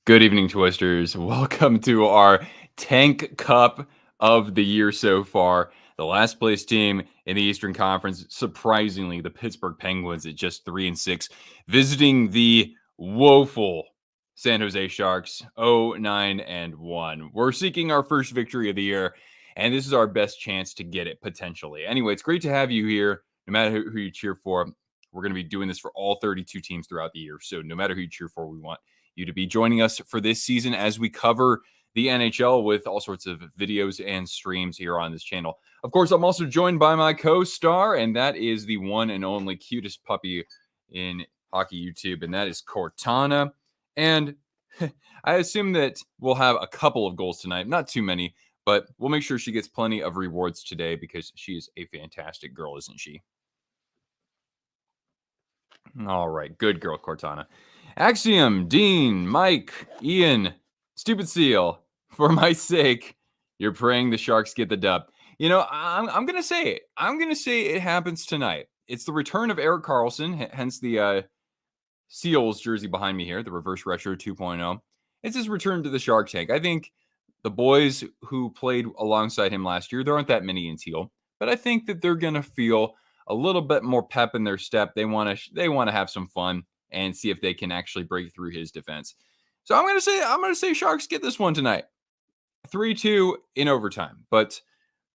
Good evening, Twisters. Welcome to our tank cup of the year so far. The last place team in the Eastern Conference, surprisingly, the Pittsburgh Penguins at just 3-6, visiting the woeful San Jose Sharks 0-9-1. We're seeking our first victory of the year, and this is our best chance to get it potentially. Anyway, it's great to have you here, no matter who you cheer for. We're going to be doing this for all 32 teams throughout the year. So no matter who you cheer for, we want you to be joining us for this season as we cover the NHL with all sorts of videos and streams here on this channel. Of course, I'm also joined by my co-star, and that is the one and only cutest puppy in hockey YouTube, and that is Cortana. And I assume that we'll have a couple of goals tonight, not too many, but we'll make sure she gets plenty of rewards today because she is a fantastic girl, isn't she? All right, good girl, Cortana. Axiom, Dean, Mike, Ian, Stupid Seal, for my sake, you're praying the Sharks get the dub. You know, I'm gonna say it. I'm gonna say it happens tonight. It's the return of Erik Karlsson, hence the Seals jersey behind me here, the reverse retro 2.0. It's his return to the Shark Tank. I think the boys who played alongside him last year, there aren't that many in teal, but I think that they're gonna feel a little bit more pep in their step. They want to have some fun and see if they can actually break through his defense. So I'm gonna say Sharks get this one tonight, 3-2 in overtime. But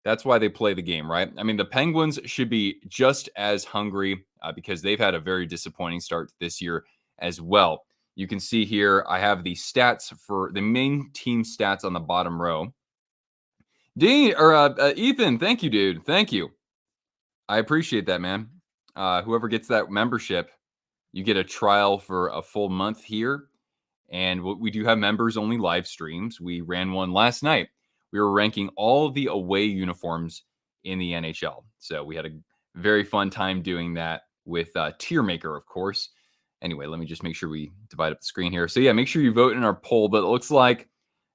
that's why they play the game, right? I mean, the Penguins should be just as hungry because they've had a very disappointing start this year as well. You can see here I have the stats for the main team stats on the bottom row. Dean or Ethan, thank you, dude. Thank you. I appreciate that, man. Whoever gets that membership, you get a trial for a full month here. And we do have members only live streams. We ran one last night. We were ranking all the away uniforms in the NHL. So we had a very fun time doing that with Tier Maker, of course. Anyway, let me just make sure we divide up the screen here. So yeah, make sure you vote in our poll. But it looks like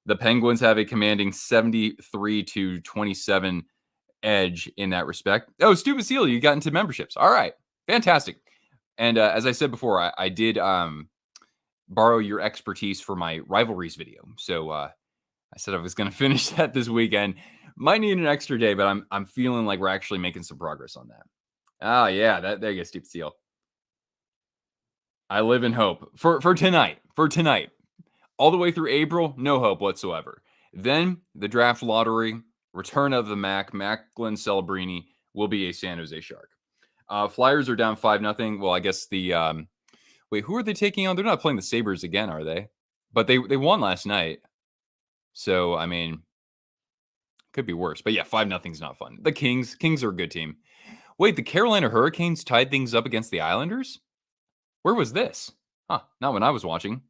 the Penguins have a commanding 73-27 edge in that respect. Oh, Stupid Seal, you got into memberships. All right, fantastic. And as I said before, I did borrow your expertise for my rivalries video. So I said I was going to finish that this weekend. Might need an extra day, but I'm feeling like we're actually making some progress on that. Oh yeah, there you go, Stupid Seal. I live in hope for tonight. For tonight, all the way through April, no hope whatsoever. Then the draft lottery. Return of the Macklin Celebrini will be a San Jose Shark. Flyers are down 5-0. Well, I guess the wait, who are they taking on? They're not playing the Sabres again, are they? But they won last night. So, I mean, could be worse. But yeah, 5-0 is not fun. The Kings are a good team. Wait, the Carolina Hurricanes tied things up against the Islanders? Where was this? Huh, not when I was watching.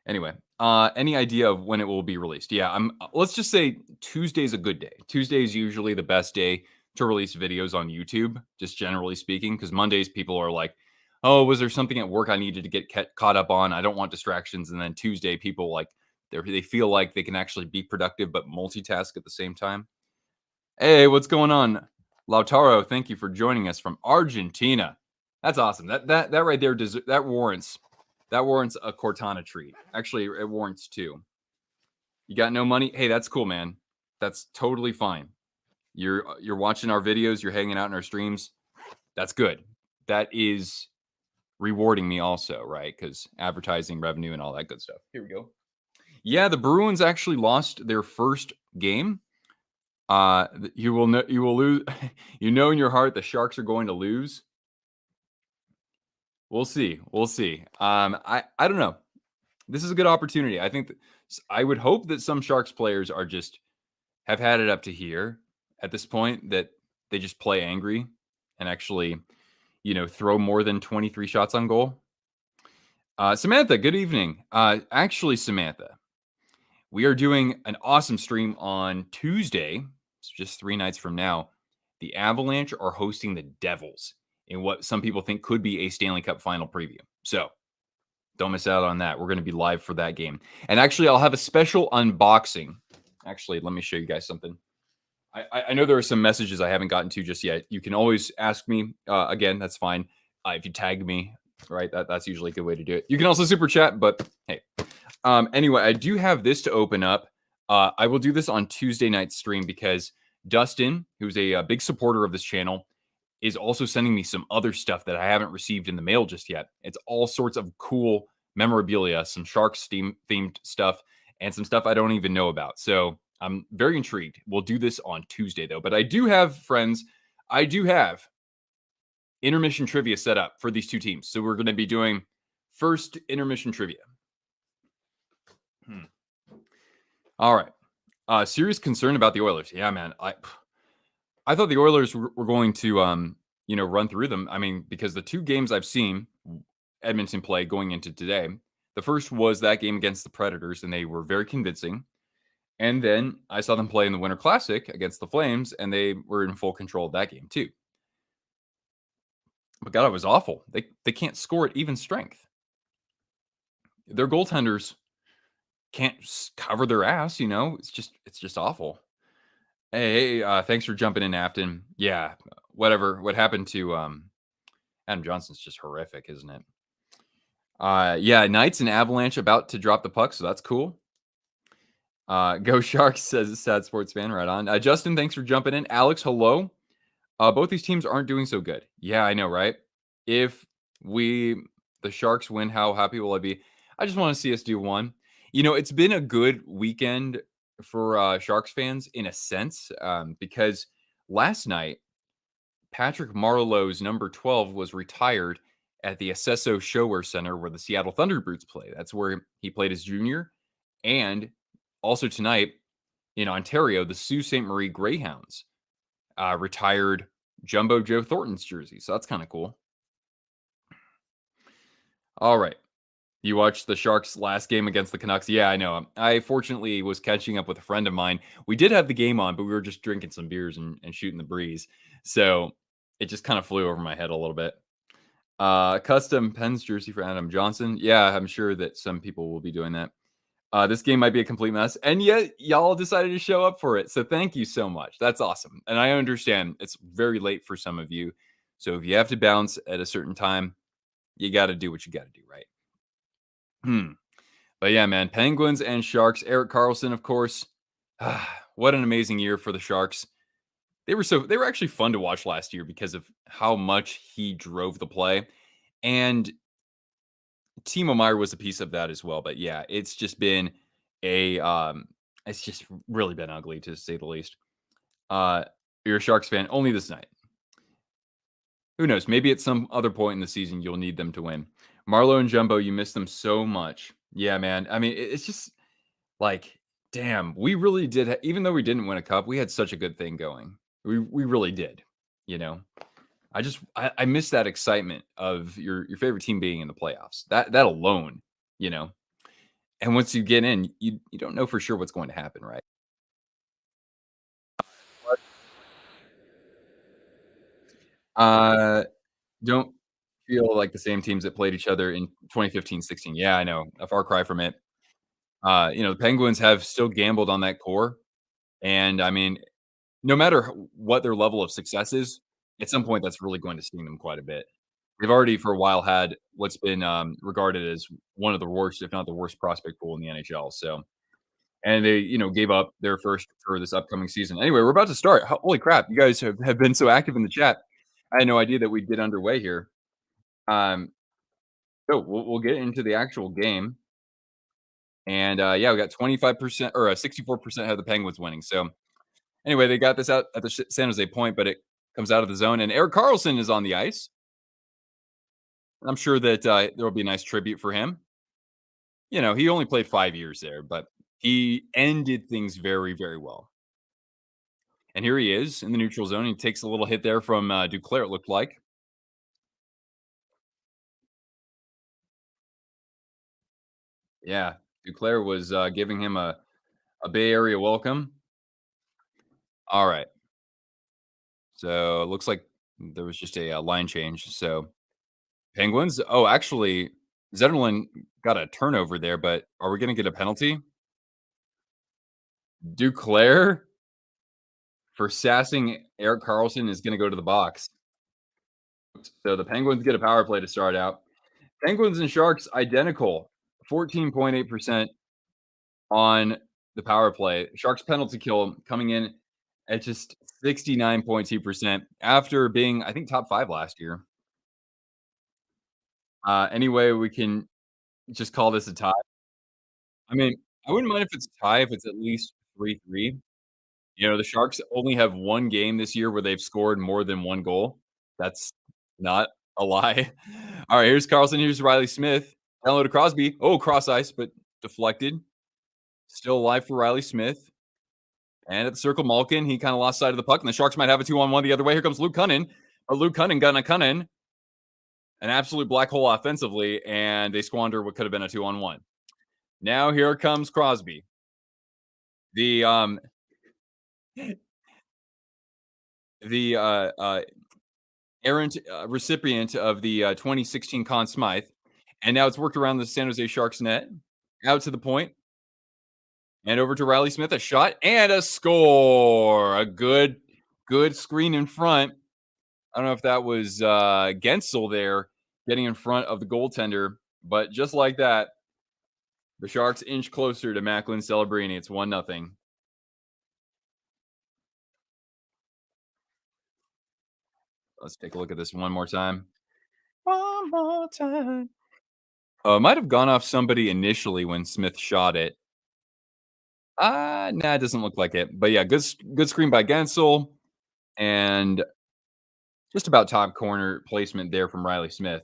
Anyway, any idea of when it will be released? Yeah, let's just say Tuesday's a good day. Tuesday is usually the best day to release videos on YouTube, just generally speaking, because Mondays people are like, oh, was there something at work I needed to get caught up on? I don't want distractions. And then Tuesday, people like they feel like they can actually be productive but multitask at the same time. Hey, what's going on, Lautaro? Thank you for joining us from Argentina. That's awesome. That right there that warrants a Cortana treat. Actually, it warrants two. You got no money? Hey, that's cool, man. That's totally fine. You're watching our videos. You're hanging out in our streams. That's good. That is rewarding me also, right? Because advertising revenue and all that good stuff. Here we go. Yeah, the Bruins actually lost their first game. You will lose. You know in your heart the Sharks are going to lose. We'll see. I don't know. This is a good opportunity. I think I would hope that some Sharks players have had it up to here at this point, that they just play angry and actually, throw more than 23 shots on goal. Samantha, good evening. Actually, Samantha, we are doing an awesome stream on Tuesday. So just 3 nights from now. The Avalanche are hosting the Devils in what some people think could be a Stanley Cup final preview. So don't miss out on that. We're going to be live for that game. And actually, I'll have a special unboxing. Actually, let me show you guys something. I know there are some messages I haven't gotten to just yet. You can always ask me. Again, that's fine. If you tag me, right? That's usually a good way to do it. You can also super chat, but hey, Anyway, I do have this to open up. I will do this on Tuesday night stream because Dustin, who's a big supporter of this channel, is also sending me some other stuff that I haven't received in the mail just yet. It's all sorts of cool memorabilia, some Sharks themed stuff, and some stuff I don't even know about. So I'm very intrigued. We'll do this on Tuesday though. But I do have friends. I do have intermission trivia set up for these two teams. So we're going to be doing first intermission trivia. Hmm. All right. Serious concern about the Oilers. Yeah, man. I thought the Oilers were going to run through them. I mean, because the two games I've seen Edmonton play going into today, the first was that game against the Predators, and they were very convincing. And then I saw them play in the Winter Classic against the Flames, and they were in full control of that game too. But God, it was awful. They can't score at even strength. Their goaltenders can't cover their ass. It's just awful. Hey, thanks for jumping in, Afton. Yeah, whatever. What happened to Adam Johnson's just horrific, isn't it? Yeah, Knights and Avalanche about to drop the puck, so that's cool. Go Sharks, says a sad sports fan. Right on. Justin, thanks for jumping in. Alex, hello. Both these teams aren't doing so good. Yeah, I know, right? If the Sharks win, how happy will I be? I just want to see us do one. It's been a good weekend for Sharks fans in a sense, because last night Patrick Marleau's number 12 was retired at the Acesso Showwear Center where the Seattle Thunderbirds play. That's where he played as junior. And also tonight in Ontario, the Sault Ste. Marie Greyhounds retired Jumbo Joe Thornton's jersey. So that's kind of cool. All right. You watched the Sharks' last game against the Canucks? Yeah, I know. I fortunately was catching up with a friend of mine. We did have the game on, but we were just drinking some beers and shooting the breeze. So it just kind of flew over my head a little bit. Custom Pens jersey for Adam Johnson. Yeah, I'm sure that some people will be doing that. This game might be a complete mess, and yet y'all decided to show up for it. So thank you so much. That's awesome. And I understand it's very late for some of you. So if you have to bounce at a certain time, you got to do what you got to do, right? But yeah, man, Penguins and Sharks. Erik Karlsson, of course. What an amazing year for the Sharks. They were actually fun to watch last year because of how much he drove the play. And Timo Meyer was a piece of that as well. But yeah, it's just been it's just really been ugly to say the least. You're a Sharks fan only this night. Who knows? Maybe at some other point in the season you'll need them to win. Marlowe and Jumbo, you miss them so much. Yeah, man. I mean, it's just like, damn, we really did. Even though we didn't win a cup, we had such a good thing going. We really did. You know, I miss that excitement of your favorite team being in the playoffs. That alone, you know. And once you get in, you don't know for sure what's going to happen, right? Uh, don't feel like the same teams that played each other in 2015-16. Yeah, I know. A far cry from it. The Penguins have still gambled on that core. And I mean, no matter what their level of success is, at some point that's really going to sting them quite a bit. They've already for a while had what's been regarded as one of the worst, if not the worst prospect pool in the NHL. So, and they, gave up their first for this upcoming season. Anyway, we're about to start. Holy crap. You guys have been so active in the chat. I had no idea that we'd get underway here. Um, so we'll get into the actual game. And yeah, we got 25% or 64% have the Penguins winning. So anyway, they got this out at the San Jose point, but it comes out of the zone. And Erik Karlsson is on the ice. I'm sure that there will be a nice tribute for him. He only played 5 years there, but he ended things very, very well. And here he is in the neutral zone. He takes a little hit there from Duclair, it looked like. Yeah, Duclair was giving him a Bay Area welcome. All right. So it looks like there was just a line change. So Penguins. Oh, actually, Zetterlund got a turnover there, but are we going to get a penalty? Duclair for sassing Erik Karlsson is going to go to the box. So the Penguins get a power play to start out. Penguins and Sharks identical 14.8% on the power play. Sharks penalty kill coming in at just 69.2% after being, I think, top 5 last year. Anyway, we can just call this a tie. I mean, I wouldn't mind if it's a tie if it's at least 3-3. You know, the Sharks only have 1 game this year where they've scored more than 1 goal. That's not a lie. All right, here's Karlsson, here's Riley Smith. Down low to Crosby. Oh, cross ice, but deflected. Still alive for Riley Smith. And at the circle, Malkin, he kind of lost sight of the puck, and the Sharks might have a 2-on-1 the other way. Here comes Luke Cunnin. But Luke Cunnin gonna Cunnin. An absolute black hole offensively, and they squander what could have been a 2-on-1. Now here comes Crosby. The the errant recipient of the 2016 Conn Smythe, and now it's worked around the San Jose Sharks net, out to the point, and over to Riley Smith, a shot and a score. A good screen in front. I don't know if that was Gensel there getting in front of the goaltender, but just like that, the Sharks inch closer to Macklin Celebrini. It's 1-0. Let's take a look at this one more time. One more time. Might have gone off somebody initially when Smith shot it. Nah, it doesn't look like it. But yeah, good screen by Gensel, and just about top corner placement there from Riley Smith.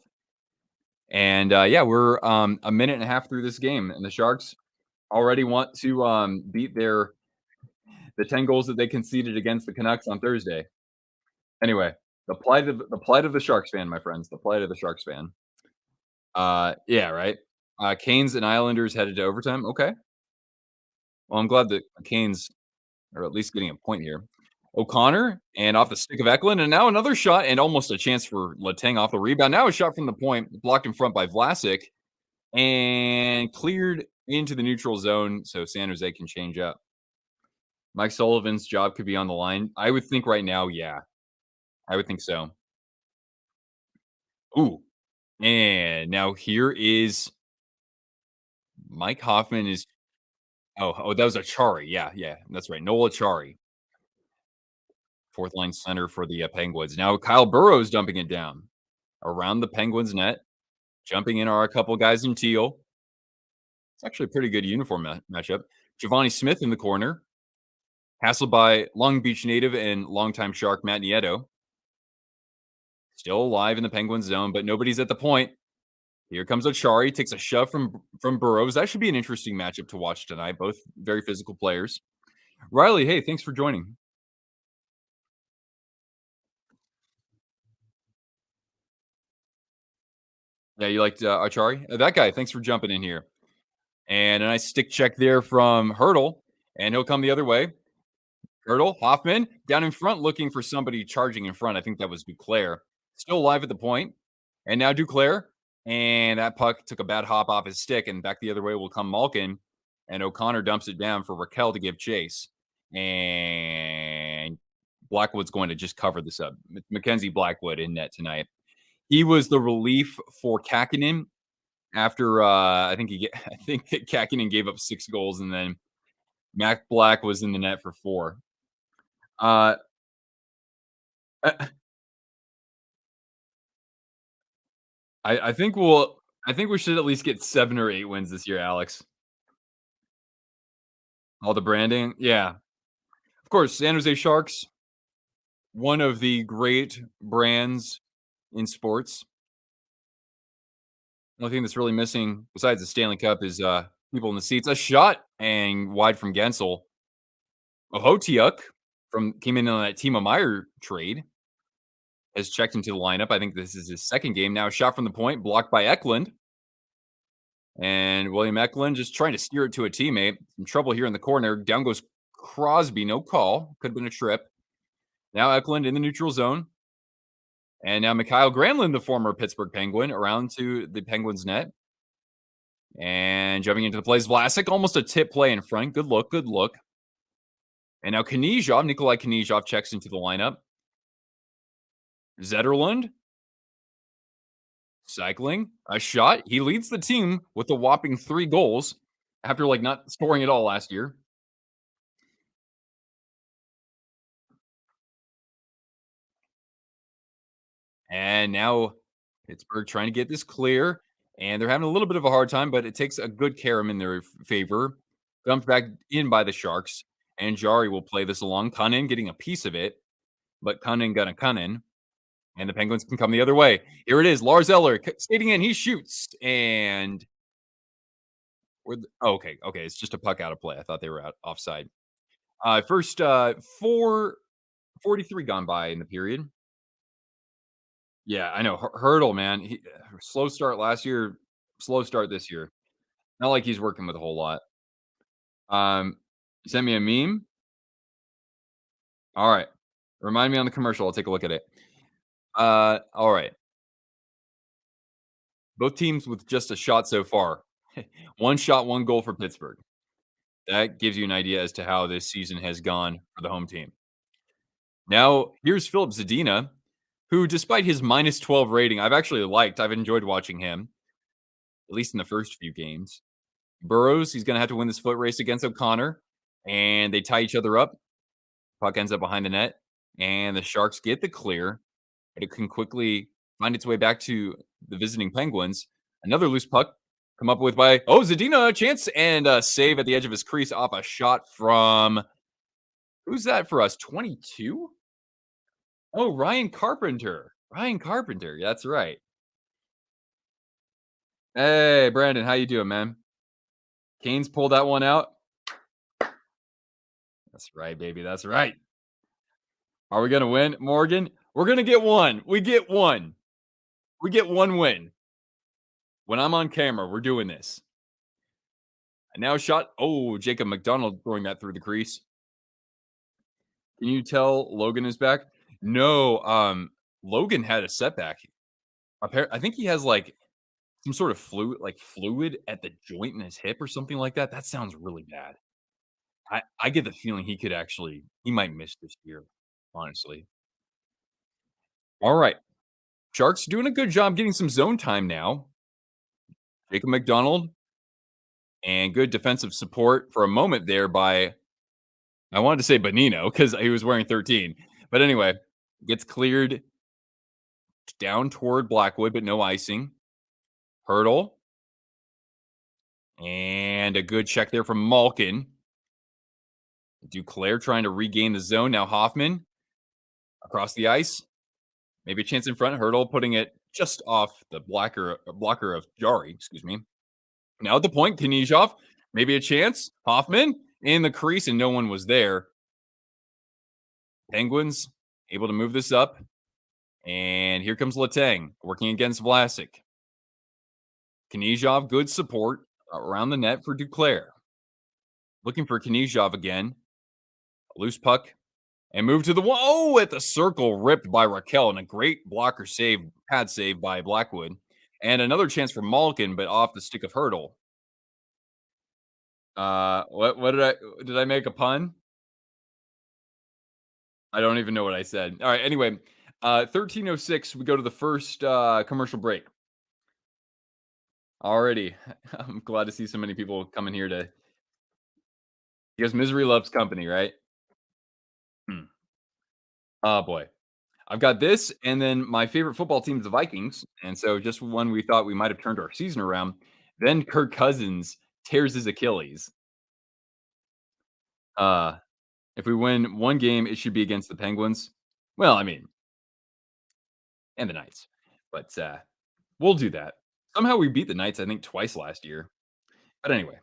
And yeah, we're a minute and a half through this game, and the Sharks already want to beat the 10 goals that they conceded against the Canucks on Thursday. Anyway, the plight of the Sharks fan, my friends. The plight of the Sharks fan. Yeah, right. Canes and Islanders headed to overtime. Okay. Well, I'm glad that Canes are at least getting a point here. O'Connor and off the stick of Eklund, and now another shot and almost a chance for Letang off the rebound. Now a shot from the point, blocked in front by Vlasic, and cleared into the neutral zone so San Jose can change up. Mike Sullivan's job could be on the line. I would think right now, yeah. I would think so. Ooh. And now here is Mike Hoffman is that was Achari. Yeah, that's right. Noel Achari. Fourth line center for the Penguins. Now Kyle Burrows dumping it down around the Penguins net. Jumping in are a couple guys in teal. It's actually a pretty good uniform matchup. Giovanni Smith in the corner. Hassled by Long Beach native and longtime Shark Matt Nieto. Still alive in the Penguins zone, but nobody's at the point. Here comes Achari, takes a shove from Burrows. That should be an interesting matchup to watch tonight. Both very physical players. Riley, hey, thanks for joining. Yeah, you liked Achari? That guy, thanks for jumping in here. And a nice stick check there from Hurdle, and he'll come the other way. Hurdle, Hoffman, down in front, looking for somebody charging in front. I think that was Duclair. Still alive at the point. And now Duclair. And that puck took a bad hop off his stick, and back the other way will come Malkin. And O'Connor dumps it down for Raquel to give chase. And Blackwood's going to just cover this up. Mackenzie Blackwood in net tonight. He was the relief for Kakinen after I think Kakinen gave up 6 goals, and then Mac Black was in the net for 4. Uh, I think we should at least get 7 or 8 wins this year, Alex. All the branding, yeah. Of course, San Jose Sharks, one of the great brands in sports. The only thing that's really missing besides the Stanley Cup is people in the seats. A shot and wide from Gensel. Ohotiuk came in on that Timo Meier trade. Has checked into the lineup. I think this is his second game now. A shot from the point, blocked by Eklund. And William Eklund just trying to steer it to a teammate. Some trouble here in the corner. Down goes Crosby. No call. Could have been a trip. Now Eklund in the neutral zone. And now Mikhail Granlund, the former Pittsburgh Penguin, around to the Penguins net. And jumping into the plays, Vlasic, almost a tip play in front. Good look. And now Nikolai Knizhov checks into the lineup. Zetterlund cycling, a shot. He leads the team with a whopping 3 goals after, like, not scoring at all last year. And now Pittsburgh trying to get this clear, and they're having a little bit of a hard time, but it takes a good carom in their favor. Dumped back in by the Sharks, and Jari will play this along. Cunnin getting a piece of it, but Cunnin gonna Cunnin, and the Penguins can come the other way. Here it is, Lars Eller skating in, he shoots, and oh, okay, it's just a puck out of play. I thought they were out offside. First, 4:43 gone by in the period. Yeah, I know. Hurdle, man. Slow start last year, slow start this year. Not like he's working with a whole lot. You sent me a meme. All right. Remind me on the commercial. I'll take a look at it. All right. Both teams with just a shot so far. One shot, one goal for Pittsburgh. That gives you an idea as to how this season has gone for the home team. Now, here's Philip Zadina, who, despite his minus 12 rating, I've actually liked. I've enjoyed watching him, at least in the first few games. Burrows, he's going to have to win this foot race against O'Connor, and they tie each other up. Puck ends up behind the net, and the Sharks get the clear, but it can quickly find its way back to the visiting Penguins. Another loose puck come up with by Zadina, a chance and a save at the edge of his crease off a shot from who's that for us? 22? Oh, Ryan Carpenter. Ryan Carpenter. That's right. Hey, Brandon, how you doing, man? Canes pulled that one out. That's right, baby. That's right. Are we gonna win, Morgan? We're gonna get one. We get one. We get one win. When I'm on camera, we're doing this. And now shot. Oh, Jacob McDonald throwing that through the crease. Can you tell Logan is back? No, Logan had a setback. I think he has like some sort of fluid at the joint in his hip or something like that. That sounds really bad. I get the feeling he might miss this year, honestly. All right. Sharks doing a good job getting some zone time now. Jacob McDonald and good defensive support for a moment there by I wanted to say Bonino because he was wearing 13. But anyway, gets cleared down toward Blackwood, but no icing. Hurdle. And a good check there from Malkin. Duclair trying to regain the zone. Now Hoffman across the ice. Maybe a chance in front. Hurdle putting it just off the blocker of Jari, excuse me. Now at the point, Knizhov, maybe a chance. Hoffman in the crease, and no one was there. Penguins able to move this up. And here comes Letang working against Vlasic. Knizhov, good support around the net for Duclair. Looking for Knizhov again. A loose puck. And move to the wall. Oh, at the circle, ripped by Raquel, and a great blocker save, pad save by Blackwood. And another chance for Malkin, but off the stick of Hurdle. What did I make a pun? I don't even know what I said. All right, anyway, 13:06, we go to the first commercial break. Already, I'm glad to see so many people coming here to because misery loves company, right? Hmm. Oh boy. I've got this, and then my favorite football team is the Vikings. And so just when we thought we might have turned our season around, then Kirk Cousins tears his Achilles. Uh, if we win one game, it should be against the Penguins. Well, I mean, and the Knights. But we'll do that. Somehow we beat the Knights, I think, twice last year. But anyway,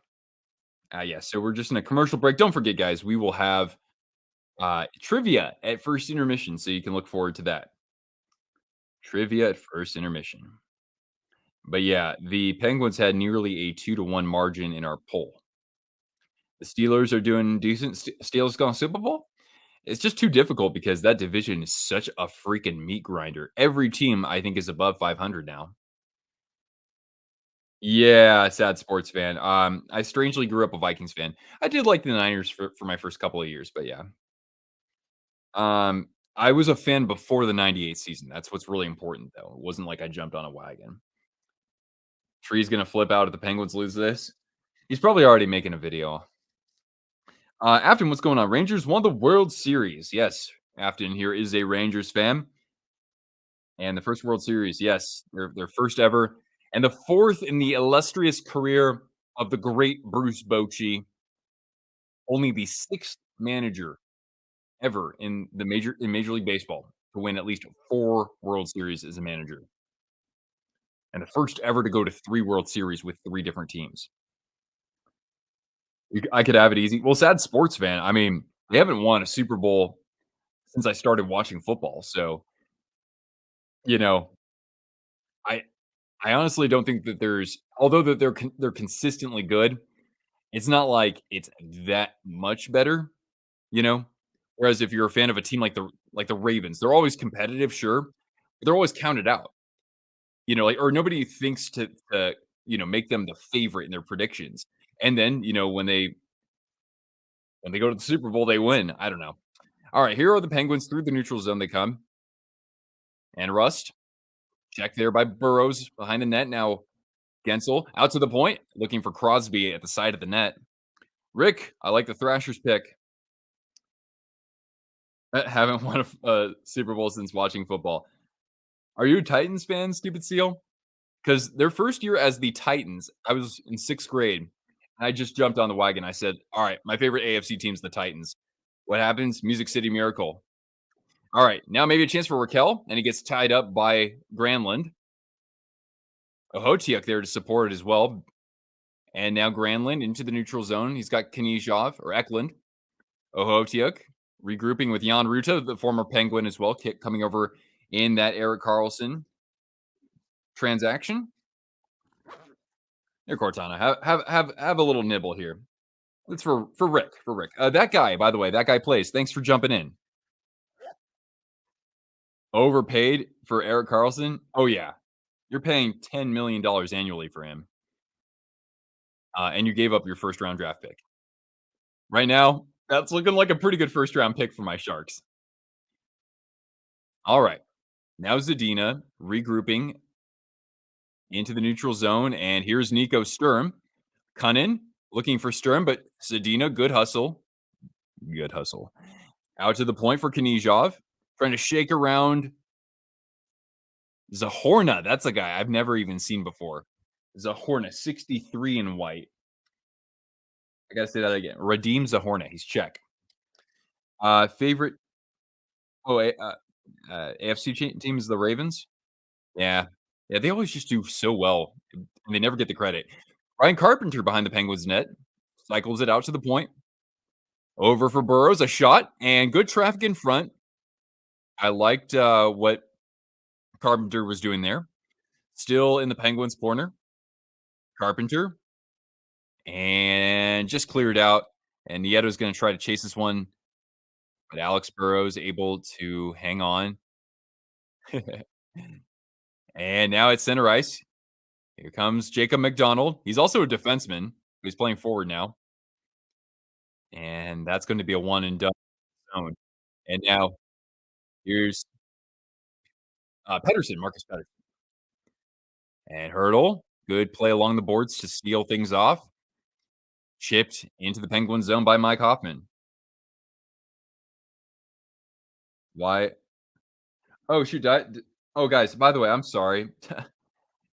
yeah, so we're just in a commercial break. Don't forget, guys, we will have trivia at first intermission, so you can look forward to that. Trivia at first intermission. But yeah, the Penguins had nearly a 2-1 margin in our poll. The Steelers are doing decent. Steelers going Super Bowl? It's just too difficult because that division is such a freaking meat grinder. Every team, I think, is above 500 now. Yeah, sad sports fan. I strangely grew up a Vikings fan. I did like the Niners for my first couple of years, but yeah. I was a fan before the '98 season. That's what's really important, though. It wasn't like I jumped on a wagon. Tree's gonna flip out if the Penguins lose this. He's probably already making a video. Afton, what's going on? Rangers won the World Series. Yes, Afton here is a Rangers fan. And the first World Series, yes, their first ever, and the fourth in the illustrious career of the great Bruce Bochy. Only the sixth manager ever in Major League Baseball to win at least 4 World Series as a manager, and the first ever to go to 3 World Series with 3 different teams. I could have it easy. Well, sad sports fan. I mean, they haven't won a Super Bowl since I started watching football. So, you know, I I honestly don't think that although that they're consistently good, it's not like it's that much better, you know? Whereas if you're a fan of a team like the Ravens, they're always competitive, sure, but they're always counted out. Like or nobody thinks to make them the favorite in their predictions. And then, when they go to the Super Bowl, they win. I don't know. All right, here are the Penguins through the neutral zone they come. And Rust, check there by Burrows behind the net. Now Gensel out to the point, looking for Crosby at the side of the net. Rick, I like the Thrashers pick. Haven't won a Super Bowl since watching football. Are you a Titans fan, Stupid Seal? Because their first year as the Titans, I was in 6th grade. And I just jumped on the wagon. I said, all right, my favorite AFC team's the Titans. What happens? Music City Miracle. All right, now maybe a chance for Raquel, and he gets tied up by Granlund. Ohotiuk there to support it as well. And now Granlund into the neutral zone. He's got Knizhov or Eklund. Ohotiuk regrouping with Jan Ruta, the former Penguin as well, coming over in that Erik Karlsson transaction. Here, Cortana, have a little nibble here. It's for Rick. For Rick. That guy, by the way, that guy plays. Thanks for jumping in. Overpaid for Erik Karlsson? Oh yeah, you're paying $10 million annually for him, and you gave up your first round draft pick. Right now, that's looking like a pretty good first round pick for my Sharks. All right, now Zadina regrouping into the neutral zone, and here's Nico Sturm. Cunnin looking for Sturm, but Zadina, good hustle. Good hustle. Out to the point for Knizhov, trying to shake around Zahorna. That's a guy I've never even seen before. Zahorna, 63 in white. I gotta say that again. Radim Zahorna. He's Czech. Favorite AFC team is the Ravens. Yeah. Yeah, they always just do so well, and they never get the credit. Ryan Carpenter behind the Penguins net, cycles it out to the point. Over for Burrows, a shot, and good traffic in front. I liked what Carpenter was doing there. Still in the Penguins' corner. Carpenter. And just cleared out. And Nieto's going to try to chase this one. But Alex Burrows able to hang on. And now it's center ice. Here comes Jacob McDonald. He's also a defenseman. He's playing forward now. And that's going to be a one and done zone. And now here's Pedersen, Marcus Pedersen. And Hurdle. Good play along the boards to steal things off. Chipped into the Penguin zone by Mike Hoffman. Why? Oh, shoot. Oh, guys, by the way, I'm sorry.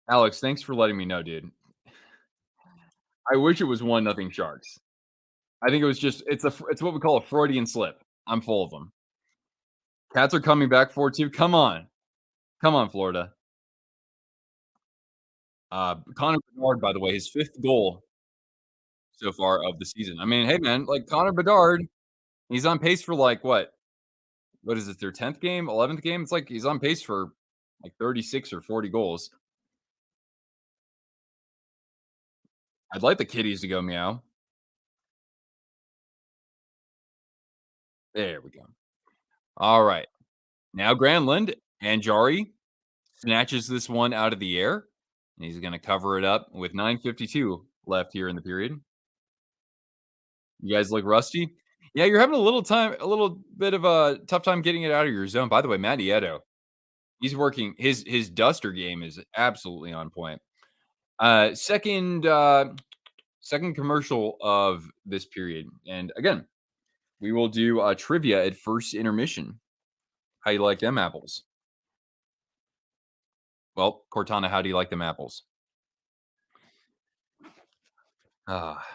Alex, thanks for letting me know, dude. I wish it was 1-0 Sharks. I think it was just it's what we call a Freudian slip. I'm full of them. Cats are coming back 4-2. Come on. Come on, Florida. Connor Bedard, by the way, his 5th goal so far of the season. I mean, hey man, like Connor Bedard, he's on pace for like what? What is it? Their 10th game, 11th game? It's like he's on pace for like 36 or 40 goals. I'd like the kitties to go meow. There we go. All right. Now Granlund and Jari snatches this one out of the air. And he's going to cover it up with 9:52 left here in the period. You guys look rusty. Yeah, you're having a little bit of a tough time getting it out of your zone. By the way, Matt Nieto, he's working his duster game is absolutely on point. Second commercial of this period, and again, we will do trivia at first intermission. How you like them apples? Well, Cortana, how do you like them apples? Ah,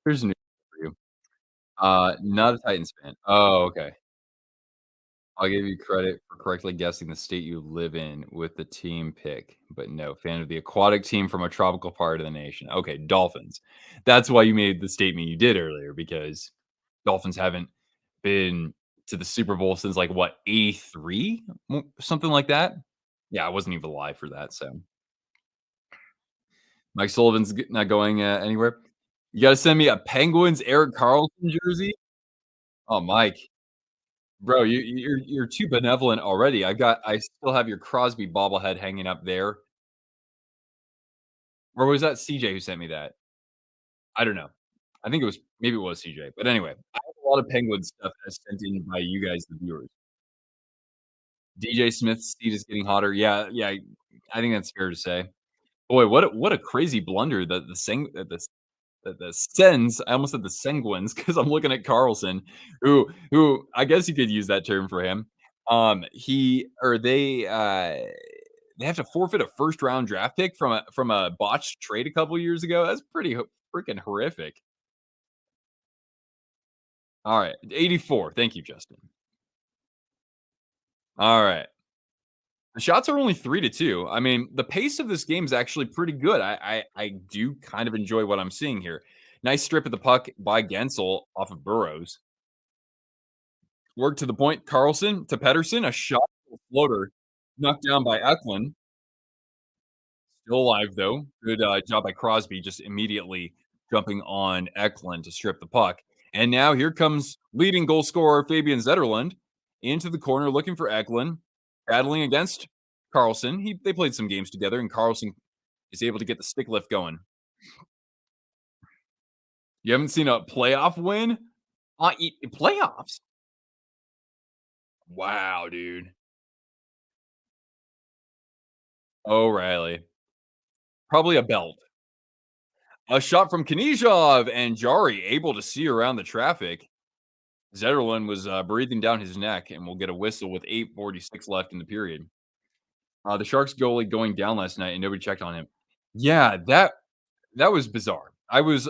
here's news for you. Not a Titans fan. Oh, okay. I'll give you credit for correctly guessing the state you live in with the team pick, but no, fan of the aquatic team from a tropical part of the nation. Okay, Dolphins. That's why you made the statement you did earlier because Dolphins haven't been to the Super Bowl since like what, 83? Something like that. Yeah, I wasn't even alive for that. So Mike Sullivan's not going anywhere. You got to send me a Penguins Erik Karlsson jersey. Oh, Mike. Bro, you're too benevolent already. I still have your Crosby bobblehead hanging up there. Or was that CJ who sent me that? I don't know. I think maybe it was CJ. But anyway, I have a lot of Penguin stuff that's sent in by you guys, the viewers. DJ Smith's seat is getting hotter. Yeah, yeah, I think that's fair to say. Boy, what a crazy blunder that the Sens, I almost said the Senguins because I'm looking at Carlson, who I guess you could use that term for him. He or they have to forfeit a first round draft pick from a botched trade a couple years ago. That's pretty freaking horrific. All right, 84. Thank you, Justin. All right. The shots are only 3-2. I mean, the pace of this game is actually pretty good. I do kind of enjoy what I'm seeing here. Nice strip of the puck by Gensel off of Burrows. Work to the point. Carlson to Pedersen. A shot floater knocked down by Eklund. Still alive though. Good job by Crosby, just immediately jumping on Eklund to strip the puck. And now here comes leading goal scorer Fabian Zetterlund into the corner looking for Eklund, battling against Carlson. They played some games together, and Carlson is able to get the stick lift going. You haven't seen a playoff win? Playoffs? Wow, dude. O'Reilly. Probably a belt. A shot from Knizhov and Jari able to see around the traffic. Zetterlund was breathing down his neck and will get a whistle with 8:46 left in the period. The Sharks goalie going down last night and nobody checked on him. Yeah, that was bizarre. I was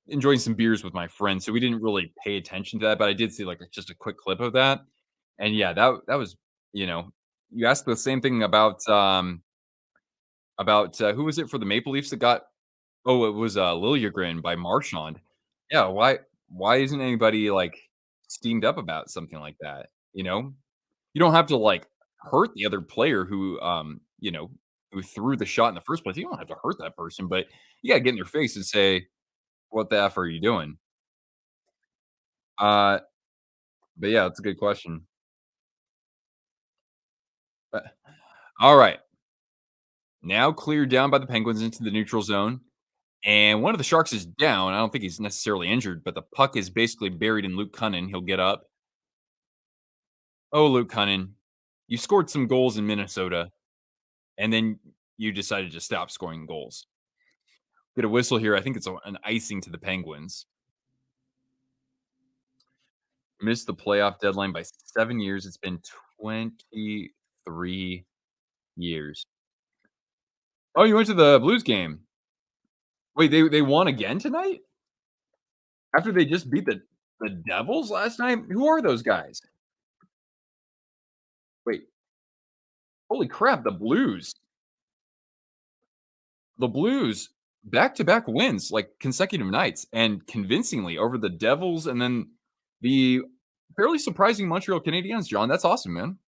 enjoying some beers with my friends, so we didn't really pay attention to that, but I did see like just a quick clip of that. And yeah, that was, you know, you asked the same thing about who was it for the Maple Leafs that got. Oh, it was, Liljegren by Marchand. Yeah, why isn't anybody, like, steamed up about something like that, you know? You don't have to, like, hurt the other player who threw the shot in the first place. You don't have to hurt that person, but you gotta get in their face and say, "What the F are you doing?" Uh, but yeah, that's a good question. Uh, alright, now cleared down by the Penguins into the neutral zone, and one of the Sharks is down. I don't think he's necessarily injured, but the puck is basically buried in Luke Kunin. He'll get up. Oh, Luke Kunin, you scored some goals in Minnesota, and then you decided to stop scoring goals. Get a whistle here. I think it's an icing to the Penguins. Missed the playoff deadline by 7 years. It's been 23 years. Oh, you went to the Blues game. Wait, they won again tonight? After they just beat the Devils last night? Who are those guys? Wait, holy crap, the Blues. The Blues back-to-back wins, like, consecutive nights, and convincingly over the Devils and then the fairly surprising Montreal Canadiens, John. That's awesome, man.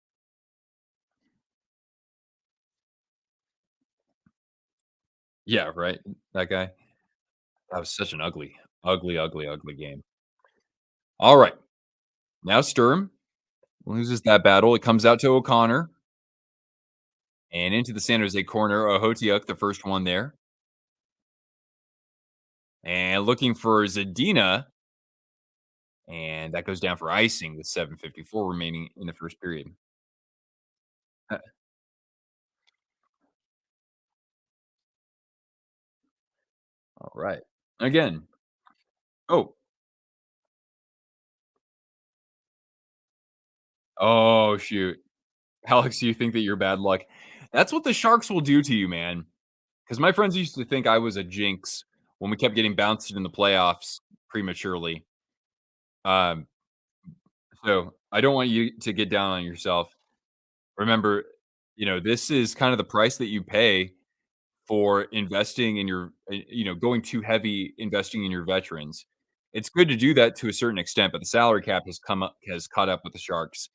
Yeah, right. That guy. That was such an ugly, ugly, ugly, ugly game. All right. Now Sturm loses that battle. It comes out to O'Connor and into the San Jose corner. Ohotiuk, the first one there. And looking for Zadina. And that goes down for icing with 7:54 remaining in the first period. Uh, All right. Again. Oh. Oh, shoot. Alex, you think that you're bad luck. That's what the Sharks will do to you, man. Because my friends used to think I was a jinx when we kept getting bounced in the playoffs prematurely. Um, so I don't want you to get down on yourself. Remember, this is kind of the price that you pay for investing in your, going too heavy investing in your veterans. It's good to do that to a certain extent, but the salary cap has caught up with the Sharks,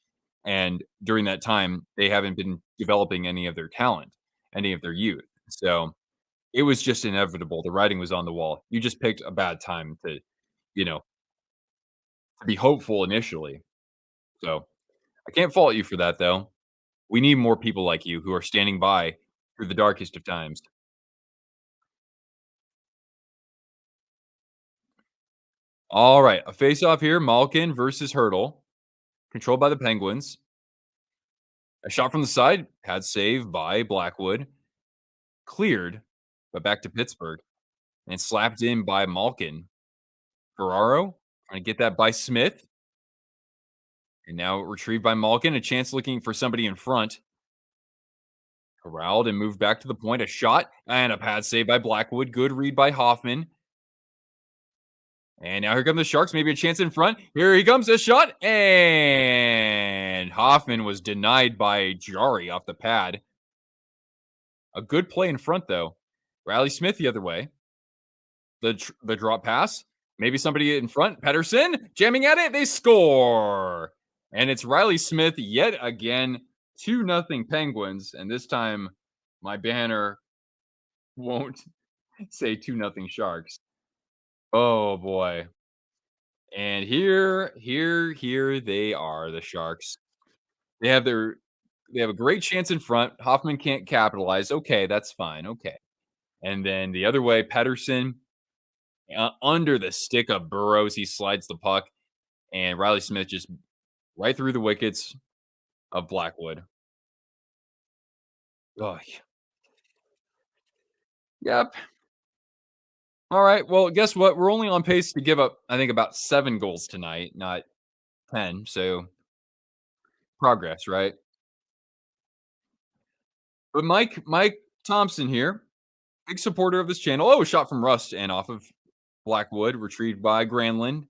and during that time, they haven't been developing any of their talent, any of their youth. So it was just inevitable. The writing was on the wall. You just picked a bad time you know, to be hopeful initially. So I can't fault you for that, though. We need more people like you who are standing by through the darkest of times. All right, a face-off here, Malkin versus Hurdle, controlled by the Penguins. A shot from the side, pad save by Blackwood, cleared, but back to Pittsburgh, and slapped in by Malkin. Ferraro trying to get that by Smith, and now retrieved by Malkin. A chance looking for somebody in front. Corralled and moved back to the point. A shot and a pad save by Blackwood. Good read by Hoffman. And now here come the Sharks. Maybe a chance in front. Here he comes. A shot. And Hoffman was denied by Jari off the pad. A good play in front, though. Riley Smith the other way. The drop pass. Maybe somebody in front. Pedersen jamming at it. They score. And it's Riley Smith yet again. 2-0 Penguins. And this time my banner won't say 2-0 Sharks. Oh boy. And here they are, the Sharks. They have their they have a great chance in front. Hoffman can't capitalize. Okay, that's fine. Okay. And then the other way, Pedersen under the stick of Burrows, he slides the puck, and Riley Smith just right through the wickets of Blackwood. Oh, yep. All right. Well, guess what? We're only on pace to give up, I think, about 7 goals tonight, not 10. So progress, right? But Mike Thompson here, big supporter of this channel. Oh, shot from Rust and off of Blackwood, retrieved by Granlund,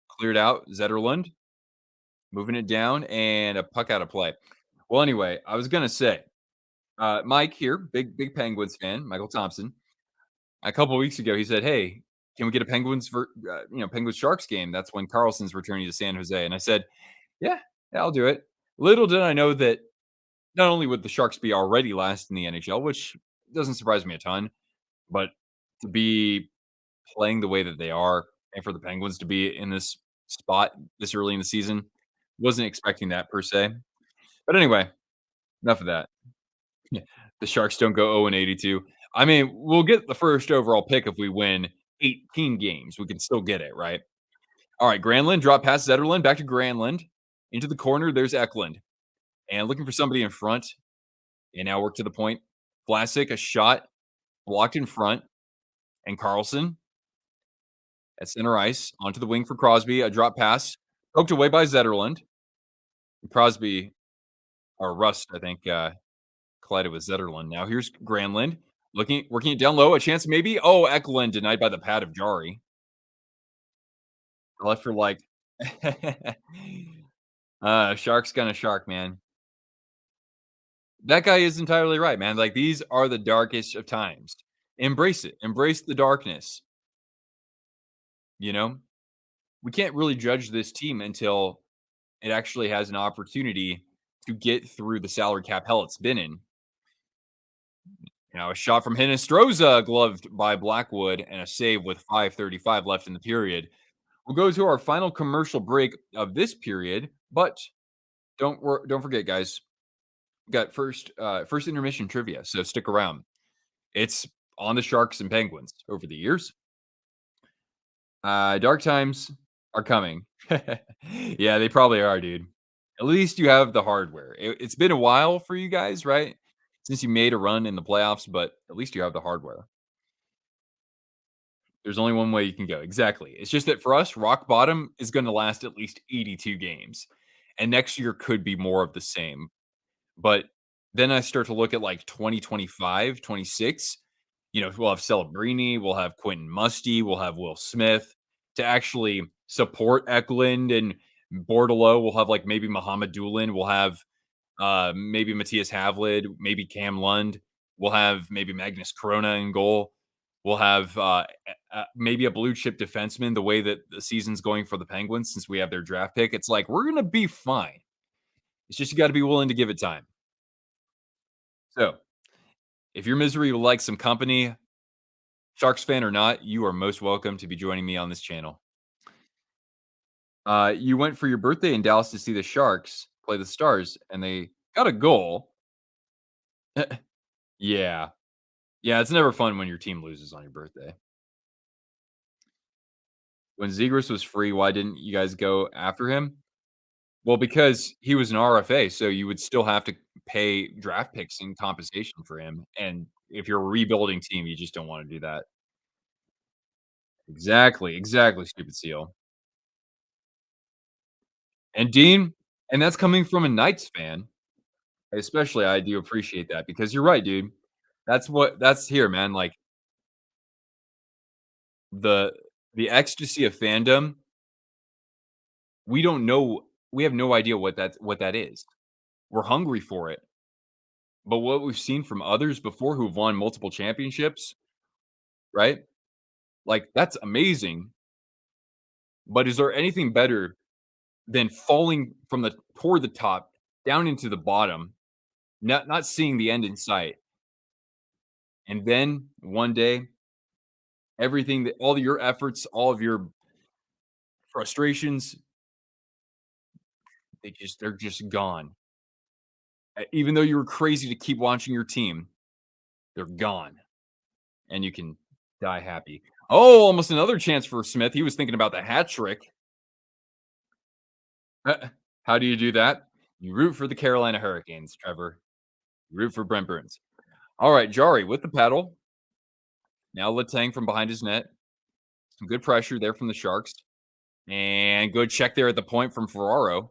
cleared out Zetterlund, moving it down, and a puck out of play. Well, anyway, I was gonna say, Mike here, big Penguins fan, Michael Thompson. A couple of weeks ago, he said, "Hey, can we get a Penguins Sharks game?" That's when Karlsson's returning to San Jose, and I said, "Yeah, yeah, I'll do it." Little did I know that not only would the Sharks be already last in the NHL, which doesn't surprise me a ton, but to be playing the way that they are, and for the Penguins to be in this spot this early in the season, wasn't expecting that per se. But anyway, enough of that. Yeah, the Sharks don't go 0-82. I mean, we'll get the first overall pick if we win 18 games. We can still get it, right? All right, Granlund drop past Zetterlund, back to Granlund. Into the corner, there's Eklund. And looking for somebody in front. And now work to the point. Vlasic, a shot blocked in front. And Karlsson at center ice. Onto the wing for Crosby. A drop pass. Poked away by Zetterlund. Crosby, or Rust, I think, collided with Zetterlund. Now here's Granlund. Working it down low. A chance maybe. Oh, Eklund denied by the pad of Jari. Left for like Shark's gonna shark, man. That guy is entirely right, man. Like, these are the darkest of times. Embrace it. Embrace the darkness, you know? We can't really judge this team until it actually has an opportunity to get through the salary cap hell it's been in. Now a shot from Hinostroza, gloved by Blackwood, and a save with 5:35 left in the period. We'll go to our final commercial break of this period, but don't forget, guys. We got first intermission trivia, so stick around. It's on the Sharks and Penguins over the years. Dark times are coming. Yeah, they probably are, dude. At least you have the hardware. It's been a while for you guys, right? Since you made a run in the playoffs, but at least you have the hardware. There's only one way you can go. Exactly. It's just that for us, rock bottom is going to last at least 82 games. And next year could be more of the same. But then I start to look at like 2025, 26. We'll have Celebrini, we'll have Quentin Musty, we'll have Will Smith to actually support Eklund and Bordelot. We'll have like maybe Muhammad Doolin. We'll have maybe Matthias Havlid, maybe Cam Lund. We'll have maybe Magnus Corona in goal. We'll have maybe a blue chip defenseman the way that the season's going for the Penguins since we have their draft pick. It's like we're going to be fine. It's just you got to be willing to give it time. So, if your misery would like some company, Sharks fan or not, you are most welcome to be joining me on this channel. You went for your birthday in Dallas to see the Sharks play the Stars, and they got a goal. Yeah. Yeah, it's never fun when your team loses on your birthday. When Zegras was free, why didn't you guys go after him? Well, because he was an RFA, so you would still have to pay draft picks in compensation for him, and if you're a rebuilding team, you just don't wanna do that. Exactly, stupid seal. And Dean, and that's coming from a Knights fan, especially, I do appreciate that because you're right, dude. That's here, man, like, the the ecstasy of fandom, we have no idea what that is. We're hungry for it, but what we've seen from others before who've won multiple championships, right? Like, that's amazing, but is there anything better than falling from the toward the top down into the bottom, not seeing the end in sight, and then one day, everything that all your efforts, all of your frustrations, they're just gone. Even though you were crazy to keep watching your team, they're gone, and you can die happy. Oh, almost another chance for Smith. He was thinking about the hat trick. How do you do that? You root for the Carolina Hurricanes, Trevor. You root for Brent Burns. All right, Jari with the paddle. Now Letang from behind his net. Some good pressure there from the Sharks. And good check there at the point from Ferraro.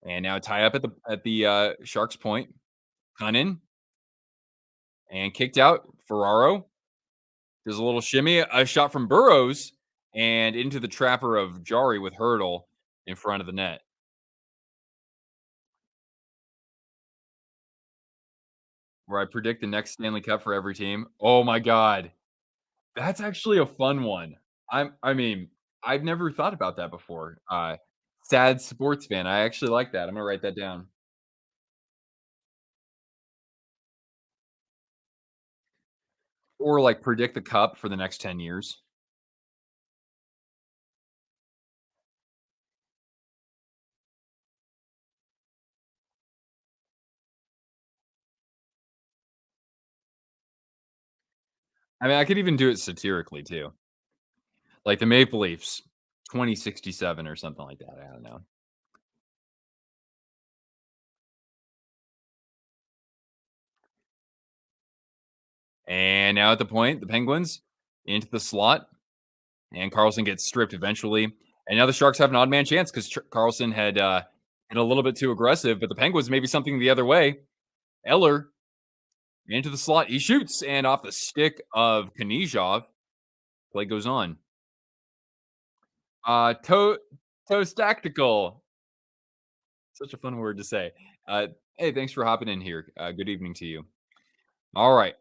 And now tie up at the Sharks point. Cunnin. And kicked out. Ferraro does a little shimmy. A shot from Burrows. And into the trapper of Jari with Hurdle in front of the net. Where I predict the next Stanley Cup for every team. Oh my god. That's actually a fun one. I mean, I've never thought about that before. Sad sports fan. I actually like that. I'm gonna write that down. Or like predict the cup for the next 10 years. I mean, I could even do it satirically too. Like the Maple Leafs, 2067 or something like that. I don't know. And now at the point, the Penguins into the slot, and Carlson gets stripped eventually. And now the Sharks have an odd man chance because Carlson had been a little bit too aggressive, but the Penguins maybe something the other way. Eller into the slot. He shoots and off the stick of Knizhov. Play goes on. Toast tactical. Such a fun word to say. Hey, thanks for hopping in here. Good evening to you. All right.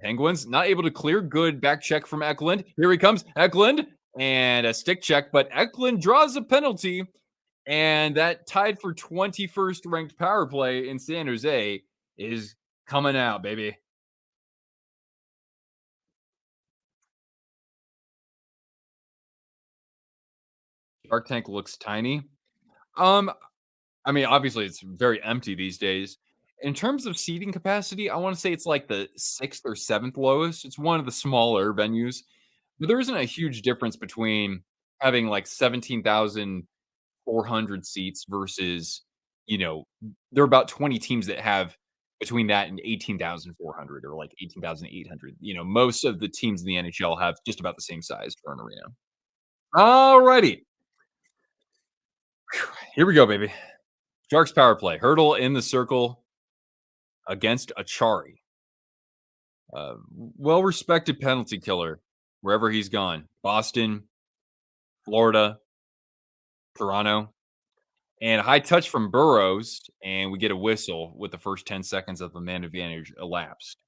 Penguins not able to clear. Good back check from Eklund. Here he comes. Eklund and a stick check, but Eklund draws a penalty. And that tied for 21st ranked power play in San Jose is coming out, baby. Shark Tank looks tiny. Um, I mean, obviously, it's very empty these days. In terms of seating capacity, I want to say it's like the sixth or seventh lowest. It's one of the smaller venues, but there isn't a huge difference between having like 17,400 seats versus, you know, there are about 20 teams that have between that and 18,400 or like 18,800. Most of the teams in the NHL have just about the same size for an arena. Alrighty, here we go, baby. Sharks power play. Hurdle in the circle against Achari. Well respected penalty killer wherever he's gone. Boston, Florida, Toronto. And a high touch from Burrows, and we get a whistle with the first 10 seconds of the man advantage elapsed.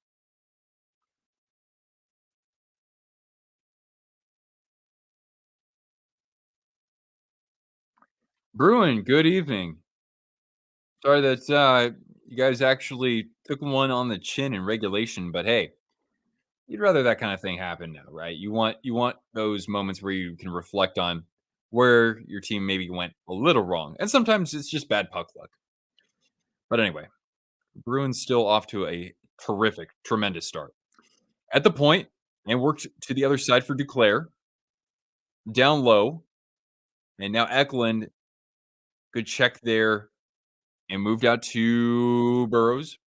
Bruin, good evening. Sorry that you guys actually took one on the chin in regulation, but hey, you'd rather that kind of thing happen now, right? You want those moments where you can reflect on where your team maybe went a little wrong. And sometimes it's just bad puck luck. But anyway, Bruins still off to a terrific, tremendous start. At the point, and worked to the other side for Duclair, down low, and now Eklund, good check there, and moved out to Burrows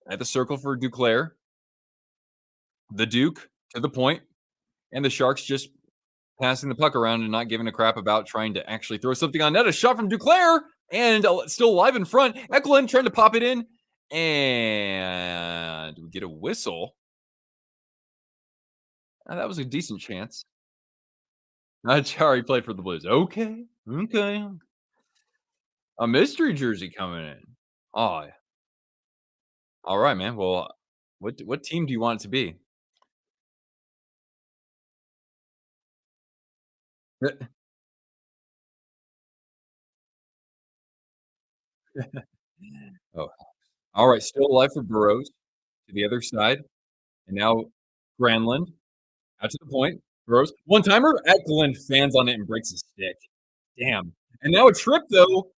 at the circle for Duclair. The Duke to the point, and the Sharks just passing the puck around and not giving a crap about trying to actually throw something on net. A shot from Duclair, and still alive in front. Eklund trying to pop it in, and we get a whistle. That was a decent chance. Chari played for the Blues. Okay, okay. A mystery jersey coming in. Oh, all right, man. Well, what team do you want it to be? Oh, all right. Still alive for Burrows to the other side, and now Granlund out to the point. Burrows one timer. Eklund fans on it and breaks a stick. Damn. And now a trip though.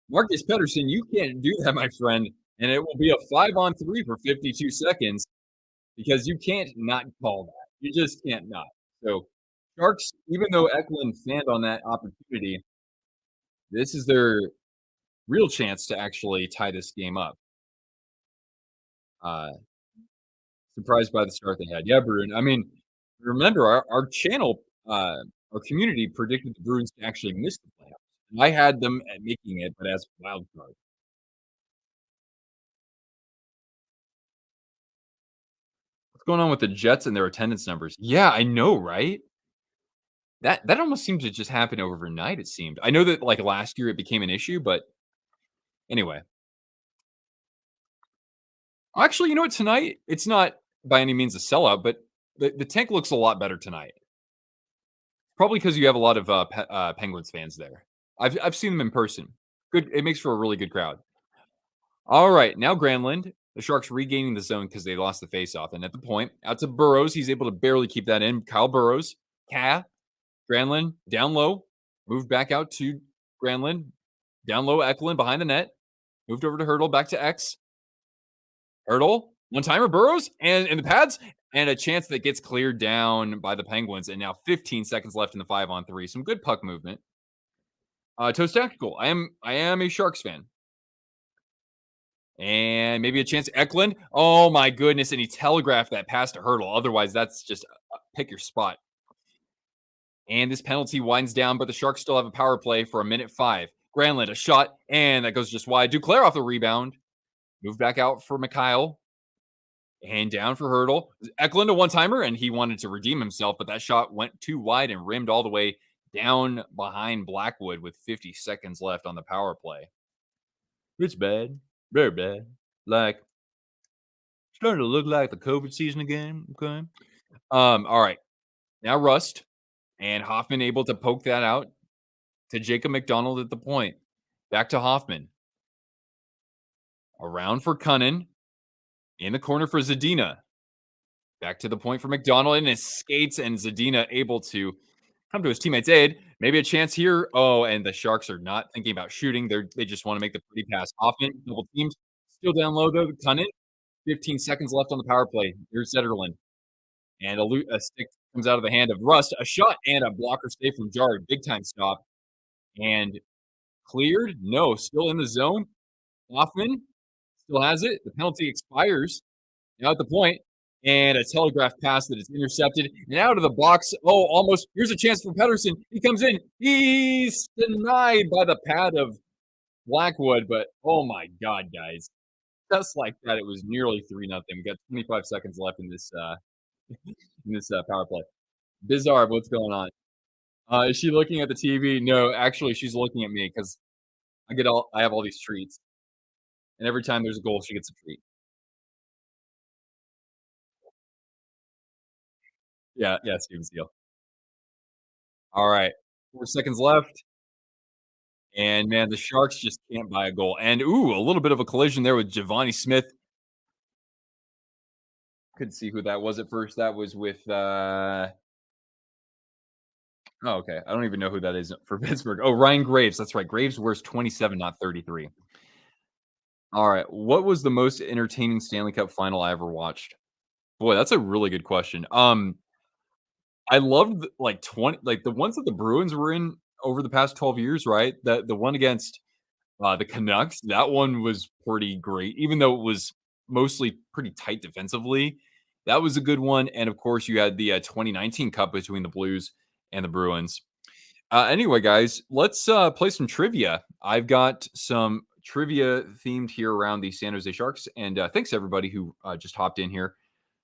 Marcus Pedersen, you can't do that, my friend. And it will be a 5-on-3 for 52 seconds because you can't not call that. You just can't not. So Sharks, even though Eklund fanned on that opportunity, this is their real chance to actually tie this game up. Uh, Surprised by the start they had. Yeah, Bruin. I mean, remember our channel, our community predicted the Bruins to actually miss the playoffs. And I had them at making it, but as a wild card. What's going on with the Jets and their attendance numbers? Yeah, I know, right? That almost seemed to just happen overnight. It seemed. I know that like last year it became an issue, but anyway. Actually, you know what? Tonight it's not by any means a sellout, but the tank looks a lot better tonight. Probably because you have a lot of Penguins fans there. I've seen them in person. Good. It makes for a really good crowd. All right, now Granlund. The Sharks regaining the zone because they lost the faceoff, and at the point, out to Burrows. He's able to barely keep that in. Kyle Burrows, Granlund down low, moved back out to Granlund, down low. Eklund behind the net, moved over to Hurdle, back to X. Hurdle, one timer, Burrows, and in the pads, and a chance that gets cleared down by the Penguins. And now 15 seconds left in the 5-on-3. Some good puck movement. Toast Tactical. I am a Sharks fan. And maybe a chance Eklund. Oh my goodness. And he telegraphed that pass to Hurdle. Otherwise, that's just pick your spot. And this penalty winds down, but the Sharks still have a power play for a minute 5. Granlund, a shot, and that goes just wide. Duclair off the rebound. Move back out for Mikhail. And down for Hurdle. Eklund a one-timer, and he wanted to redeem himself, but that shot went too wide and rimmed all the way down behind Blackwood with 50 seconds left on the power play. It's bad. Very bad. Like, starting to look like the COVID season again. Okay. All right. Now Rust and Hoffman able to poke that out to Jacob McDonald at the point. Back to Hoffman. Around for Cunnin. In the corner for Zadina. Back to the point for McDonald and his skates, and Zadina able to come to his teammate's aid. Maybe a chance here. Oh, and the Sharks are not thinking about shooting. They just want to make the pretty pass. Often, double teams. Still down low, though. Cunnin. 15 seconds left on the power play. Here's Zetterlund. And a stick comes out of the hand of Rust. A shot and a blocker save from Jard. Big time stop. And cleared. No, still in the zone. Hoffman still has it. The penalty expires. Now at the point, and a telegraph pass that is intercepted and out of the box. Oh, almost. Here's a chance for Pedersen. He comes in. He's denied by the pad of Blackwood, but oh my God, guys. Just like that, it was nearly 3-0. We got 25 seconds left in this power play. Bizarre, what's going on? Is she looking at the TV? No, actually, she's looking at me because I have all these treats, and every time there's a goal, she gets a treat. Yeah, yeah, Steven Steele. All right, 4 seconds left, and man, the Sharks just can't buy a goal. And ooh, a little bit of a collision there with Giovanni Smith. Couldn't see who that was at first. That was with oh, okay. I don't even know who that is for Pittsburgh. Oh, Ryan Graves. That's right. Graves wears 27, not 33. All right. What was the most entertaining Stanley Cup final I ever watched? Boy, that's a really good question. I loved like 20, like the ones that the Bruins were in over the past 12 years, right? The one against the Canucks, that one was pretty great, even though it was mostly pretty tight defensively. That was a good one. And of course, you had the 2019 Cup between the Blues and the Bruins. Anyway, guys, let's play some trivia. I've got some trivia themed here around the San Jose Sharks. And thanks everybody who just hopped in here.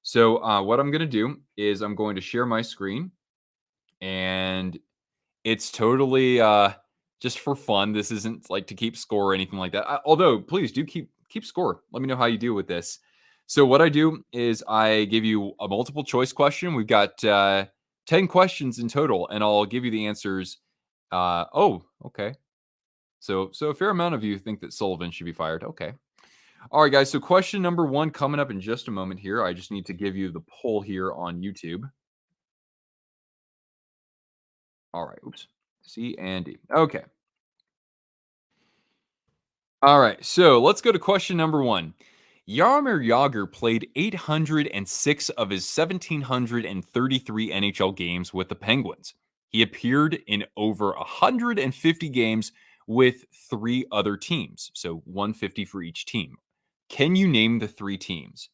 So, what I'm going to do is I'm going to share my screen, and it's totally just for fun. This isn't like to keep score or anything like that. Although, please do keep score. Let me know how you do with this. So, what I do is I give you a multiple choice question. We've got 10 questions in total, and I'll give you the answers. Oh, okay. So a fair amount of you think that Sullivan should be fired. Okay. All right, guys. So question number one coming up in just a moment here. I just need to give you the poll here on YouTube. All right. Oops. C and D. Okay. All right. So let's go to question number one. Jaromir Jagr played 806 of his 1,733 NHL games with the Penguins. He appeared in over 150 games with three other teams, so 150 for each team. Can you name the three teams?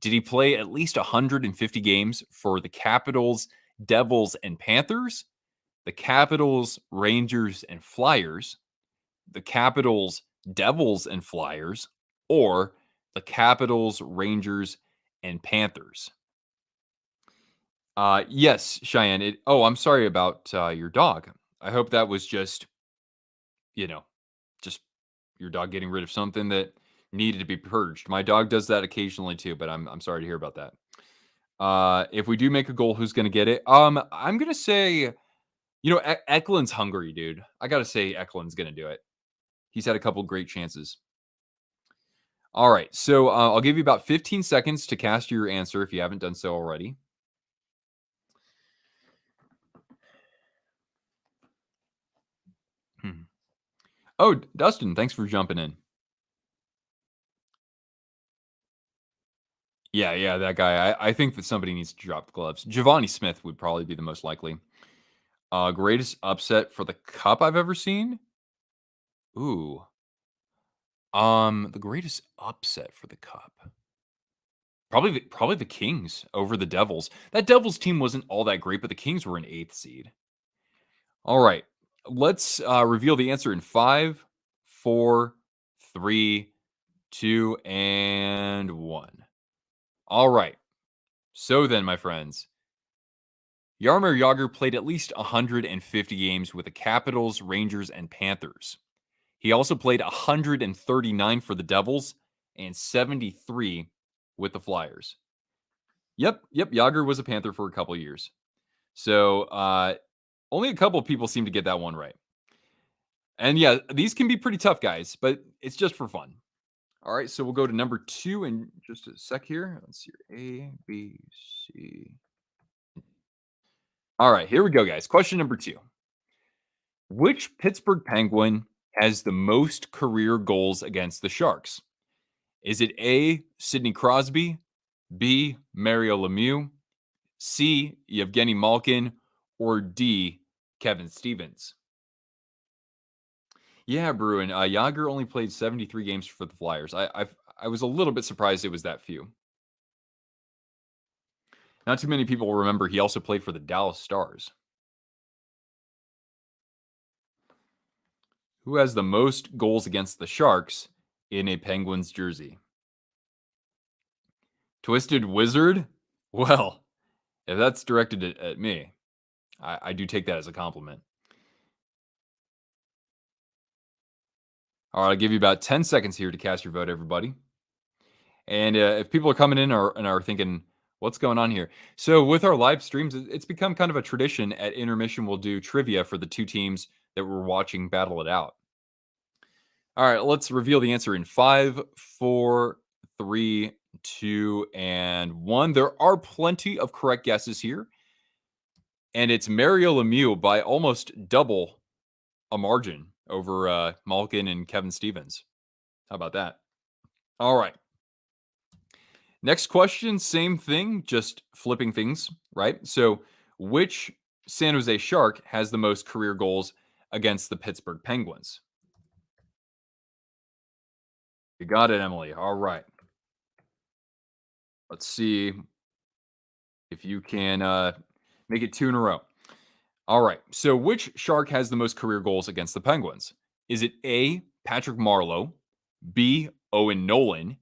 Did he play at least 150 games for the Capitals, Devils, and Panthers, the Capitals, Rangers, and Flyers, the Capitals, Devils, and Flyers, or the Capitals, Rangers, and Panthers? Yes, Cheyenne. I'm sorry about your dog. I hope that was just, you know, just your dog getting rid of something that needed to be purged. My dog does that occasionally too, but I'm sorry to hear about that. If we do make a goal, who's going to get it? I'm going to say, Eklund's hungry, dude. I got to say Eklund's going to do it. He's had a couple great chances. All right. So I'll give you about 15 seconds to cast your answer if you haven't done so already. Oh, Dustin, thanks for jumping in. Yeah, that guy. I think that somebody needs to drop the gloves. Giovanni Smith would probably be the most likely. Greatest upset for the cup I've ever seen? Ooh. The greatest upset for the cup. Probably the Kings over the Devils. That Devils team wasn't all that great, but the Kings were an 8th seed. All right. Let's reveal the answer in 5, 4, 3, 2, and 1. All right. So then, my friends, Jaromir Jagr played at least 150 games with the Capitals, Rangers, and Panthers. He also played 139 for the Devils and 73 with the Flyers. Yep. Jagr was a Panther for a couple years. So only a couple of people seem to get that one right. And yeah, these can be pretty tough, guys, but it's just for fun. All right, so we'll go to number 2 in just a sec here. Let's see. A, B, C. All right, here we go, guys. Question number 2. Which Pittsburgh Penguin has the most career goals against the Sharks? Is it A, Sidney Crosby, B, Mario Lemieux, C, Yevgeny Malkin, or D, Kevin Stevens? Yeah, Bruin. Yager only played 73 games for the Flyers. I was a little bit surprised it was that few. Not too many people remember he also played for the Dallas Stars. Who has the most goals against the Sharks in a Penguins jersey? Twisted Wizard? Well, if that's directed at me, I do take that as a compliment. All right, I'll give you about 10 seconds here to cast your vote, everybody. And if people are coming in and are thinking, what's going on here? So, with our live streams, it's become kind of a tradition at intermission. We'll do trivia for the two teams that we're watching battle it out. All right, let's reveal the answer in 5, 4, 3, 2, and 1. There are plenty of correct guesses here. And it's Mario Lemieux by almost double a margin over Malkin and Kevin Stevens. How about that? All right. Next question, same thing, just flipping things, right? So, which San Jose Shark has the most career goals against the Pittsburgh Penguins? You got it, Emily. All right. Let's see if you can make it 2 in a row. All right. So, which Shark has the most career goals against the Penguins? Is it A, Patrick Marleau, B, Owen Nolan,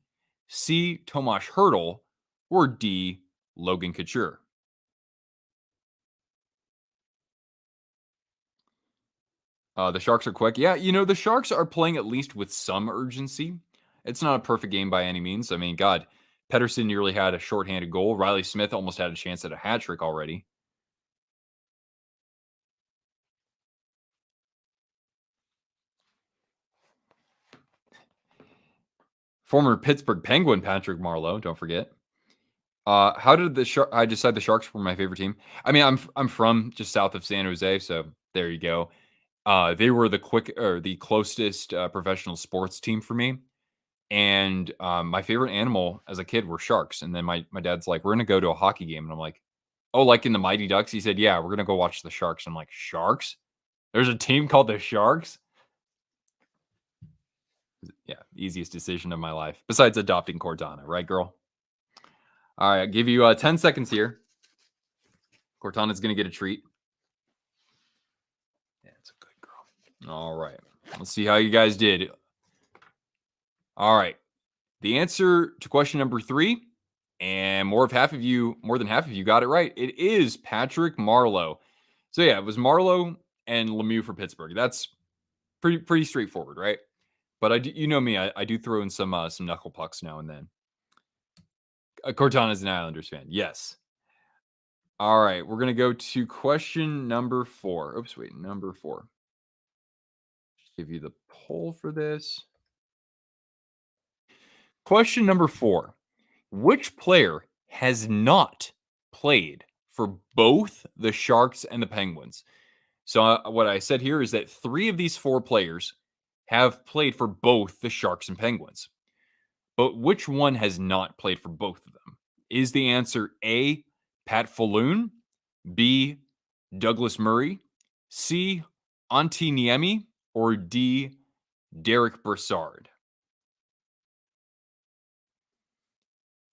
C, Tomas Hertl, or D, Logan Couture? The Sharks are quick. Yeah, the Sharks are playing at least with some urgency. It's not a perfect game by any means. I mean, God, Pedersen nearly had a shorthanded goal. Riley Smith almost had a chance at a hat trick already. Former Pittsburgh Penguin Patrick Marleau, don't forget. How did I decide the Sharks were my favorite team? I mean, I'm from just south of San Jose, so there you go. They were the closest professional sports team for me. And my favorite animal as a kid were sharks. And then my dad's like, "We're gonna go to a hockey game," and I'm like, "Oh, like in the Mighty Ducks?" He said, "Yeah, we're gonna go watch the Sharks." I'm like, "Sharks? There's a team called the Sharks?" Yeah, easiest decision of my life besides adopting Cortana, right, girl? All right, I'll give you 10 seconds here. Cortana's gonna get a treat. Yeah, it's a good girl. All right, let's see how you guys did. All right, the answer to question number 3, and more than half of you got it right. It is Patrick Marleau. So yeah, it was Marleau and Lemieux for Pittsburgh. That's pretty straightforward, right? But you know me, I do throw in some knuckle pucks now and then. Cortana's an Islanders fan. Yes. All right, we're gonna go to question number 4. Oops, wait, number 4. Just give you the poll for this. Question number 4. Which player has not played for both the Sharks and the Penguins? So, what I said here is that 3 of these 4 players have played for both the Sharks and Penguins. But which one has not played for both of them? Is the answer A, Pat Falloon, B, Douglas Murray, C, Antti Niemi, or D, Derek Brassard?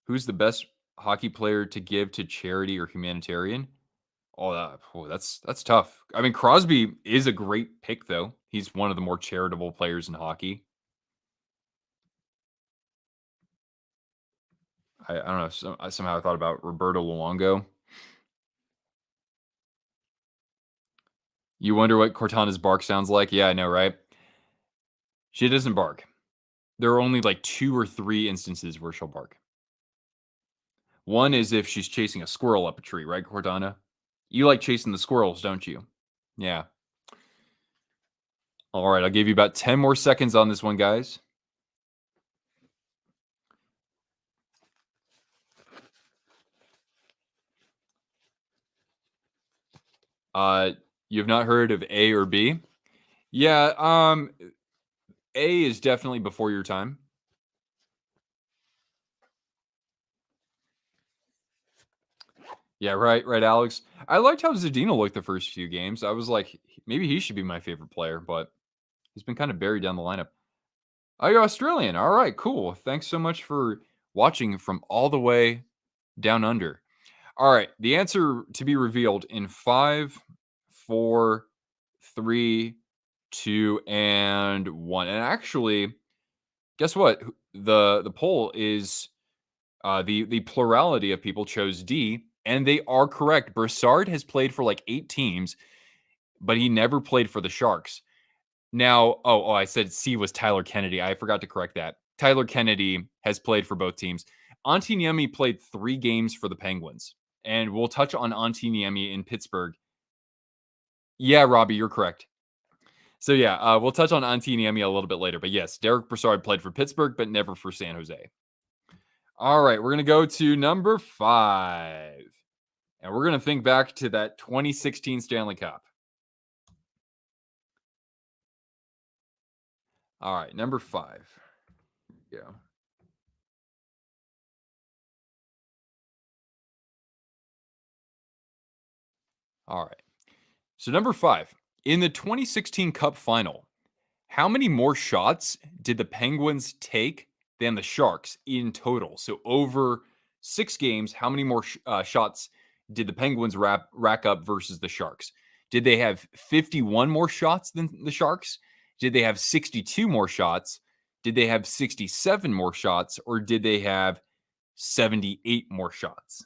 Who's the best hockey player to give to charity or humanitarian? That's tough. I mean, Crosby is a great pick, though. He's one of the more charitable players in hockey. I don't know. Somehow I thought about Roberto Luongo. You wonder what Cortana's bark sounds like? Yeah, I know, right? She doesn't bark. There are only like 2 or 3 instances where she'll bark. One is if she's chasing a squirrel up a tree, right, Cortana? You like chasing the squirrels, don't you? Yeah. All right, I'll give you about 10 more seconds on this one, guys. Uh, you have not heard of A or B? Yeah, A is definitely before your time. Yeah, right, Alex. I liked how Zadina looked the first few games. I was like, maybe he should be my favorite player, but he's been kind of buried down the lineup. Oh, you're Australian. All right, cool. Thanks so much for watching from all the way down under. All right, the answer to be revealed in 5, 4, 3, 2, and 1. And actually, guess what? The poll is the plurality of people chose D, and they are correct. Brassard has played for like 8 teams, but he never played for the Sharks. Now, I said C was Tyler Kennedy. I forgot to correct that. Tyler Kennedy has played for both teams. Antiniemi played 3 games for the Penguins, and we'll touch on Antiniemi in Pittsburgh. Yeah, Robbie, you're correct. So yeah, we'll touch on Antiniemi a little bit later. But yes, Derek Brassard played for Pittsburgh, but never for San Jose. All right, we're gonna go to number 5, and we're gonna think back to that 2016 Stanley Cup. All right, number 5. Yeah. All right. So number 5, in the 2016 Cup final, how many more shots did the Penguins take than the Sharks in total? So over 6 games, how many more shots did the Penguins rack up versus the Sharks? Did they have 51 more shots than the Sharks? Did they have 62 more shots? Did they have 67 more shots? Or did they have 78 more shots?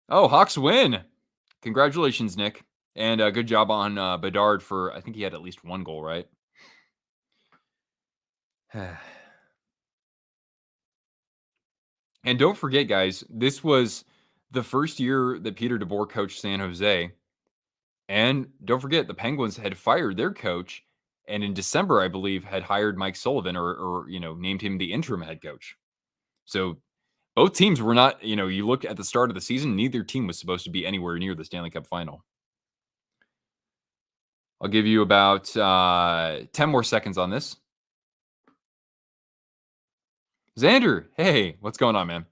Oh, Hawks win. Congratulations, Nick. And good job on Bedard for, I think he had at least 1 goal, right? And don't forget, guys, this was the first year that Peter DeBoer coached San Jose. And don't forget, the Penguins had fired their coach, and in December, I believe, had hired Mike Sullivan or named him the interim head coach. So both teams were not, you look at the start of the season, neither team was supposed to be anywhere near the Stanley Cup final. I'll give you about 10 more seconds on this. Xander, hey, what's going on, man?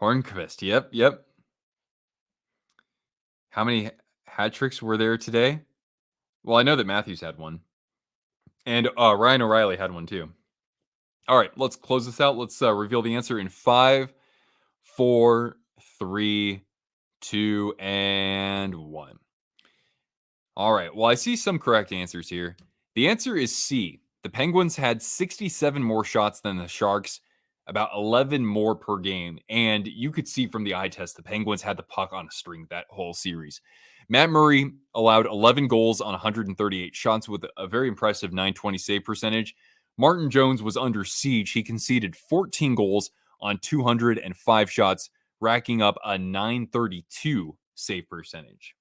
Hornqvist, yep. How many hat tricks were there today? Well, I know that Matthews had one. And Ryan O'Reilly had one too. All right, let's close this out. Let's reveal the answer in 5, 4, 3, 2, and 1. All right. Well, I see some correct answers here. The answer is C. The Penguins had 67 more shots than the Sharks, about 11 more per game. And you could see from the eye test, the Penguins had the puck on a string that whole series. Matt Murray allowed 11 goals on 138 shots with a very impressive 920 save percentage. Martin Jones was under siege. He conceded 14 goals on 205 shots, racking up a 932 save percentage.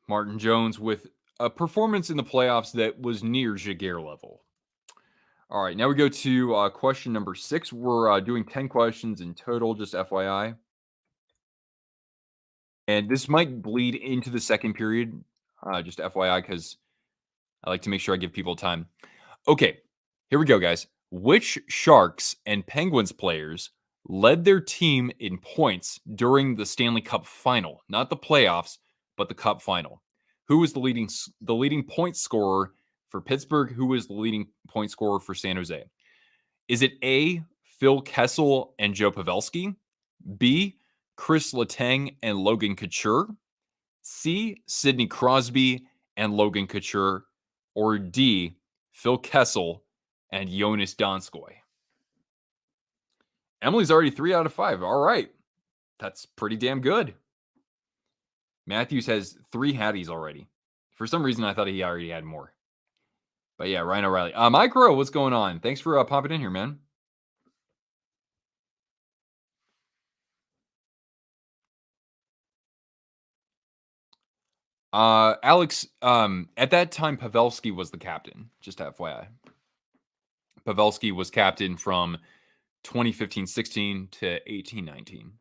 Martin Jones with a performance in the playoffs that was near Jaguar level. All right, now we go to question number 6. We're doing 10 questions in total, just FYI. And this might bleed into the second period, just FYI, because I like to make sure I give people time. Okay, here we go, guys. Which Sharks and Penguins players led their team in points during the Stanley Cup final? Not the playoffs, but the Cup final. Who was the leading point scorer for Pittsburgh? Who was the leading point scorer for San Jose? Is it A, Phil Kessel and Joe Pavelski? B, Chris Letang and Logan Couture? C, Sidney Crosby and Logan Couture? Or D, Phil Kessel and Jonas Donskoy? Emily's already 3 out of 5. All right. That's pretty damn good. Matthews has 3 Hatties already. For some reason, I thought he already had more. But yeah, Ryan O'Reilly. Mike Rowe, what's going on? Thanks for popping in here, man. Alex, at that time, Pavelski was the captain, just FYI. Pavelski was captain from 2015-16 to 18-19.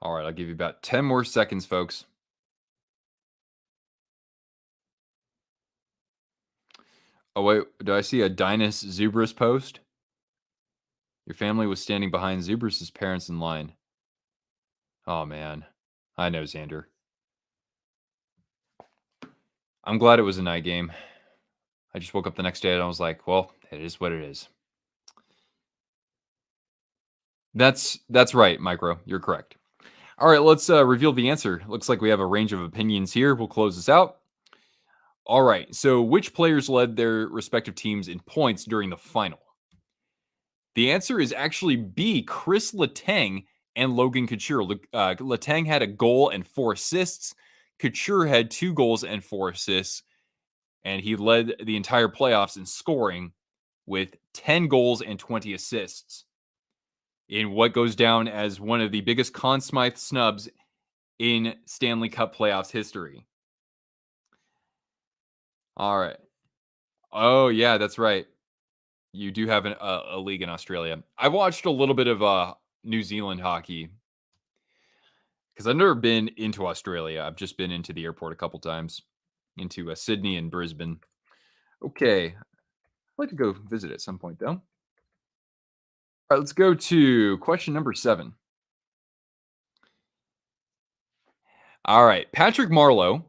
All right, I'll give you about 10 more seconds, folks. Oh, wait, do I see a Dinas Zubris post? Your family was standing behind Zubris' parents in line. Oh, man. I know, Xander. I'm glad it was a night game. I just woke up the next day and I was like, well, it is what it is. That's right, Micro. You're correct. All right, let's reveal the answer. Looks like we have a range of opinions here. We'll close this out. All right. So, which players led their respective teams in points during the final? The answer is actually B. Chris Letang and Logan Couture. Letang had a goal and 4 assists. Couture had 2 goals and 4 assists, and he led the entire playoffs in scoring with 10 goals and 20 assists in what goes down as one of the biggest Conn Smythe snubs in Stanley Cup playoffs history. All right. Oh, yeah, that's right. You do have a league in Australia. I've watched a little bit of New Zealand hockey because I've never been into Australia. I've just been into the airport a couple times, into Sydney and Brisbane. Okay. I'd like to go visit at some point, though. All right, let's go to question number 7. All right. Patrick Marleau,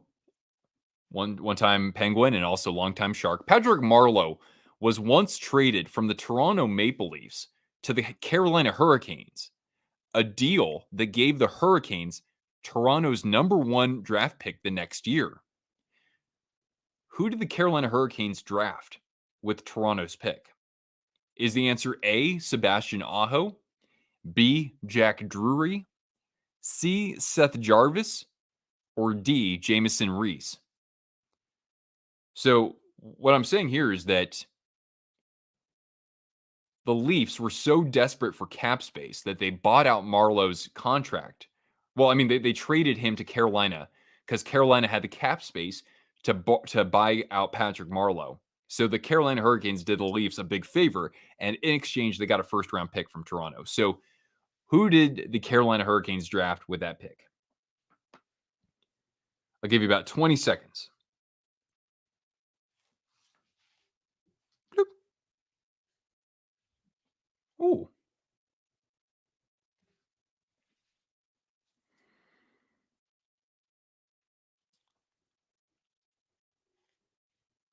one-time Penguin and also longtime Shark. Patrick Marleau was once traded from the Toronto Maple Leafs to the Carolina Hurricanes, a deal that gave the Hurricanes Toronto's number 1 draft pick the next year. Who did the Carolina Hurricanes draft with Toronto's pick? Is the answer A, Sebastian Aho, B, Jack Drury, C, Seth Jarvis, or D, Jamison Reese? So what I'm saying here is that the Leafs were so desperate for cap space that they bought out Marlowe's contract. Well, I mean, they traded him to Carolina because Carolina had the cap space to buy out Patrick Marleau. So the Carolina Hurricanes did the Leafs a big favor, and in exchange, they got a first-round pick from Toronto. So who did the Carolina Hurricanes draft with that pick? I'll give you about 20 seconds. Bloop. Ooh.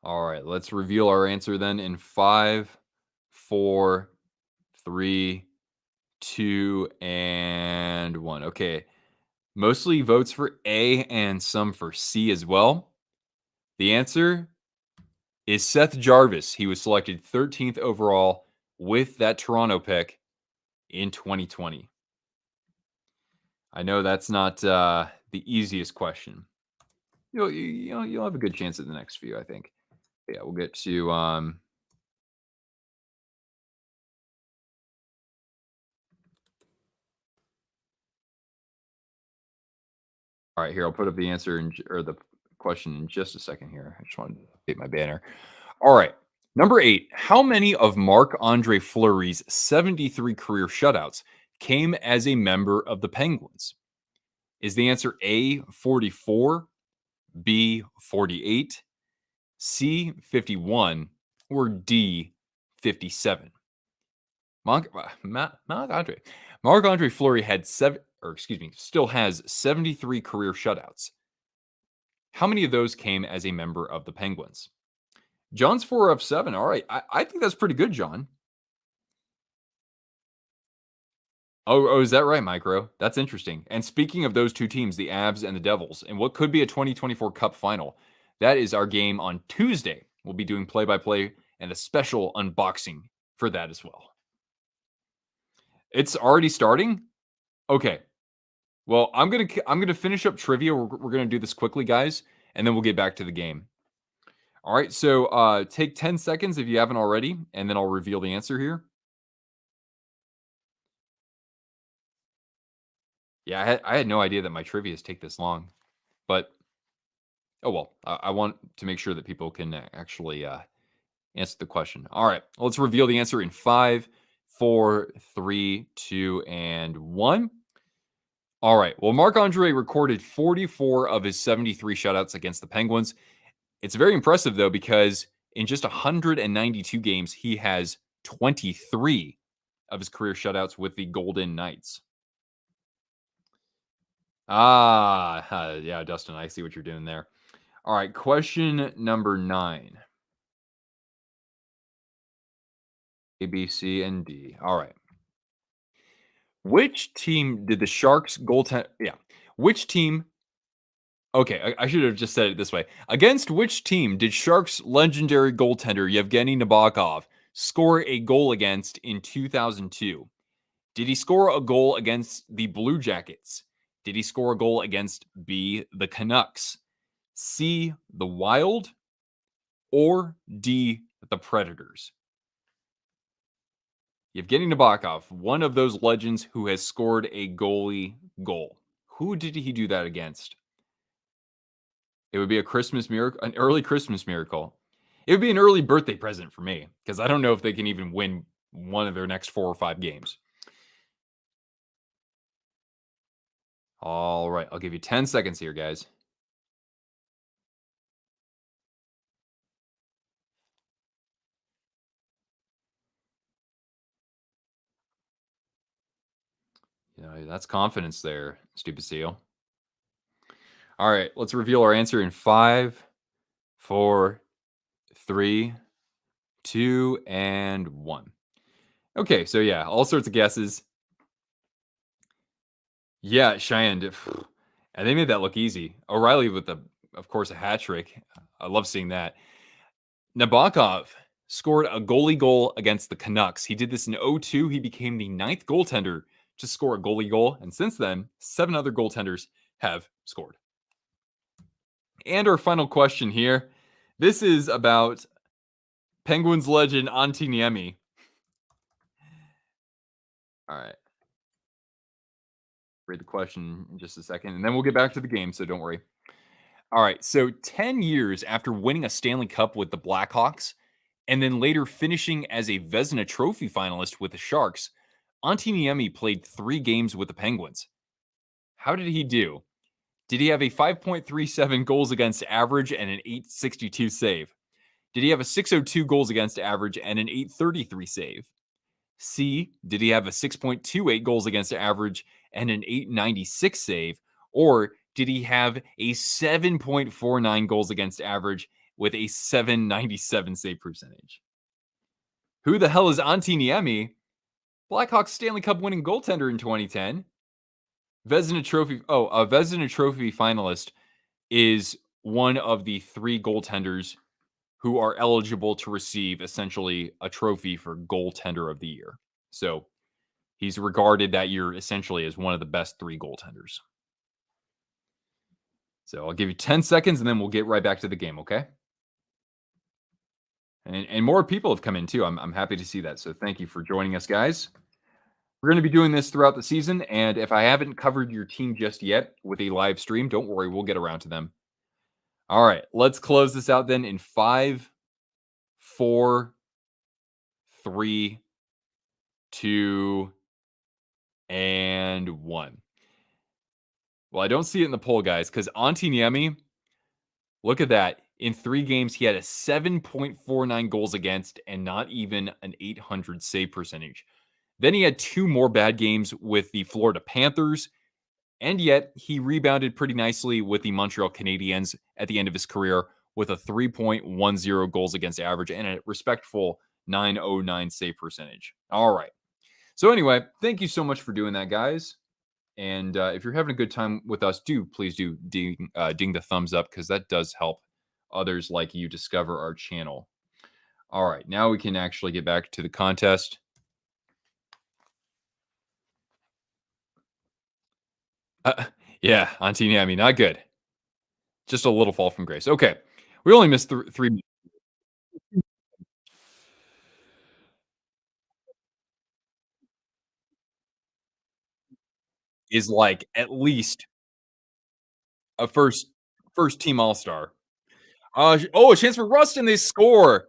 All right, let's reveal our answer then in 5, 4, 3, 2, and 1. Okay. Mostly votes for A and some for C as well. The answer is Seth Jarvis. He was selected 13th overall with that Toronto pick in 2020. I know that's not the easiest question. You'll have a good chance at the next few, I think. Yeah, we'll get to all right, here, I'll put up the answer or the question in just a second here. I just wanted to update my banner. All right. Number 8. How many of Marc-Andre Fleury's 73 career shutouts came as a member of the Penguins? Is the answer A, 44, B, 48, C, 51, or D, 57? Marc-Andre Fleury had still has 73 career shutouts. How many of those came as a member of the Penguins? John's 4 of 7. All right. I think that's pretty good, John. Oh, is that right, Micro? That's interesting. And speaking of those two teams, the Avs and the Devils, and what could be a 2024 Cup final, that is our game on Tuesday. We'll be doing play-by-play and a special unboxing for that as well. It's already starting? Okay. Well, I'm gonna finish up trivia. We're gonna do this quickly, guys, and then we'll get back to the game. All right. So take 10 seconds if you haven't already, and then I'll reveal the answer here. Yeah, I had no idea that my trivias take this long, but oh well. I want to make sure that people can actually answer the question. All right, let's reveal the answer in 5, 4, 3, 2, and 1. All right. Well, Marc Andre recorded 44 of his 73 shutouts against the Penguins. It's very impressive, though, because in just 192 games, he has 23 of his career shutouts with the Golden Knights. Yeah, Dustin, I see what you're doing there. All right, question number 9. A, B, C, and D. All right. Which team did the Sharks goaltend? Yeah. Which team? Okay, I should have just said it this way. Against which team did Sharks legendary goaltender Yevgeny Nabokov score a goal against in 2002? Did he score a goal against the Blue Jackets? Did he score a goal against B, the Canucks, C, the Wild, or D, the Predators? Yevgeny Nabokov, one of those legends who has scored a goalie goal. Who did he do that against? It would be a Christmas miracle, an early Christmas miracle. It would be an early birthday present for me because I don't know if they can even win one of their next 4 or 5 games. All right, I'll give you 10 seconds here, guys. You know, that's confidence there, stupid seal. All right, let's reveal our answer in 5, 4, 3, 2, and 1. Okay, so yeah, all sorts of guesses. Yeah, Cheyenne, and they made that look easy. O'Reilly with of course, a hat trick. I love seeing that. Nabokov scored a goalie goal against the Canucks. He did this in 02. He became the 9th goaltender to score a goalie goal. And since then, 7 other goaltenders have scored. And our final question here. This is about Penguins legend Antti Niemi. All right. Read the question in just a second, and then we'll get back to the game, so don't worry. All right. So 10 years after winning a Stanley Cup with the Blackhawks, and then later finishing as a Vezina Trophy finalist with the Sharks, Antti Niemi played 3 games with the Penguins. How did he do? Did he have a 5.37 goals against average and an 862 save? Did he have a 602 goals against average and an 833 save? C, did he have a 6.28 goals against average and an 896 save? Or did he have a 7.49 goals against average with a 797 save percentage? Who the hell is Antti Niemi? Blackhawks Stanley Cup winning goaltender in 2010. Vezina Trophy. Oh, a Vezina Trophy finalist is one of the 3 goaltenders who are eligible to receive essentially a trophy for goaltender of the year. So he's regarded that year essentially as one of the best 3 goaltenders. So I'll give you 10 seconds and then we'll get right back to the game, okay? And more people have come in too. I'm happy to see that. So thank you for joining us, guys. We're going to be doing this throughout the season. And if I haven't covered your team just yet with a live stream, don't worry, we'll get around to them. All right, let's close this out then in 5, 4, 3, 2, and 1. Well, I don't see it in the poll, guys, because Antti Niemi, look at that. In 3 games, he had a 7.49 goals against and not even an 800 save percentage. Then he had 2 more bad games with the Florida Panthers, and yet he rebounded pretty nicely with the Montreal Canadiens at the end of his career with a 3.10 goals against average and a respectful 909 save percentage. All right. So anyway, thank you so much for doing that, guys. And if you're having a good time with us, please do ding the thumbs up because that does help others like you discover our channel. All right, now we can actually get back to the contest. Yeah, Antti Niemi, not good. Just a little fall from grace. Okay, we only missed 3. is like at least a first team all-star. Oh, a chance for Rust, and they score.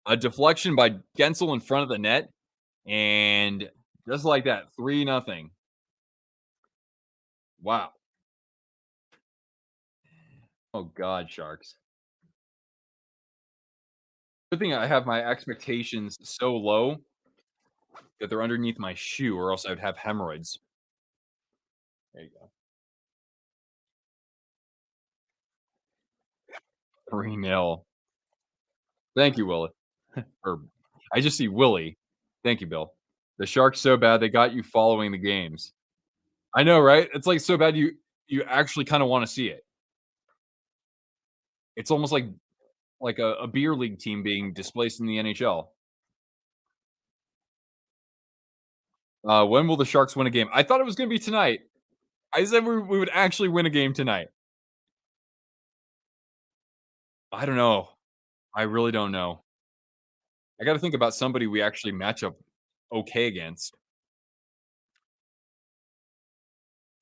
A deflection by Gensel in front of the net, and just like that, 3-0. Wow. Oh god, Sharks. Good thing I have my expectations so low that they're underneath my shoe, or else I'd have hemorrhoids. There you go. 3-0. Thank you, Willie. Or I just see Willie. Thank you, Bill. The Sharks so bad they got you following the games. I know, right? It's like so bad you actually kind of want to see it. It's almost like a beer league team being displaced in the NHL. When will the Sharks win a game? I thought it was going to be tonight. I said we would actually win a game tonight. I don't know. I really don't know. I got to think about somebody we actually match up okay against.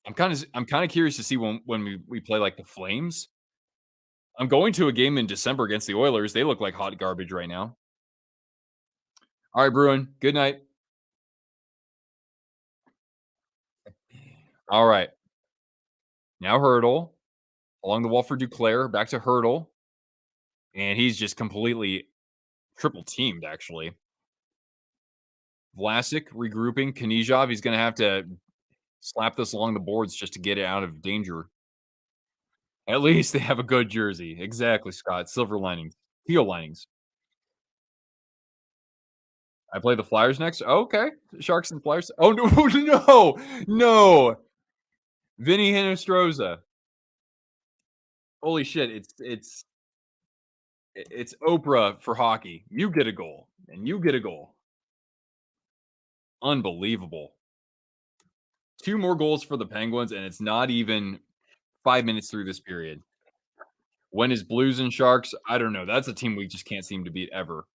I'm kind of curious to see when we play like the Flames. I'm going to a game in December against the Oilers. They look like hot garbage right now. All right, Bruin. Good night. All right. Now Hurdle along the wall for Duclair. Back to Hurdle, and he's just completely triple teamed. Actually, Vlasic regrouping. Knizhov. He's going to have to slap this along the boards just to get it out of danger. At least they have a good jersey. Exactly, Scott. Silver linings, teal linings. I play the Flyers next. Okay, Sharks and Flyers. Oh no, no, no! Vinny Hinostroza. Holy shit! It's Oprah for hockey. You get a goal, and you get a goal. Unbelievable. Two more goals for the Penguins, and it's not even 5 minutes through this period. When is Blues and Sharks? I don't know. That's a team we just can't seem to beat ever.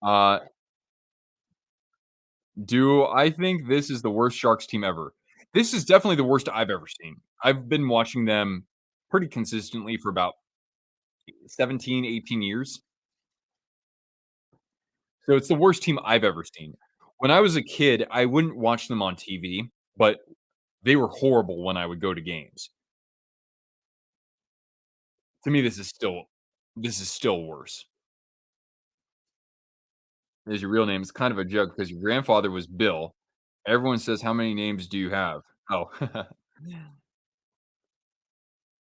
Uh, do I think this is the worst Sharks team ever? This is definitely the worst I've ever seen. I've been watching them pretty consistently for about 17, 18 years. So it's the worst team I've ever seen. When I was a kid, I wouldn't watch them on TV, but they were horrible when I would go to games. To me, this is still worse. Is your real name. It's kind of a joke because your grandfather was Bill. Everyone says, "How many names do you have?" Oh,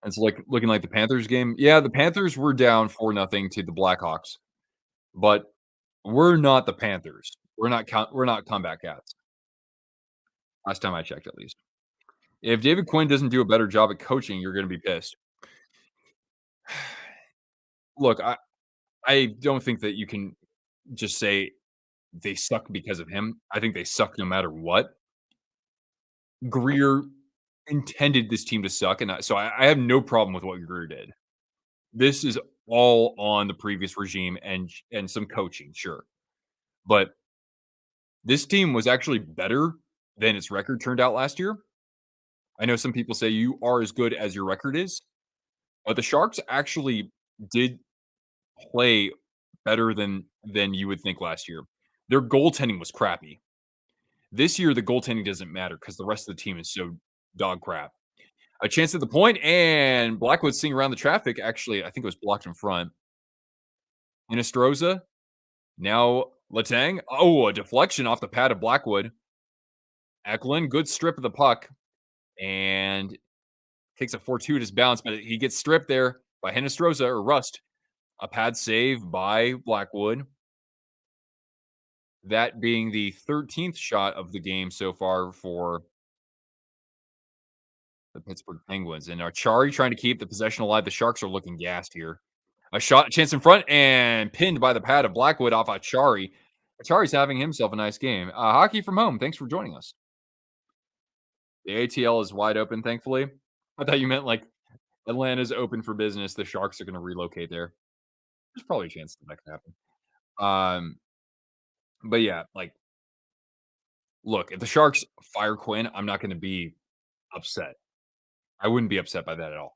it's like looking like the Panthers game. Yeah, the Panthers were down 4-0 to the Blackhawks, but we're not the Panthers. We're not comeback cats. Last time I checked, at least. If David Quinn doesn't do a better job at coaching, you're going to be pissed. Look, I don't think that you can just say they suck because of him. I think they suck no matter what. Greer intended this team to suck, and so I have no problem with what Greer did. This is all on the previous regime and some coaching, sure, but this team was actually better than its record turned out last year. I know some people say you are as good as your record is, but the Sharks actually did play better than you would think last year. Their goaltending was crappy. This year, the goaltending doesn't matter because the rest of the team is so dog crap. A chance at the point, and Blackwood seeing around the traffic. Actually, I think it was blocked in front. Inestroza. Now Letang. Oh, a deflection off the pad of Blackwood. Eklund, good strip of the puck. And takes a fortuitous bounce, but he gets stripped there by Hinestroza or Rust. A pad save by Blackwood. That being the 13th shot of the game so far for the Pittsburgh Penguins. And Archari trying to keep the possession alive. The Sharks are looking gassed here. A shot, chance in front, and pinned by the pad of Blackwood off Achari. Achari's having himself a nice game. Hockey from home. Thanks for joining us. The ATL is wide open, thankfully. I thought you meant like Atlanta's open for business. The Sharks are going to relocate there. There's probably a chance that could happen. But yeah, like, look, if the Sharks fire Quinn, I'm not going to be upset. I wouldn't be upset by that at all.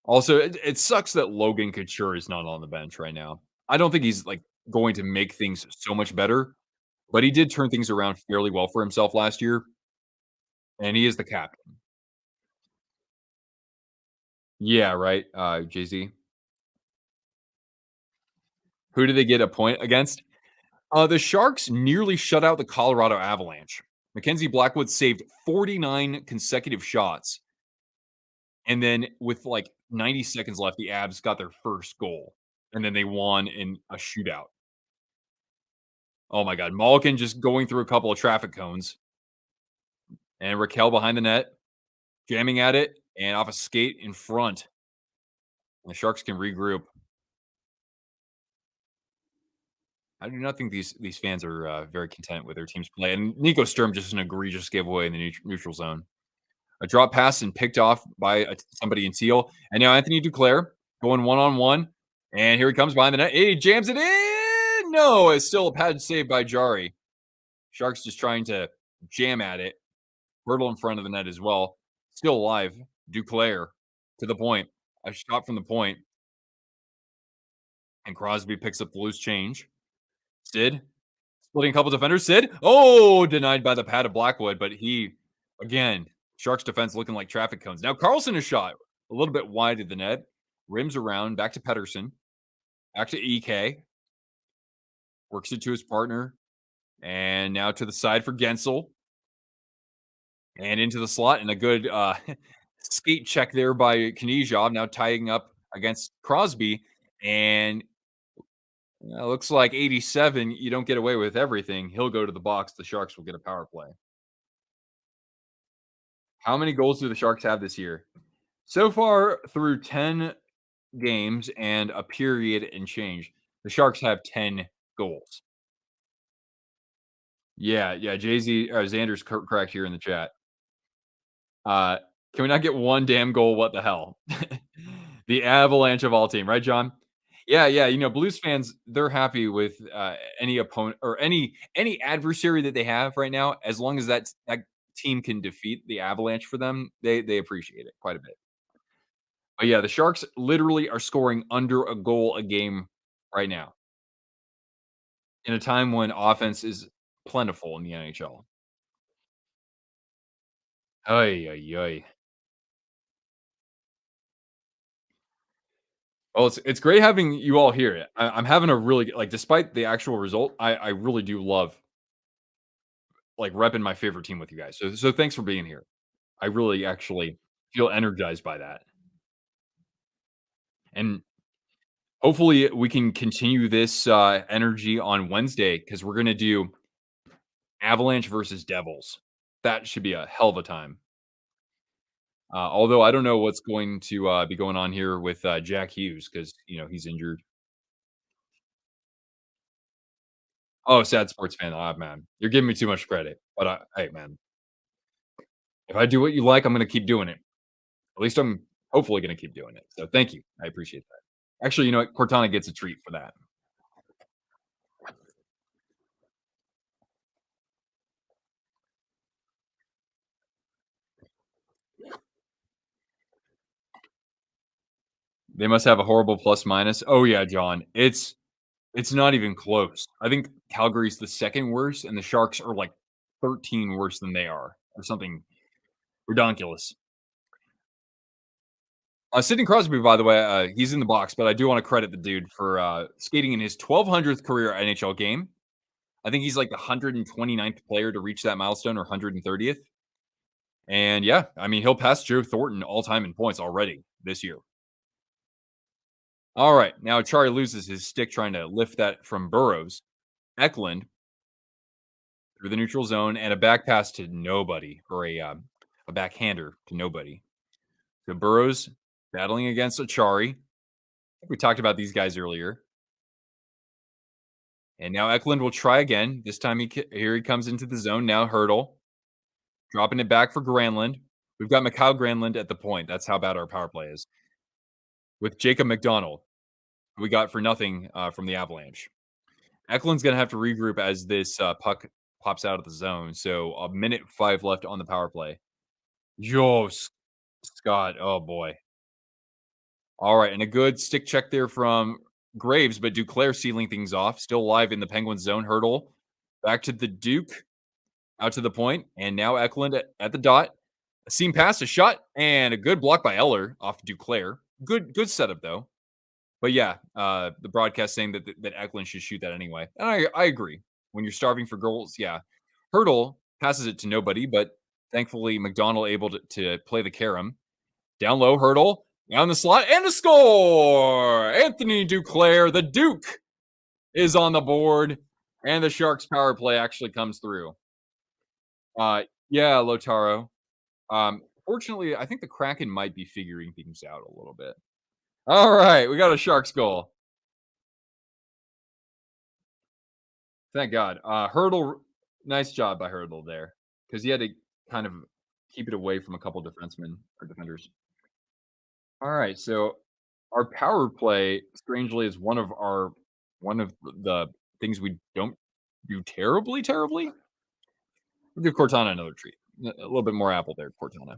Also, it sucks that Logan Couture is not on the bench right now. I don't think he's, like, going to make things so much better, but he did turn things around fairly well for himself last year, and he is the captain. Yeah, right, Jay-Z. Who did they get a point against? The Sharks nearly shut out the Colorado Avalanche. Mackenzie Blackwood saved 49 consecutive shots, and then with, like, 90 seconds left, the Avs got their first goal, and then they won in a shootout. Oh my god, Malkin just going through a couple of traffic cones, and Raquel behind the net, jamming at it, and off a skate in front. And the Sharks can regroup. I do not think these fans are very content with their team's play. And Nico Sturm just an egregious giveaway in the neutral zone. A drop pass and picked off by somebody in teal. And now Anthony Duclair going one on one. And here he comes behind the net. He jams it in. No, it's still a pad save by Jari. Sharks just trying to jam at it. Hurdle in front of the net as well. Still alive. Duclair to the point. A shot from the point. And Crosby picks up the loose change. Sid splitting a couple defenders. Sid, oh, denied by the pad of Blackwood, but he, again, Sharks defense looking like traffic cones. Now Karlsson is shot a little bit wide of the net, rims around, back to Pedersen, back to EK, works it to his partner, and now to the side for Gensel, and into the slot, and a good skate check there by Knizhov, now tying up against Crosby, and looks like 87. You don't get away with everything. He'll go to the box. The Sharks will get a power play. How many goals do the Sharks have this year? So far, through 10 games and a period and change, the Sharks have 10 goals. Yeah, yeah. Jay Z, Xander's correct here in the chat. Uh, can we not get one damn goal? What the hell? The avalanche of all team, right, John? Yeah, yeah. You know, Blues fans, they're happy with any opponent or any adversary that they have right now, as long as that team can defeat the Avalanche for them, they appreciate it quite a bit. But yeah, the Sharks literally are scoring under a goal a game right now in a time when offense is plentiful in the NHL. Ay, ay, ay. Well, it's great having you all here. I'm having a really like, despite the actual result, I really do love like repping my favorite team with you guys. So thanks for being here. I really actually feel energized by that. And hopefully we can continue this energy on Wednesday because we're gonna do Avalanche versus Devils. That should be a hell of a time. Although I don't know what's going to be going on here with Jack Hughes because he's injured. Oh, sad sports fan. Ah, man, you're giving me too much credit. But hey, man, if I do what you like, I'm going to keep doing it. At least I'm hopefully going to keep doing it. So thank you. I appreciate that. Actually, you know what? Cortana gets a treat for that. They must have a horrible plus minus. Oh yeah, John. It's not even close. I think Calgary's the second worst, and the Sharks are like 13 worse than they are, or something ridiculous. Sidney Crosby, by the way, he's in the box, but I do want to credit the dude for skating in his 1,200th career NHL game. I think he's like the 129th player to reach that milestone, or 130th. And yeah, I mean, he'll pass Joe Thornton all time in points already this year. All right, now Chari loses his stick trying to lift that from Burrows. Eklund through the neutral zone and a back pass to nobody, or a backhander to nobody. So Burrows battling against Achari. We talked about these guys earlier. And now Eklund will try again. This time here he comes into the zone. Now Hurdle dropping it back for Granlund. We've got Mikhail Granlund at the point. That's how bad our power play is. With Jacob McDonald, we got for nothing from the Avalanche. Eklund's going to have to regroup as this puck pops out of the zone. So a minute 5 left on the power play. Yo, Scott. Oh boy. All right, and a good stick check there from Graves, but Duclair sealing things off. Still alive in the Penguins zone. Hurdle back to the Duke, out to the point, and now Eklund at the dot. A seam pass, a shot, and a good block by Eller off Duclair. Good setup though. But yeah, the broadcast saying that Eklund should shoot that anyway. And I agree. When you're starving for goals, yeah. Hurdle passes it to nobody, but thankfully McDonald able to play the carom. Down low, Hurdle, down the slot, and a score! Anthony Duclair, the Duke, is on the board, and the Sharks power play actually comes through. Yeah, Lotaro. Fortunately, I think the Kraken might be figuring things out a little bit. All right, we got a Sharks goal. Thank God. Hurdle, nice job by Hurdle there, because he had to kind of keep it away from a couple defensemen or defenders. All right, so our power play, strangely, is one of the things we don't do terribly, terribly. We'll give Cortana another treat. A little bit more apple there, Cortana.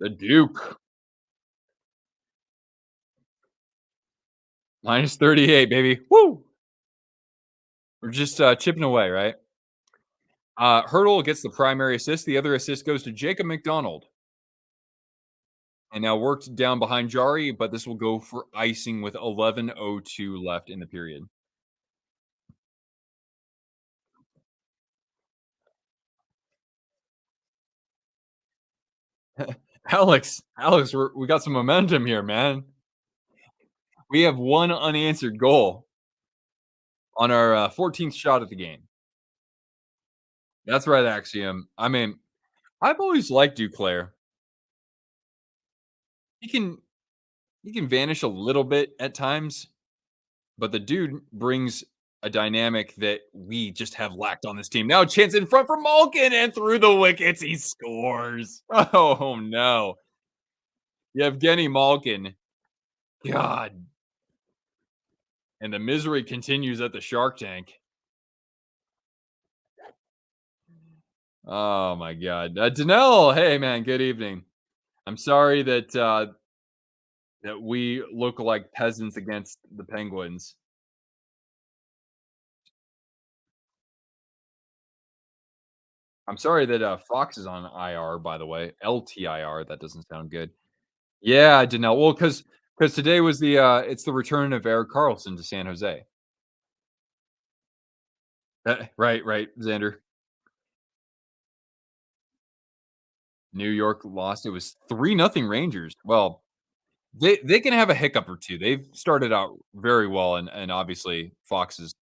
The Duke, minus 38, baby. Woo! We're just chipping away, right? Hurdle gets the primary assist. The other assist goes to Jacob McDonald. And now worked down behind Jari, but this will go for icing with 11:02 left in the period. Alex, we got some momentum here, man. We have one unanswered goal on our 14th shot of the game. That's right, Axiom. I mean, I've always liked Duclair. He can he can vanish a little bit at times, but the dude brings a dynamic that we just have lacked on this team. Now, chance in front for Malkin, and through the wickets, he scores. Oh no, Yevgeny Malkin. God, and the misery continues at the Shark Tank. Oh my God, Danelle. Hey man, good evening. I'm sorry that we look like peasants against the Penguins. I'm sorry that Fox is on IR. By the way, LTIR. That doesn't sound good. Yeah, Danelle. Well, because today was the it's the return of Erik Karlsson to San Jose. Right, Xander. New York lost. It was 3-0 Rangers. Well, they can have a hiccup or two. They've started out very well, and obviously Fox is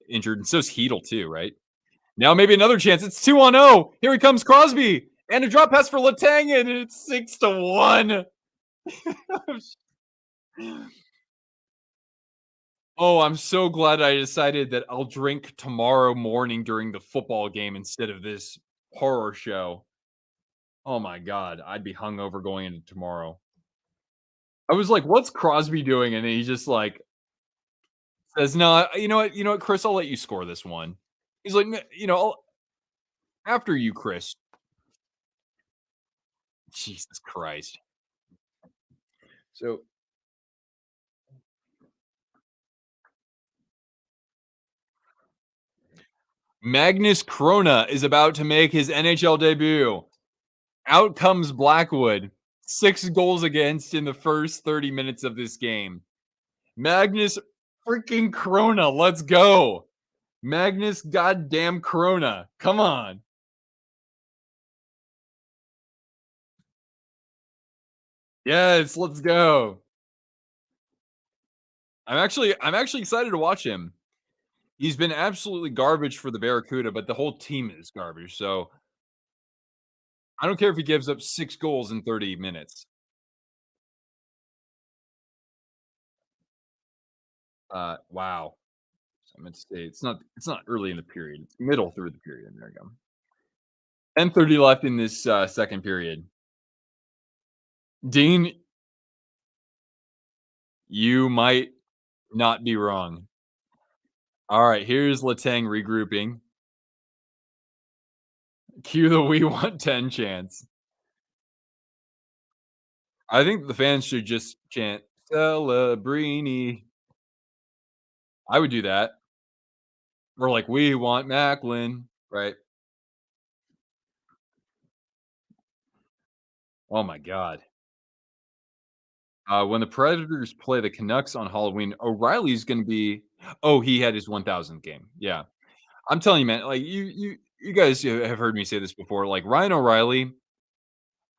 injured, and so's Heedle too, right? Now maybe another chance. It's 2-0. Here he comes, Crosby, and a drop pass for Letang, and it's 6-1. Oh, I'm so glad I decided that I'll drink tomorrow morning during the football game instead of this horror show. Oh my God, I'd be hungover going into tomorrow. I was like, "What's Crosby doing?" And he just like says, "No, you know what, Chris, I'll let you score this one." He's like, after you, Chris." Jesus Christ. So Magnus Krona is about to make his NHL debut. Out comes Blackwood. 6 goals against in the first 30 minutes of this game. Magnus freaking Krona, let's go. Magnus goddamn Krona. Come on. Yes, let's go. I'm actually excited to watch him. He's been absolutely garbage for the Barracuda, but the whole team is garbage. So I don't care if he gives up 6 goals in 30 minutes. Wow. So I meant to say it's not early in the period. It's middle through the period. There you go. 10:30 left in this second period. Dean, you might not be wrong. All right, here's Letang regrouping. Cue the "We Want 10" chants. I think the fans should just chant Celebrini. I would do that. Or like, "We want Macklin," right? Oh my god. When the Predators play the Canucks on Halloween, O'Reilly's gonna be oh, he had his 1,000th game. Yeah. I'm telling you, man, like, you guys have heard me say this before, like, Ryan O'Reilly,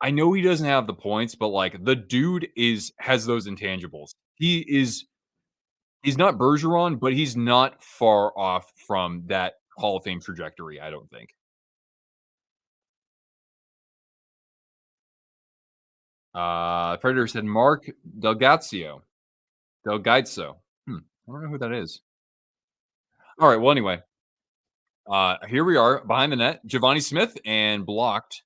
I know he doesn't have the points, but, like, the dude has those intangibles. He's not Bergeron, but he's not far off from that Hall of Fame trajectory, I don't think. Predators had Mark Delgado. I don't know who that is. Alright, well, anyway, here we are behind the net, Giovanni Smith, and blocked,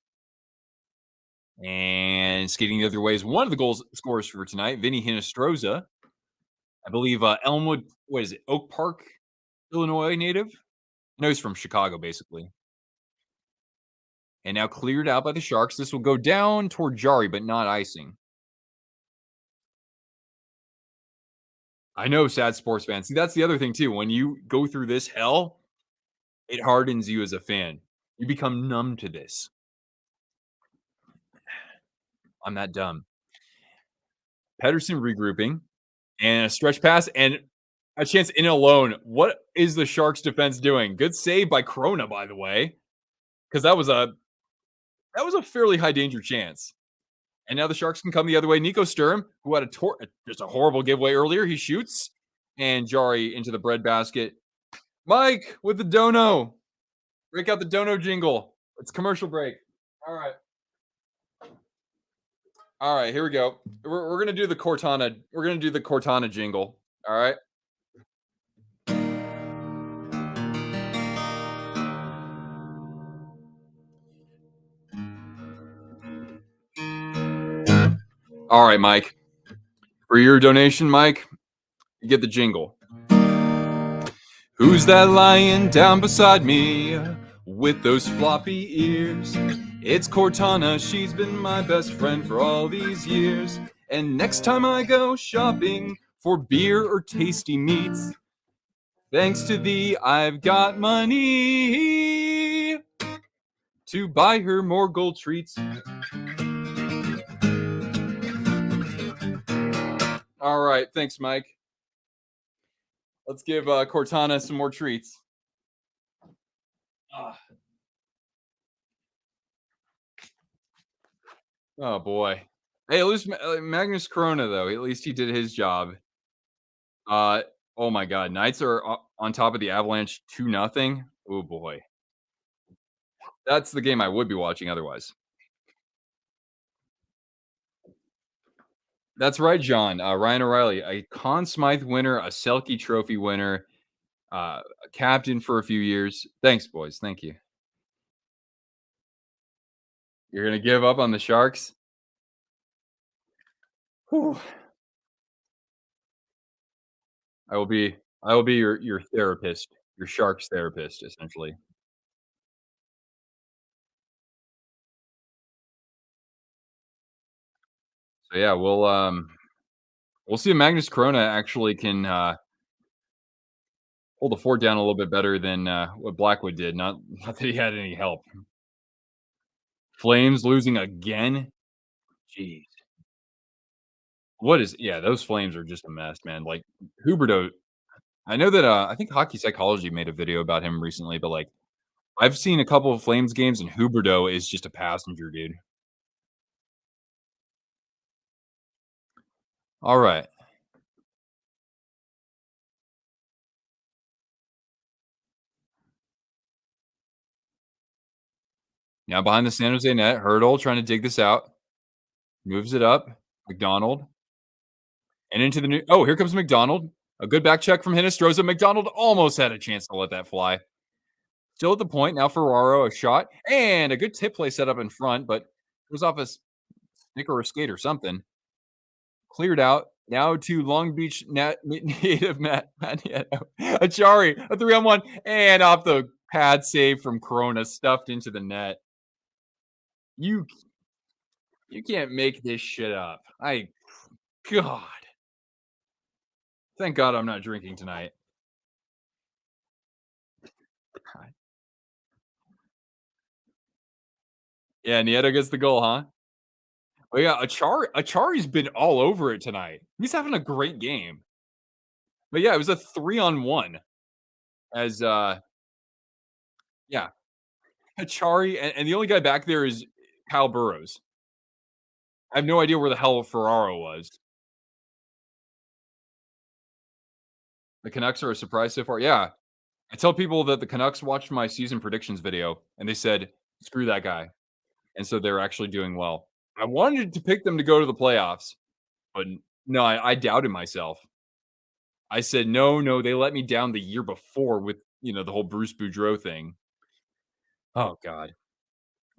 and skating the other way is one of the goals scorers for tonight, Vinny Hinostroza. I believe, Elmwood what is it, Oak Park, Illinois native? No, he's from Chicago, basically. And now cleared out by the Sharks. This will go down toward Jari, but not icing. I know, sad sports fans. See, that's the other thing too. When you go through this hell, it hardens you as a fan. You become numb to this. I'm that dumb. Pedersen regrouping and a stretch pass and a chance in alone. What is the Sharks defense doing? Good save by Krona, by the way, because that was a fairly high danger chance. And now the Sharks can come the other way. Nico Sturm, who had just a horrible giveaway earlier, he shoots and Jari into the breadbasket. Mike with the dono. Break out the dono jingle. It's commercial break. All right. All right, here we go. We're gonna do the Cortana. We're gonna do the Cortana jingle. All right. All right, Mike. For your donation, Mike, you get the jingle. Who's that lying down beside me with those floppy ears? It's Cortana, she's been my best friend for all these years. And next time I go shopping for beer or tasty meats, thanks to thee, I've got money to buy her more gold treats. All right, thanks, Mike. Let's give Cortana some more treats. Ah. Oh boy. Hey, at least Magnus Corona though. At least he did his job. Uh oh my God, Knights are on top of the Avalanche 2-0. Oh boy, that's the game I would be watching otherwise. That's right, John. Ryan O'Reilly, a Conn Smythe winner, a Selke Trophy winner, a captain for a few years. Thanks, boys. Thank you. You're gonna give up on the Sharks? Whew. I will be. I will be your therapist, your Sharks therapist, essentially. So yeah, we'll see if Magnus Corona actually can hold the fort down a little bit better than what Blackwood did. Not that he had any help. Flames losing again. Jeez. What is yeah, those Flames are just a mess, man. Like Huberto, I know that I think Hockey Psychology made a video about him recently, but like I've seen a couple of Flames games and Huberto is just a passenger, dude. All right. Now behind the San Jose net, Hurdle trying to dig this out. Moves it up. McDonald. And into the new oh, here comes McDonald. A good back check from Hinostroza. McDonald almost had a chance to let that fly. Still at the point. Now Ferraro, a shot. And a good tip play set up in front, but it was off a stick or a skate or something. Cleared out. Now to Long Beach native Matt Nieto. Achari, a 3-on-1, and off the pad save from Corona, stuffed into the net. You you can't make this shit up. God, thank God I'm not drinking tonight. God. Yeah, Nieto gets the goal, huh? Oh yeah, Achari's been all over it tonight. He's having a great game. But yeah, it was a 3-on-1 as yeah, Achari and the only guy back there is Kyle Burrows. I have no idea where the hell Ferraro was. The Canucks are a surprise so far. Yeah. I tell people that the Canucks watched my season predictions video and they said, "Screw that guy." And so they're actually doing well. I wanted to pick them to go to the playoffs, but no, I doubted myself. I said, "No, no, they let me down the year before with, the whole Bruce Boudreau thing." Oh god.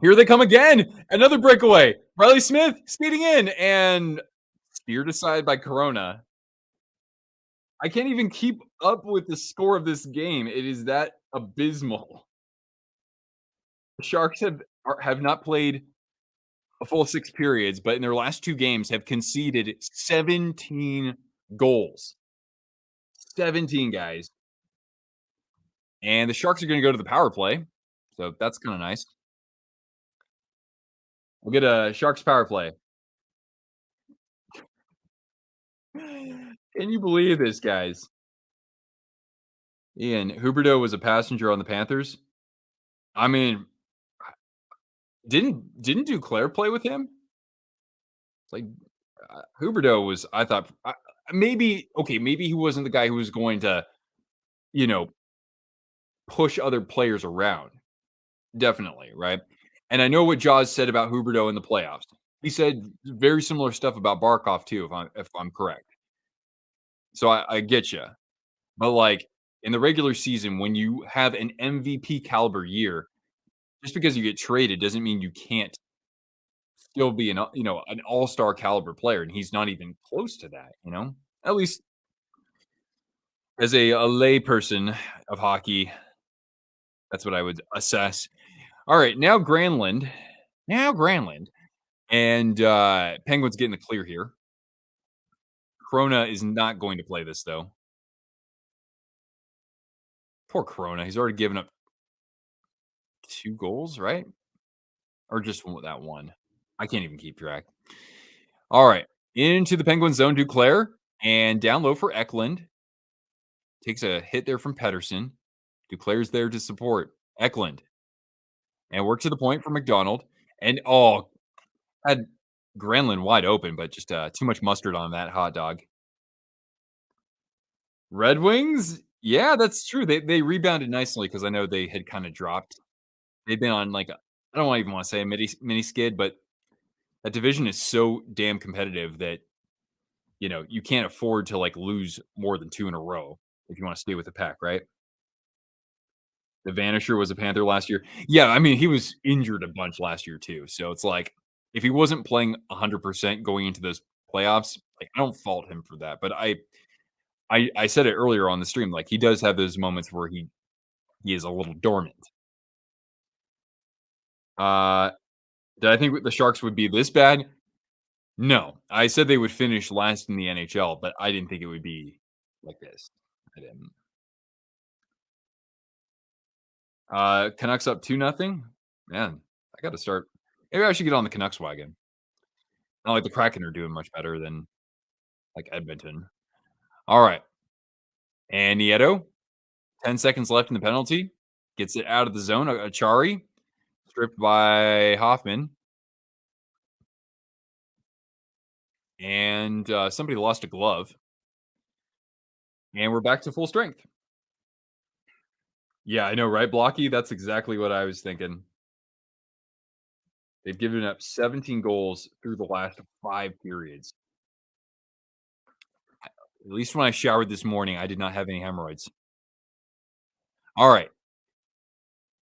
Here they come again. Another breakaway. Riley Smith skating in and steered aside by Corona. I can't even keep up with the score of this game. It is that abysmal. The Sharks have not played a full 6 periods, but in their last 2 games have conceded 17 goals. 17 guys. And the Sharks are gonna go to the power play, so that's kinda nice. We'll get a Sharks power play. Can you believe this, guys? Ian, Huberdeau was a passenger on the Panthers. I mean, didn't Duclair play with him? Like, Huberdeau was I thought maybe okay, maybe he wasn't the guy who was going to, you know, push other players around. Definitely, right? And I know what Jaws said about Huberdeau in the playoffs. He said very similar stuff about Barkov too, if I'm correct. So I get you. But like in the regular season, when you have an MVP caliber year, just because you get traded doesn't mean you can't still be an all-star caliber player, and he's not even close to that. At least as a lay person of hockey, that's what I would assess. All right, now Granlund, and Penguins getting the clear here. Corona is not going to play this though. Poor Corona, he's already given up 2 goals, right? Or just that one. I can't even keep track. All right, into the Penguin zone, Duclair, and down low for Eklund. Takes a hit there from Pedersen. Duclair's there to support Eklund. And work to the point for McDonald. And had Granlund wide open, but just too much mustard on that hot dog. Red Wings, yeah, that's true. They rebounded nicely because I know they had kind of dropped. They've been on like I don't even want to say a mini skid, but that division is so damn competitive that you can't afford to like lose more than 2 in a row if you want to stay with the pack, right? The Vanisher was a Panther last year. Yeah, I mean, he was injured a bunch last year too. So it's like if he wasn't playing 100% going into those playoffs, like I don't fault him for that. But I said it earlier on the stream, like he does have those moments where he is a little dormant. Uh did I think the Sharks would be this bad? No. I said they would finish last in the NHL, but I didn't think it would be like this. I didn't. Canucks up 2-0. Man, I got to start. Maybe I should get on the Canucks wagon. Not like the Kraken are doing much better than like Edmonton. All right. And Nieto, 10 seconds left in the penalty. Gets it out of the zone. Achari, stripped by Hoffman. And somebody lost a glove. And we're back to full strength. Yeah, I know, right, Blocky? That's exactly what I was thinking. They've given up 17 goals through the last 5 periods. At least when I showered this morning, I did not have any hemorrhoids. All right.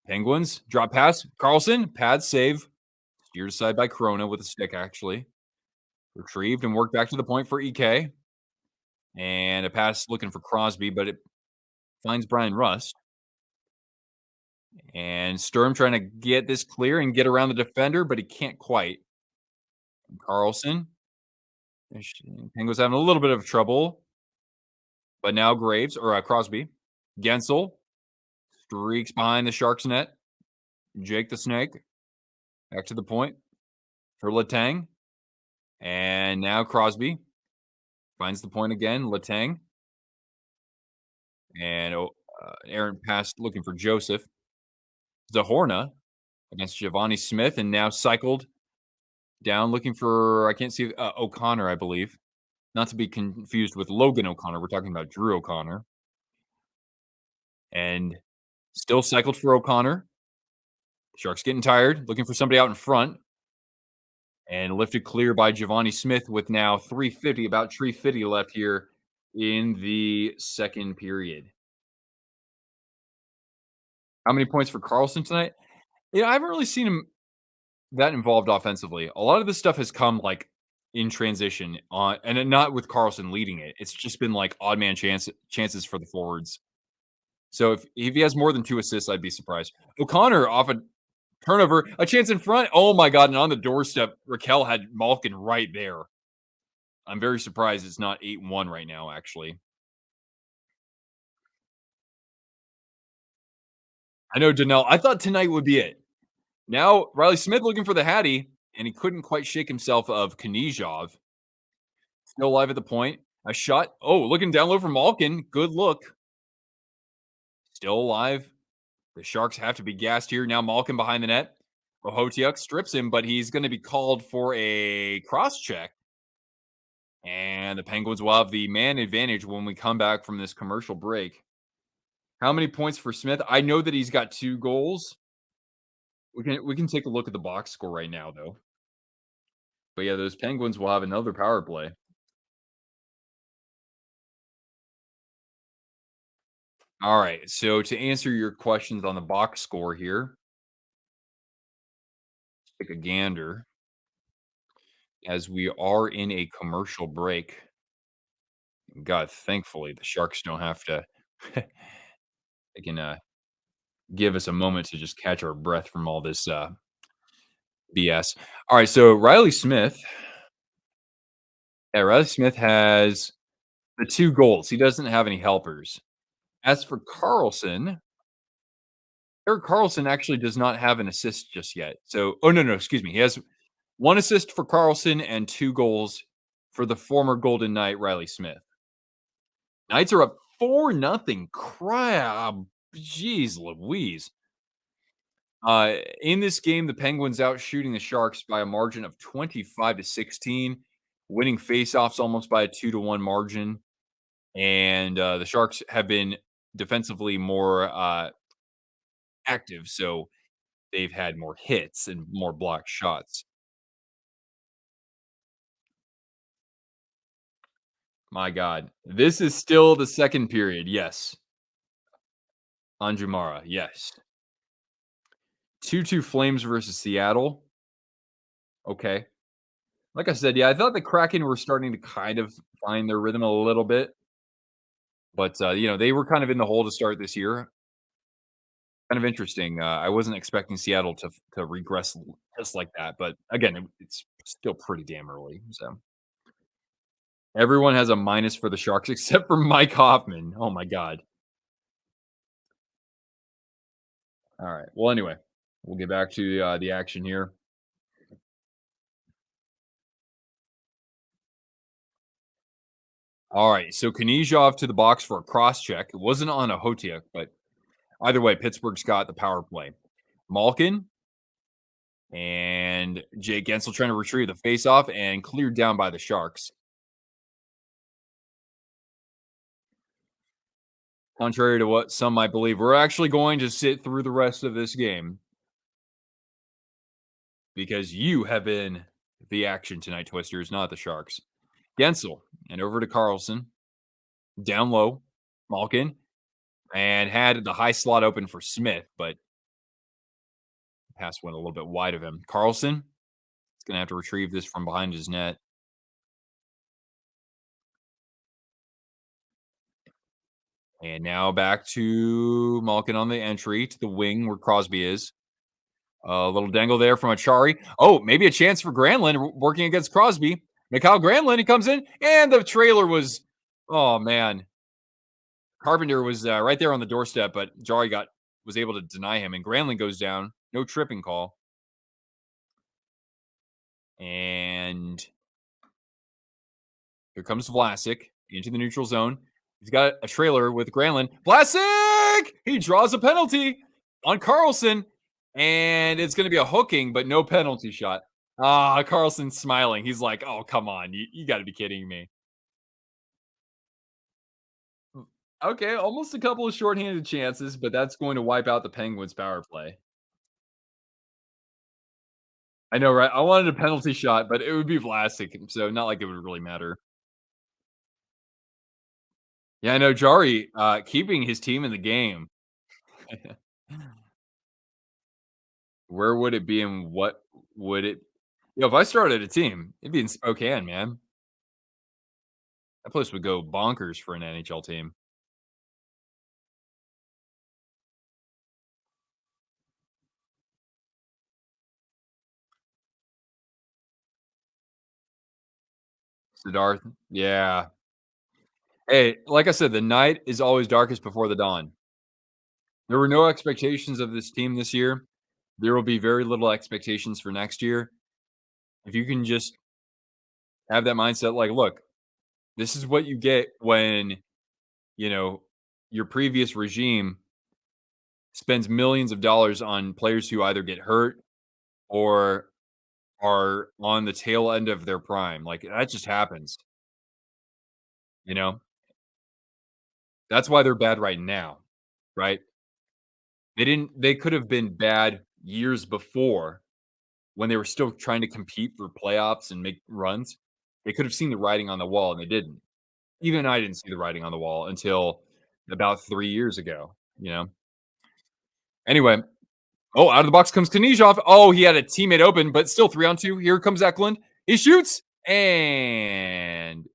Penguins, drop pass. Karlsson, pad save. Steered aside by Corona with a stick, actually. Retrieved and worked back to the point for EK. and a pass looking for Crosby, but it finds Brian Rust. And Sturm trying to get this clear and get around the defender, but he can't quite. Karlsson. Penguins having a little bit of trouble, but now Graves or Crosby. Gensel streaks behind the Sharks net. Jake the Snake back to the point for Letang. And now Crosby finds the point again. Letang. And errant pass looking for Joseph. Zahorna against Giovanni Smith, and now cycled down looking for, I can't see, O'Connor, I believe. Not to be confused with Logan O'Connor. We're talking about Drew O'Connor. And still cycled for O'Connor. Sharks getting tired, looking for somebody out in front. And lifted clear by Giovanni Smith with now 350, about 350 left here in the second period. How many points for Karlsson tonight? Yeah, I haven't really seen him that involved offensively. A lot of this stuff has come like in transition on, and then not with Karlsson leading it. It's just been like odd man chances for the forwards. So if he has more than 2 assists, I'd be surprised. O'Connor off a turnover, a chance in front. Oh my god! And on the doorstep, Raquel had Malkin right there. I'm very surprised it's not 8-1 right now. Actually, I know Donnell. I thought tonight would be it. Now Riley Smith looking for the Hattie, and he couldn't quite shake himself of Knizhov. Still alive at the point. A shot. Oh, looking down low for Malkin. Good look. Still alive. The Sharks have to be gassed here. Now Malkin behind the net. Ohotiuk strips him, but he's going to be called for a cross check. And the Penguins will have the man advantage when we come back from this commercial break. How many points for Smith? I know that he's got 2 goals. We can take a look at the box score right now, though. But yeah, those Penguins will have another power play. All right. So to answer your questions on the box score here, take a gander as we are in a commercial break. God, thankfully, the Sharks don't have to. They can give us a moment to just catch our breath from all this BS. All right, so Riley Smith. Yeah, Riley Smith has the 2 goals. He doesn't have any helpers. As for Karlsson, Erik Karlsson actually does not have an assist just yet. So, oh no, excuse me. He has 1 assist for Karlsson and 2 goals for the former Golden Knight Riley Smith. Knights are up 4-0. Crap. Jeez Louise. In this game, the Penguins out shooting the Sharks by a margin of 25-16, winning faceoffs almost by a 2-1 margin. And the Sharks have been defensively more active, so they've had more hits and more blocked shots. My God, this is still the second period. Yes, Anjumara. Yes, 2-2 Flames versus Seattle. Okay, like I said, yeah, I thought the Kraken were starting to kind of find their rhythm a little bit, but they were kind of in the hole to start this year. Kind of interesting. I wasn't expecting Seattle to regress just like that, but again, it's still pretty damn early. So everyone has a minus for the Sharks except for Mike Hoffman. Oh my God. All right. Well, anyway, we'll get back to the action here. All right. So Knizhov to the box for a cross check. It wasn't on a Hotiak, but either way, Pittsburgh's got the power play. Malkin and Jake Gensel trying to retrieve the faceoff and cleared down by the Sharks. Contrary to what some might believe, we're actually going to sit through the rest of this game because you have been the action tonight, Twisters, not the Sharks. Gensel and over to Karlsson. Down low, Malkin, and had the high slot open for Smith, but the pass went a little bit wide of him. Karlsson is going to have to retrieve this from behind his net. And now back to Malkin on the entry to the wing where Crosby is. A little dangle there from Achari. Oh, maybe a chance for Granlund working against Crosby. Mikhail Granlund, he comes in, and the trailer was, oh man, Carpenter was right there on the doorstep, but Jari was able to deny him, and Granlund goes down. No tripping call, and here comes Vlasic into the neutral zone. He's got a trailer with Granlund. Vlasic! He draws a penalty on Karlsson, and it's going to be a hooking, but no penalty shot. Ah, Karlsson's smiling. He's like, oh, come on. You got to be kidding me. Okay, almost a couple of shorthanded chances, but that's going to wipe out the Penguins' power play. I know, right? I wanted a penalty shot, but it would be Vlasic, so not like it would really matter. Yeah, I know Jari keeping his team in the game. Where would it be and what would it if I started a team, it'd be in Spokane, man. That place would go bonkers for an NHL team. Siddharth, yeah. Hey, like I said, the night is always darkest before the dawn. There were no expectations of this team this year. There will be very little expectations for next year. If you can just have that mindset, like, look, this is what you get when, you know, your previous regime spends millions of dollars on players who either get hurt or are on the tail end of their prime. Like, that just happens, you know? That's why they're bad right now, right? They could have been bad years before when they were still trying to compete for playoffs and make runs. They could have seen the writing on the wall, and they didn't. Even I didn't see the writing on the wall until about 3 years ago, you know? Anyway, oh, out of the box comes Knizhov. Oh, he had a teammate open, but still 3 on 2. Here comes Eklund. He shoots, and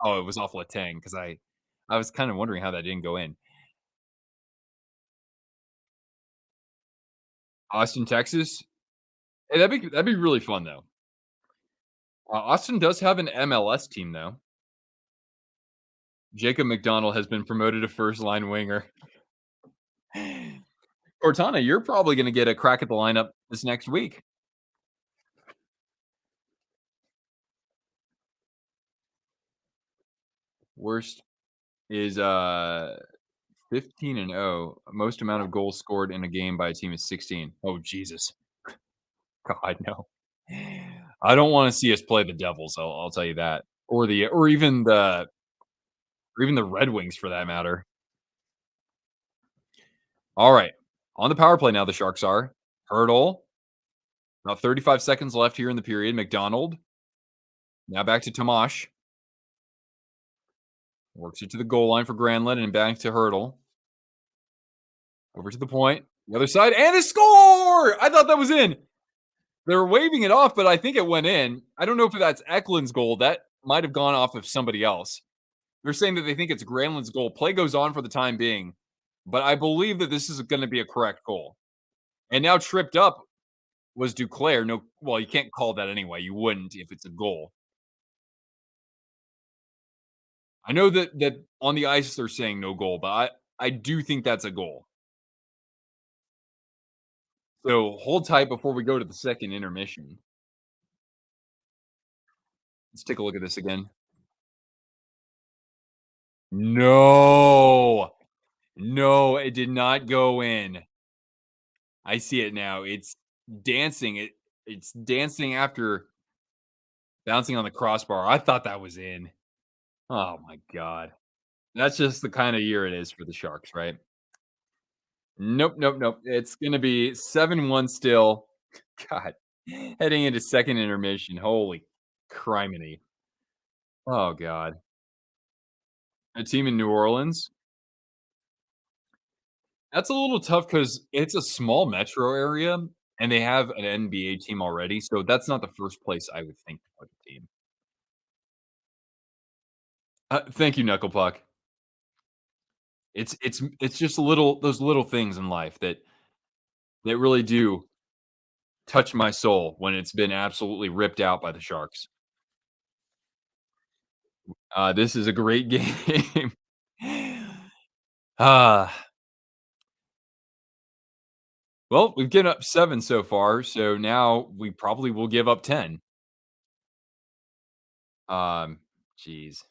oh, it was off Letang because I was kind of wondering how that didn't go in. Austin, Texas. Hey, that'd be really fun though. Austin does have an MLS team though. Jacob McDonald has been promoted to first line winger. Cortana, you're probably going to get a crack at the lineup this next week. Worst is 15 and 0. Most amount of goals scored in a game by a team is 16. Oh Jesus. God no. I don't want to see us play the Devils, I'll tell you that. Or even the Red Wings for that matter. All right. On the power play now the Sharks are. Hurdle. About 35 seconds left here in the period. McDonald. Now back to Tomash. Works it to the goal line for Granlund and back to Hurdle. Over to the point. The other side. And a score! I thought that was in. They were waving it off, but I think it went in. I don't know if that's Eklund's goal. That might have gone off of somebody else. They're saying that they think it's Granlund's goal. Play goes on for the time being, but I believe that this is going to be a correct goal. And now tripped up was Duclair. No, well, you can't call that anyway. You wouldn't if it's a goal. I know that on the ice they're saying no goal, but I do think that's a goal. So hold tight before we go to the second intermission. Let's take a look at this again. No, no, it did not go in. I see it now. It's dancing. It's dancing after bouncing on the crossbar. I thought that was in. Oh my god. That's just the kind of year it is for the Sharks, right? Nope, nope, nope. It's gonna be 7-1 still. God. Heading into second intermission. Holy criminy. Oh god. A team in New Orleans. That's a little tough because it's a small metro area and they have an NBA team already. So that's not the first place I would think to put a team. Thank you, Knuckle Puck. It's just little those little things in life that really do touch my soul when it's been absolutely ripped out by the Sharks. This is a great game. Ah, well, we've given up 7 so far, so now we probably will give up 10. Um, Jeez.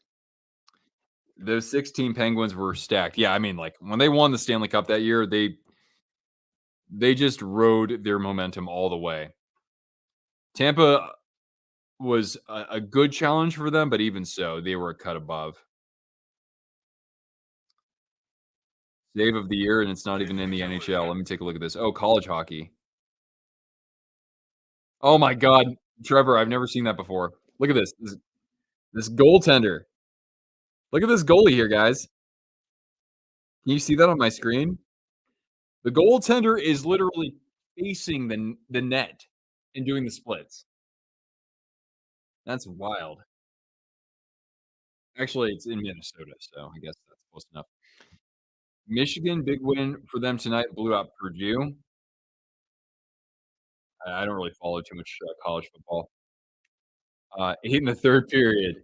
Those 16 Penguins were stacked. Yeah, I mean, like, when they won the Stanley Cup that year, they just rode their momentum all the way. Tampa was a good challenge for them, but even so, they were a cut above. Save of the year, and it's not even in the NHL. Let me take a look at this. Oh, college hockey. Oh my god, Trevor, I've never seen that before. Look at this goaltender. Look at this goalie here, guys. Can you see that on my screen? The goaltender is literally facing the net and doing the splits. That's wild. Actually, it's in Minnesota, so I guess that's close enough. Michigan, big win for them tonight, blew out Purdue. I don't really follow too much, college football. 8 in the 3rd period.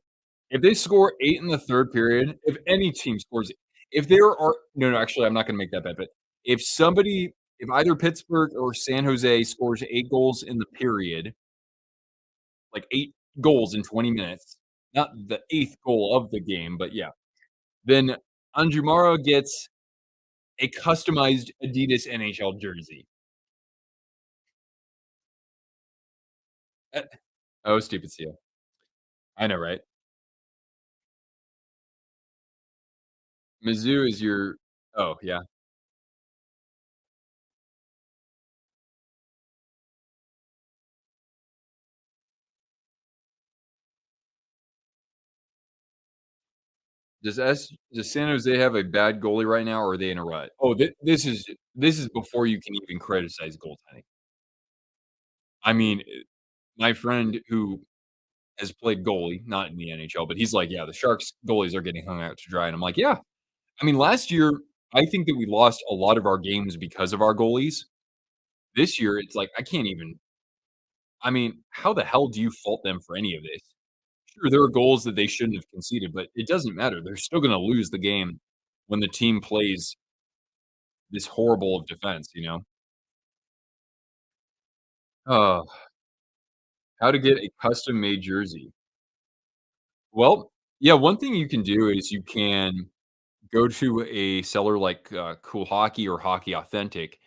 If they score 8 in the 3rd period, if any team scores if there are no, actually, I'm not gonna make that bet, but if either Pittsburgh or San Jose scores 8 goals in the period, like 8 goals in 20 minutes, not the 8th goal of the game, but yeah, then Anjumara gets a customized Adidas NHL jersey. Eh oh, stupid seal. I know, right? Mizzou is your oh, yeah. Does San Jose have a bad goalie right now, or are they in a rut? Oh, this is before you can even criticize goaltending. I mean, my friend who has played goalie, not in the NHL, but he's like, "Yeah, the Sharks goalies are getting hung out to dry," and I'm like, "Yeah." I mean, last year, I think that we lost a lot of our games because of our goalies. This year, it's like, I can't even I mean, how the hell do you fault them for any of this? Sure, there are goals that they shouldn't have conceded, but it doesn't matter. They're still gonna lose the game when the team plays this horrible of defense, you know? Oh, how to get a custom-made jersey. Well, yeah, one thing you can do is you can go to a seller like, Cool Hockey or Hockey Authentic,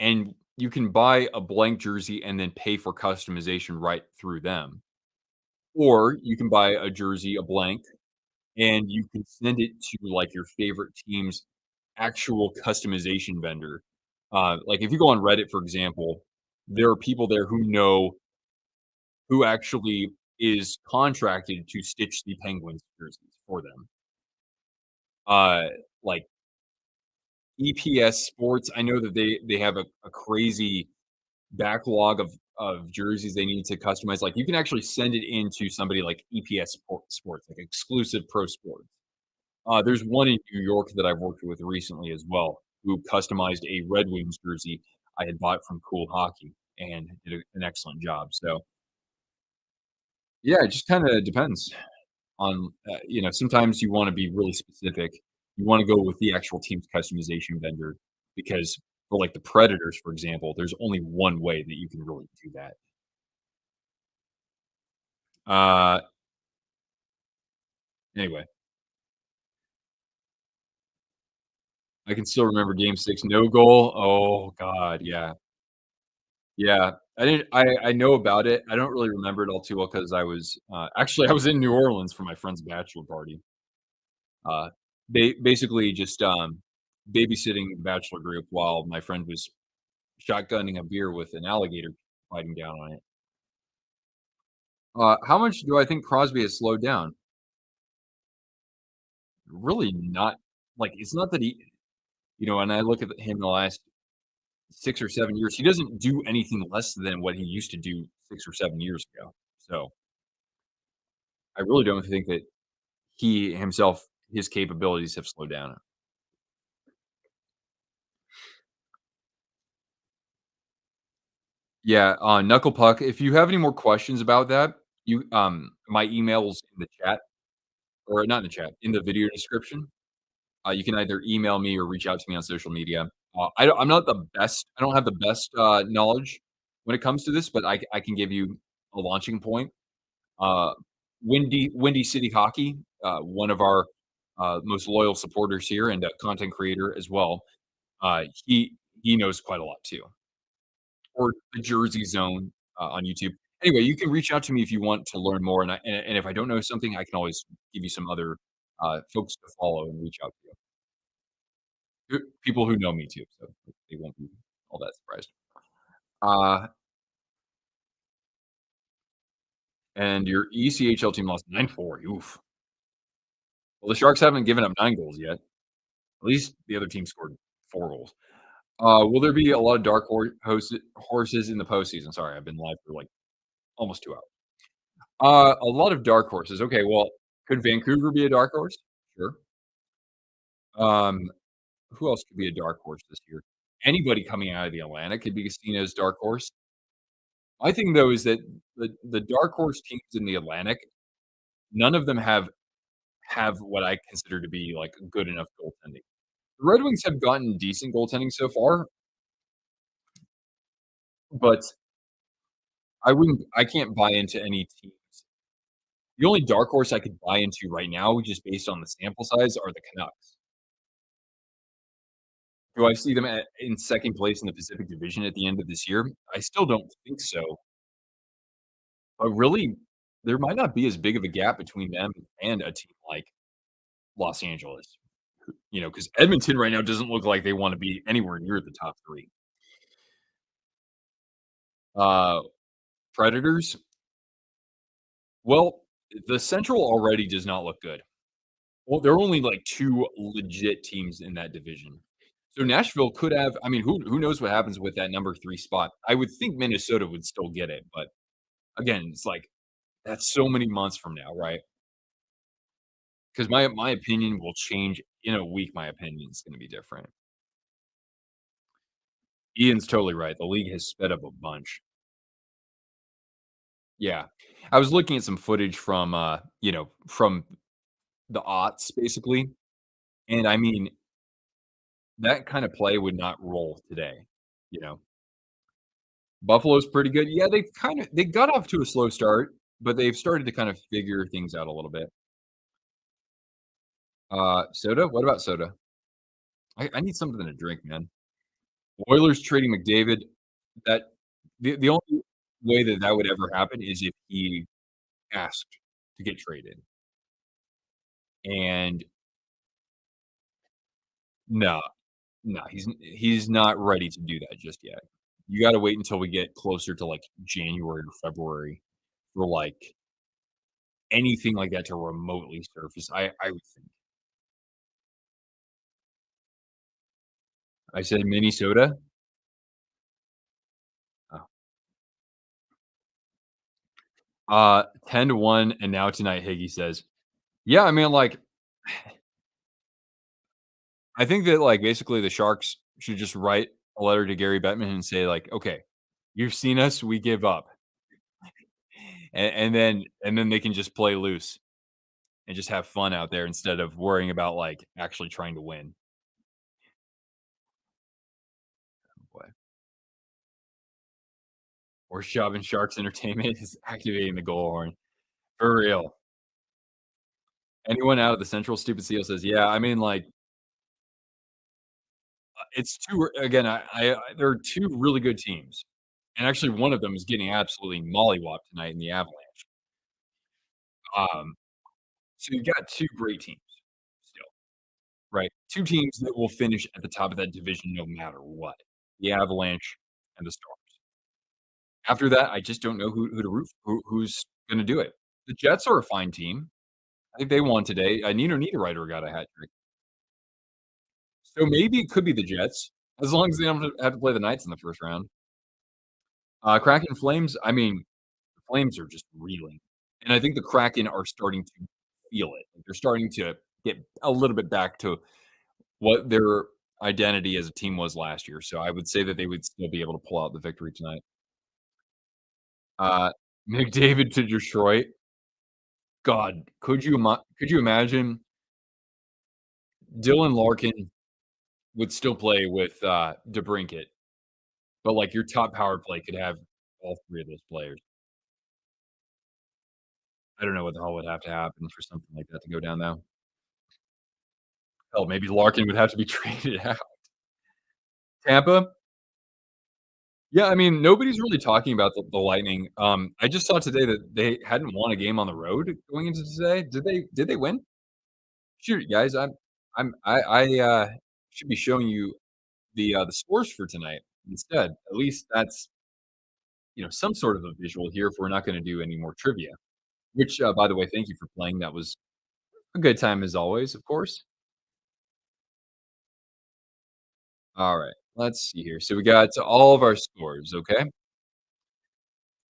and you can buy a blank jersey and then pay for customization right through them. Or you can buy a jersey, a blank, and you can send it to, like, your favorite team's actual customization vendor. Like, if you go on Reddit, for example, there are people there who actually is contracted to stitch the Penguins jerseys for them. Uh, like EPS Sports, I know that they have a crazy backlog of jerseys they need to customize. Like, you can actually send it into somebody like Sports, like Exclusive Pro Sports. There's one in New York that I've worked with recently as well, who customized a Red Wings jersey I had bought from Cool Hockey and did an excellent job. So, yeah, it just kinda depends on, sometimes you wanna be really specific. You wanna go with the actual team's customization vendor because for, like, the Predators, for example, there's only one way that you can really do that. Uh, anyway, I can still remember game 6 no goal. Oh god, yeah. Yeah. I know about it. I don't really remember it all too well because actually, I was in New Orleans for my friend's bachelor party. Uh, basically just, babysitting the bachelor group while my friend was shotgunning a beer with an alligator biting down on it. How much do I think Crosby has slowed down? Really not like, it's not that and I look at him the last 6 or 7 years, he doesn't do anything less than what he used to do 6 or 7 years ago. So, I really don't think that he himself, his capabilities have slowed down. Yeah, Knuckle Puck, if you have any more questions about that, my email's in the chat, or not in the chat, in the video description. You can either email me or reach out to me on social media. I'm not the best. I don't have the best knowledge when it comes to this, but I can give you a launching point. Uh, Windy City Hockey, one of our most loyal supporters here and a content creator as well. He knows quite a lot too. Or the Jersey Zone on YouTube. Anyway, you can reach out to me if you want to learn more, and if I don't know something, I can always give you some other folks to follow and reach out to you. People who know me too, so they won't be all that surprised. Uh, and your ECHL team lost 9-4. Oof. Well, the Sharks haven't given up 9 goals yet. At least the other team scored 4 goals. Will there be a lot of horses in the postseason? Sorry, I've been live for, like, almost 2 hours. A lot of dark horses. Okay, well, could Vancouver be a dark horse? Sure. Um, who else could be a dark horse this year? Anybody coming out of the Atlantic could be seen as dark horse. My thing, though, is that the dark horse teams in the Atlantic, none of them have what I consider to be, like, good enough goaltending. The Red Wings have gotten decent goaltending so far, but I can't buy into any teams. The only dark horse I could buy into right now, just based on the sample size, are the Canucks. Do I see them in 2nd place in the Pacific Division at the end of this year? I still don't think so, but really, there might not be as big of a gap between them and a team like Los Angeles, because Edmonton right now doesn't look like they wanna be anywhere near the top 3. Uh, Predators, well, the Central already does not look good. Well, there are only, like, 2 legit teams in that division. So Nashville could have, I mean, who knows what happens with that number 3 spot. I would think Minnesota would still get it, but again, it's like, that's so many months from now, right? Because my opinion will change in a week. My opinion is gonna be different. Ian's totally right. The league has sped up a bunch. Yeah. I was looking at some footage from, from the aughts, basically, and I mean, that kind of play would not roll today, you know? Buffalo's pretty good. Yeah, they got off to a slow start, but they've started to kind of figure things out a little bit. Soda? What about soda? I need something to drink, man. Oilers trading McDavid, that the only way that that would ever happen is if he asked to get traded, and no, no, he's not ready to do that just yet. You gotta wait until we get closer to, like, January or February for, like, anything like that to remotely surface, I would think. I said Minnesota? Oh. 10-1, and now tonight, Higgy says. Yeah, I mean, like, I think that, like, basically the Sharks should just write a letter to Gary Bettman and say, like, "Okay, you've seen us, we give up." And then they can just play loose and just have fun out there instead of worrying about, like, actually trying to win. Boy. Worst job in Sharks entertainment is activating the goal horn. For real. Anyone out of the Central Stupid Seal says, "Yeah, I mean, like, it's 2 again, there are 2 really good teams, and actually one of them is getting absolutely mollywopped tonight in the Avalanche. Um, so you've got 2 great teams still, right? 2 teams that will finish at the top of that division no matter what, the Avalanche and the Stars. After that, I just don't know who to root for, who's gonna do it. The Jets are a fine team. I think they won today. Nino Niederreiter got a hat trick. So maybe it could be the Jets, as long as they don't have to play the Knights in the first round. Kraken Flames, I mean, the Flames are just reeling, and I think the Kraken are starting to feel it. Like, they're starting to get a little bit back to what their identity as a team was last year, so I would say that they would still be able to pull out the victory tonight. Uh, McDavid to Detroit. God, could you imagine Dylan Larkin would still play with, DeBrincat, but, like, your top power play could have all 3 of those players. I don't know what the hell would have to happen for something like that to go down, though. Hell, maybe Larkin would have to be traded out. Tampa? Yeah, I mean, nobody's really talking about the Lightning. I just saw today that they hadn't won a game on the road going into today. Did they win? Shoot, guys, I should be showing you the scores for tonight instead. At least that's, some sort of a visual here if we're not gonna do any more trivia, which, by the way, thank you for playing. That was a good time as always, of course. Alright, let's see here. So we got all of our scores, okay?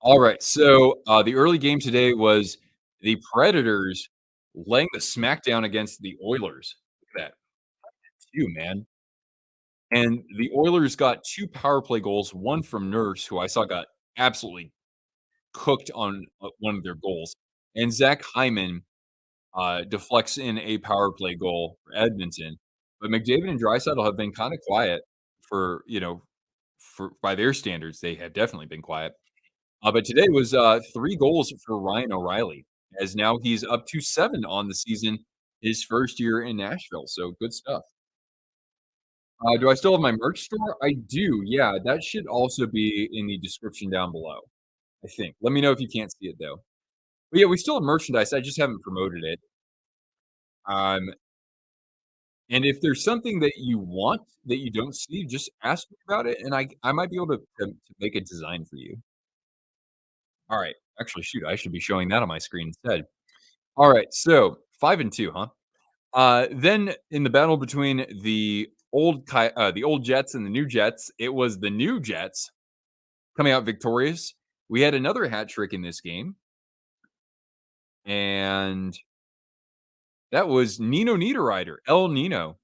Alright, so, the early game today was the Predators laying the smackdown against the Oilers. Look at that, 2, man. And the Oilers got 2 power play goals, one from Nurse, who I saw got absolutely cooked on, one of their goals, and Zach Hyman, deflects in a power play goal for Edmonton. But McDavid and Draisaitl have been kinda quiet for, for by their standards, they have definitely been quiet. But today was, 3 goals for Ryan O'Reilly, as now he's up to 7 on the season, his first year in Nashville, so good stuff. Do I still have my merch store? I do, yeah, that should also be in the description down below, I think. Let me know if you can't see it, though. But, yeah, we still have merchandise, I just haven't promoted it. Um, and if there's something that you want that you don't see, just ask me about it, and I might be able to make a design for you. Alright, actually, shoot, I should be showing that on my screen instead. Alright, so 5 and 2, huh? Then in the battle between the old Jets and the new Jets, it was the new Jets coming out victorious. We had another hat trick in this game, and that was Nino Niederreiter, El Nino.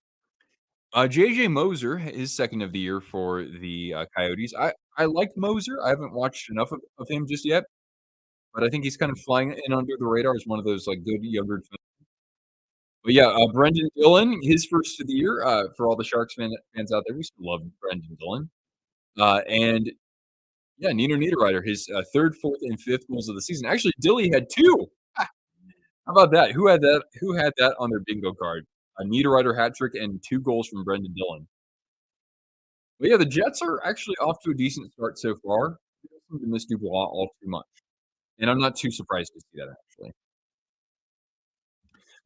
JJ Moser, his second of the year for the Coyotes. I like Moser. I haven't watched enough of him just yet, but I think he's kind of flying in under the radar as one of those like good younger. But yeah, Brendan Dillon, his first of the year, for all the Sharks fans out there, we still love Brendan Dillon. And yeah, Nino Niederreiter, his 3rd, 4th, and 5th goals of the season. Actually, Dilly had 2. Ah, how about that? Who had that on their bingo card? A Niederreiter hat trick and 2 goals from Brendan Dillon. But yeah, the Jets are actually off to a decent start so far. They don't seem to miss Dubois all too much, and I'm not too surprised to see that actually.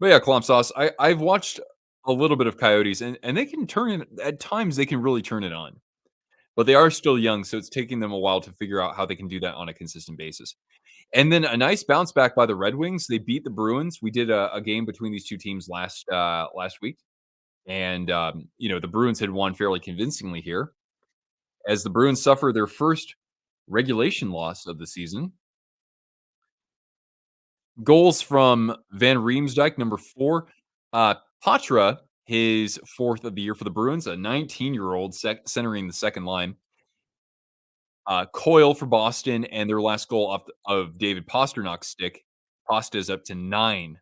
But yeah, Clump Sauce, I've watched a little bit of Coyotes, and they can turn it at times, they can really turn it on. But they are still young, so it's taking them a while to figure out how they can do that on a consistent basis. And then a nice bounce back by the Red Wings. They beat the Bruins. We did a game between these 2 teams last week, and, the Bruins had won fairly convincingly here as the Bruins suffer their first regulation loss of the season. Goals from Van Riemsdyk, number 4. Patra, his 4th of the year for the Bruins, a 19-year-old centering the second line. Coyle for Boston, and their last goal off of David Pasternak's stick. Pasta is up to 9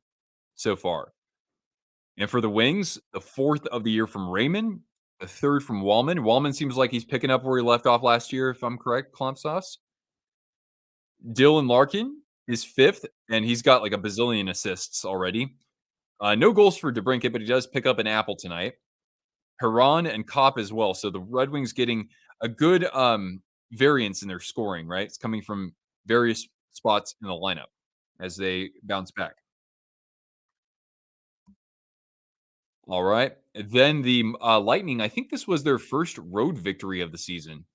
so far. And for the Wings, the 4th of the year from Raymond, the 3rd from Wallman. Wallman seems like he's picking up where he left off last year, if I'm correct, Clump Sauce. Dylan Larkin is 5th, and he's got like a bazillion assists already. No goals for DeBrincat, but he does pick up an apple tonight. Perron and Kopp as well. So the Red Wings getting a good variance in their scoring, right? It's coming from various spots in the lineup as they bounce back. All right. Then the Lightning, I think this was their first road victory of the season.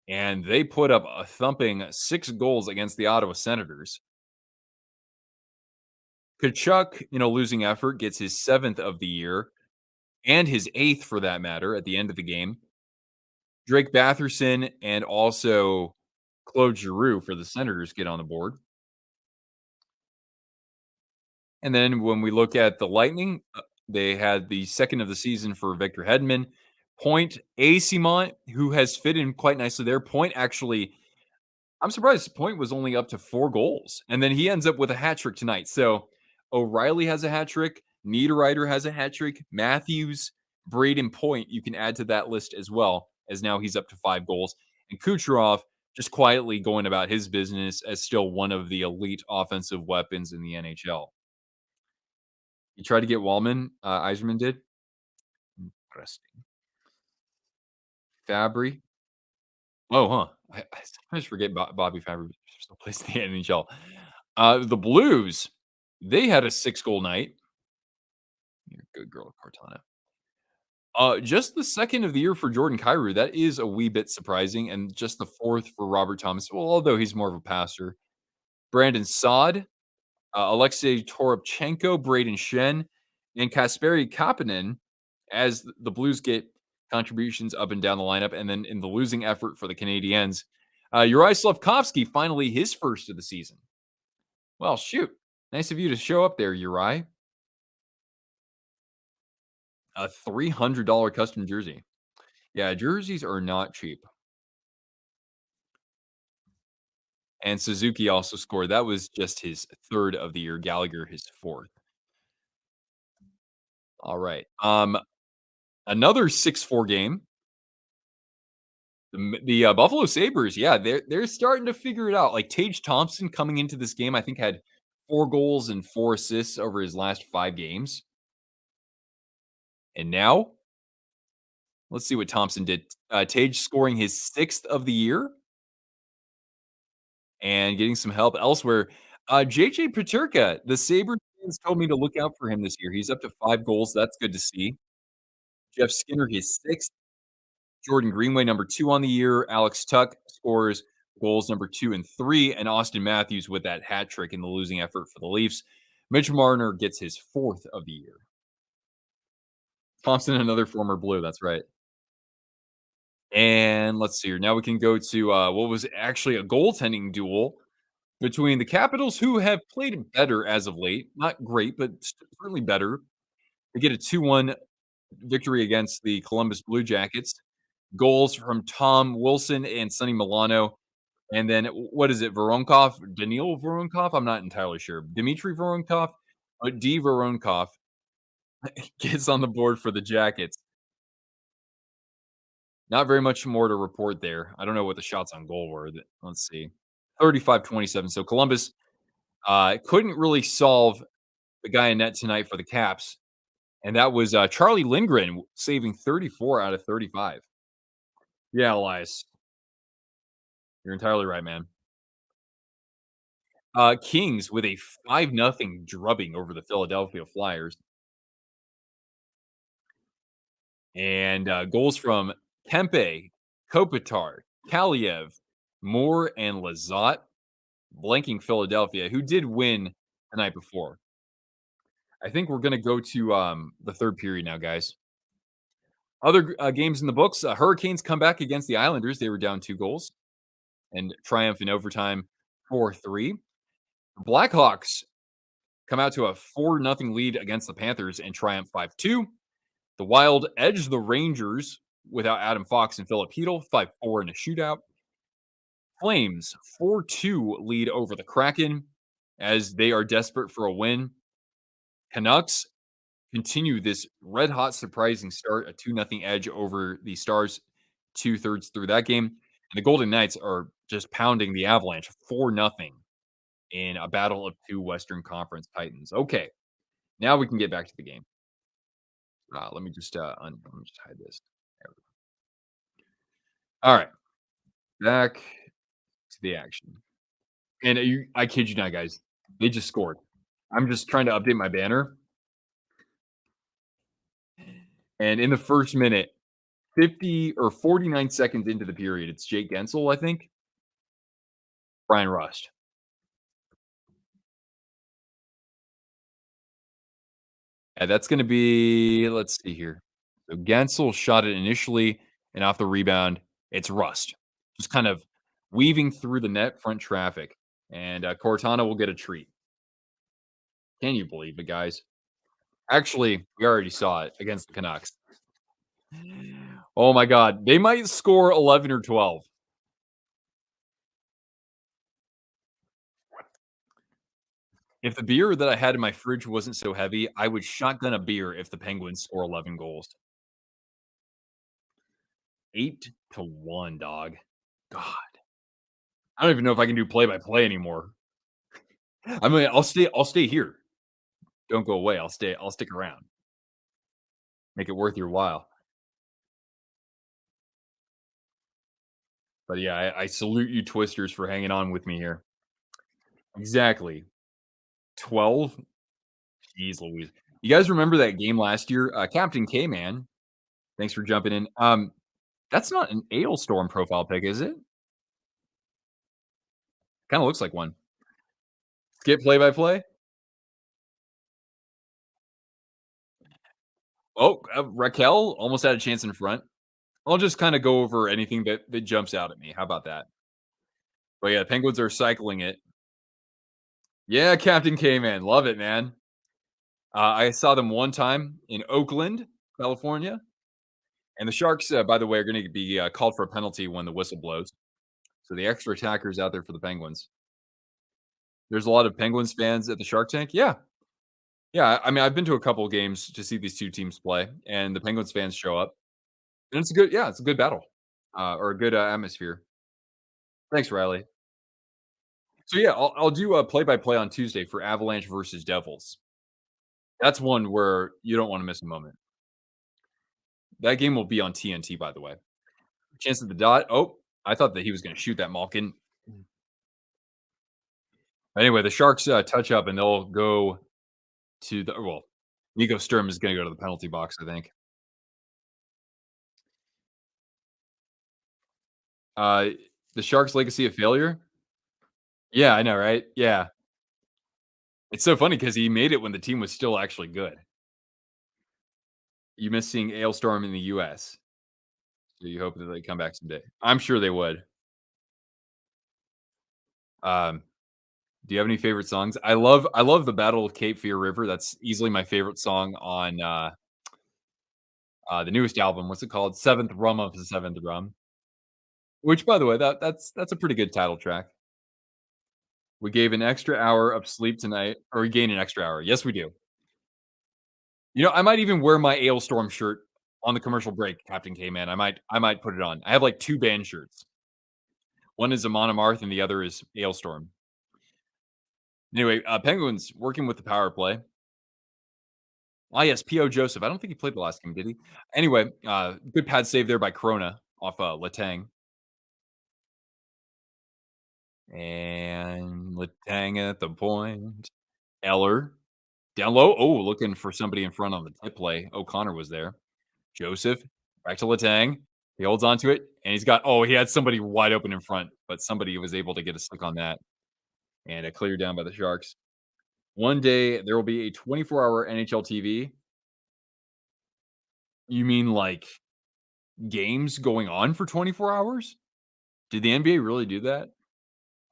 And they put up a thumping 6 goals against the Ottawa Senators. Kachuk, losing effort, gets his 7th of the year and his 8th for that matter at the end of the game. Drake Batherson and also Claude Giroux for the Senators get on the board. And then when we look at the Lightning, they had the 2nd of the season for Victor Hedman. Point Asimont, who has fit in quite nicely there. Point actually, I'm surprised Point was only up to 4 goals, and then he ends up with a hat trick tonight. So, O'Reilly has a hat trick, Niederreiter has a hat trick, Matthews, Braden Point, you can add to that list as well, as now he's up to 5 goals, and Kucherov just quietly going about his business as still one of the elite offensive weapons in the NHL. You tried to get Wallman, Yzerman did? Interesting. Fabry? Oh, huh. I sometimes forget Bobby Fabry still plays in the NHL. The Blues, they had a 6-goal night. You're a good girl, Cortana. Just the 2nd of the year for Jordan Kyrou. That is a wee bit surprising, and just the 4th for Robert Thomas. Well, although he's more of a passer. Brandon Saad, Alexei Toropchenko, Braden Shen, and Kasperi Kapanen as the Blues get contributions up and down the lineup. And then in the losing effort for the Canadiens, Uri Slavkovsky, finally his first of the season. Well, shoot. Nice of you to show up there, Uri. A $300 custom jersey. Yeah, jerseys are not cheap. And Suzuki also scored. That was just his 3rd of the year. Gallagher, his 4th. All right. Another 6-4 game. The Buffalo Sabres, yeah, they're starting to figure it out. Like Tage Thompson coming into this game, I think had 4 goals and 4 assists over his last 5 games. And now, let's see what Thompson did. Tage scoring his 6th of the year and getting some help elsewhere. JJ Peterka, the Sabres fans told me to look out for him this year. He's up to 5 goals. That's good to see. Jeff Skinner, his 6th. Jordan Greenway, number 2 on the year. Alex Tuck scores goals number 2 and 3. And Austin Matthews with that hat trick in the losing effort for the Leafs. Mitch Marner gets his 4th of the year. Thompson, another former Blue. That's right. And let's see here. Now we can go to what was actually a goaltending duel between the Capitals, who have played better as of late. Not great, but certainly better. They get a 2-1 victory against the Columbus Blue Jackets. Goals from Tom Wilson and Sonny Milano. And then what is it? Voronkov, Daniil Voronkov? I'm not entirely sure. Dmitry Voronkov, D. Voronkov gets on the board for the Jackets. Not very much more to report there. I don't know what the shots on goal were. Let's see. 35-27. So Columbus couldn't really solve the guy in net tonight for the Caps. And that was Charlie Lindgren saving 34 out of 35. Yeah, Elias. You're entirely right, man. Kings with a 5-0 drubbing over the Philadelphia Flyers. And goals from Kempe, Kopitar, Kaliev, Moore, and Lazat, blanking Philadelphia, who did win the night before. I think we're going to go to the 3rd period now, guys. Other games in the books, Hurricanes come back against the Islanders. They were down 2 goals and triumph in overtime 4-3. Blackhawks come out to a 4-0 lead against the Panthers and triumph 5-2. The Wild edged the Rangers without Adam Fox and Philip Hedl, 5-4 in a shootout. Flames 4-2 lead over the Kraken as they are desperate for a win. Canucks continue this red hot surprising start, a 2-0 edge over the Stars 2/3 through that game. And the Golden Knights are just pounding the Avalanche 4-0 in a battle of 2 Western Conference Titans. Okay, now we can get back to the game. Let me just let me just hide this. All right, back to the action. And I kid you not, guys, they just scored. I'm just trying to update my banner. And in the first minute, 50 or 49 seconds into the period, it's Jake Gensel, I think. Brian Rust. Yeah, that's going to be, let's see here. So Gensel shot it initially, and off the rebound, it's Rust. Just kind of weaving through the net front traffic. And Cortana will get a treat. Can you believe it, guys? Actually, we already saw it against the Canucks. Oh my God. They might score 11 or 12. If the beer that I had in my fridge wasn't so heavy, I would shotgun a beer if the Penguins score 11 goals. 8-1, dog. God. I don't even know if I can do play-by-play anymore. I mean, I'll stay here. Don't go away. I'll stick around. Make it worth your while. But yeah, I salute you Twisters for hanging on with me here. Exactly. 12? Jeez Louise. You guys remember that game last year? Captain K-Man, thanks for jumping in. That's not an Ailstorm profile pic, is it? Kinda looks like one. Skip play-by-play? Oh, Raquel almost had a chance in front. I'll just kinda go over anything that jumps out at me. How about that? But yeah, Penguins are cycling it. Yeah, Captain K-Man, love it, man. I saw them one time in Oakland, California, and the Sharks, by the way, are gonna be, called for a penalty when the whistle blows. So the extra attackers out there for the Penguins. There's a lot of Penguins fans at the Shark Tank. Yeah. Yeah, I mean, I've been to a couple games to see these 2 teams play, and the Penguins fans show up, and it's a good battle, or a good, atmosphere. Thanks, Riley. So, yeah, I'll do a play-by-play on Tuesday for Avalanche versus Devils. That's one where you don't wanna miss a moment. That game will be on TNT, by the way. Chance at the dot. Oh, I thought that he was gonna shoot that Malkin. Anyway, the Sharks, touch up, and they'll go to the well, Nico Sturm is gonna go to the penalty box, I think. Uh, the Sharks' legacy of failure? Yeah, I know, right? Yeah. It's so funny because he made it when the team was still actually good. You miss seeing Ailstorm in the US, so you hope that they come back someday. I'm sure they would. Um, do you have any favorite songs? I love the Battle of Cape Fear River. That's easily my favorite song on, the newest album. What's it called? Seventh Rum of the Seventh Rum, which, by the way, that's a pretty good title track. We gave an extra hour of sleep tonight, or we gained an extra hour. Yes, we do. You know, I might even wear my Ailstorm shirt on the commercial break, Captain K-Man. I might put it on. I have, like, 2 band shirts. One is Amon Amarth and the other is Ailstorm. Anyway, Penguins working with the power play. Ah, yes, P.O. Joseph. I don't think he played the last game, did he? Anyway, good pad save there by Krona off, Letang. And Letang at the point. Eller down low. Oh, looking for somebody in front on the tip play. O'Connor was there. Joseph back to Letang. He holds on to it, and he's got he had somebody wide open in front, but somebody was able to get a stick on that, and it cleared down by the Sharks. One day, there will be a 24-hour NHL TV. You mean, like, games going on for 24 hours? Did the NBA really do that?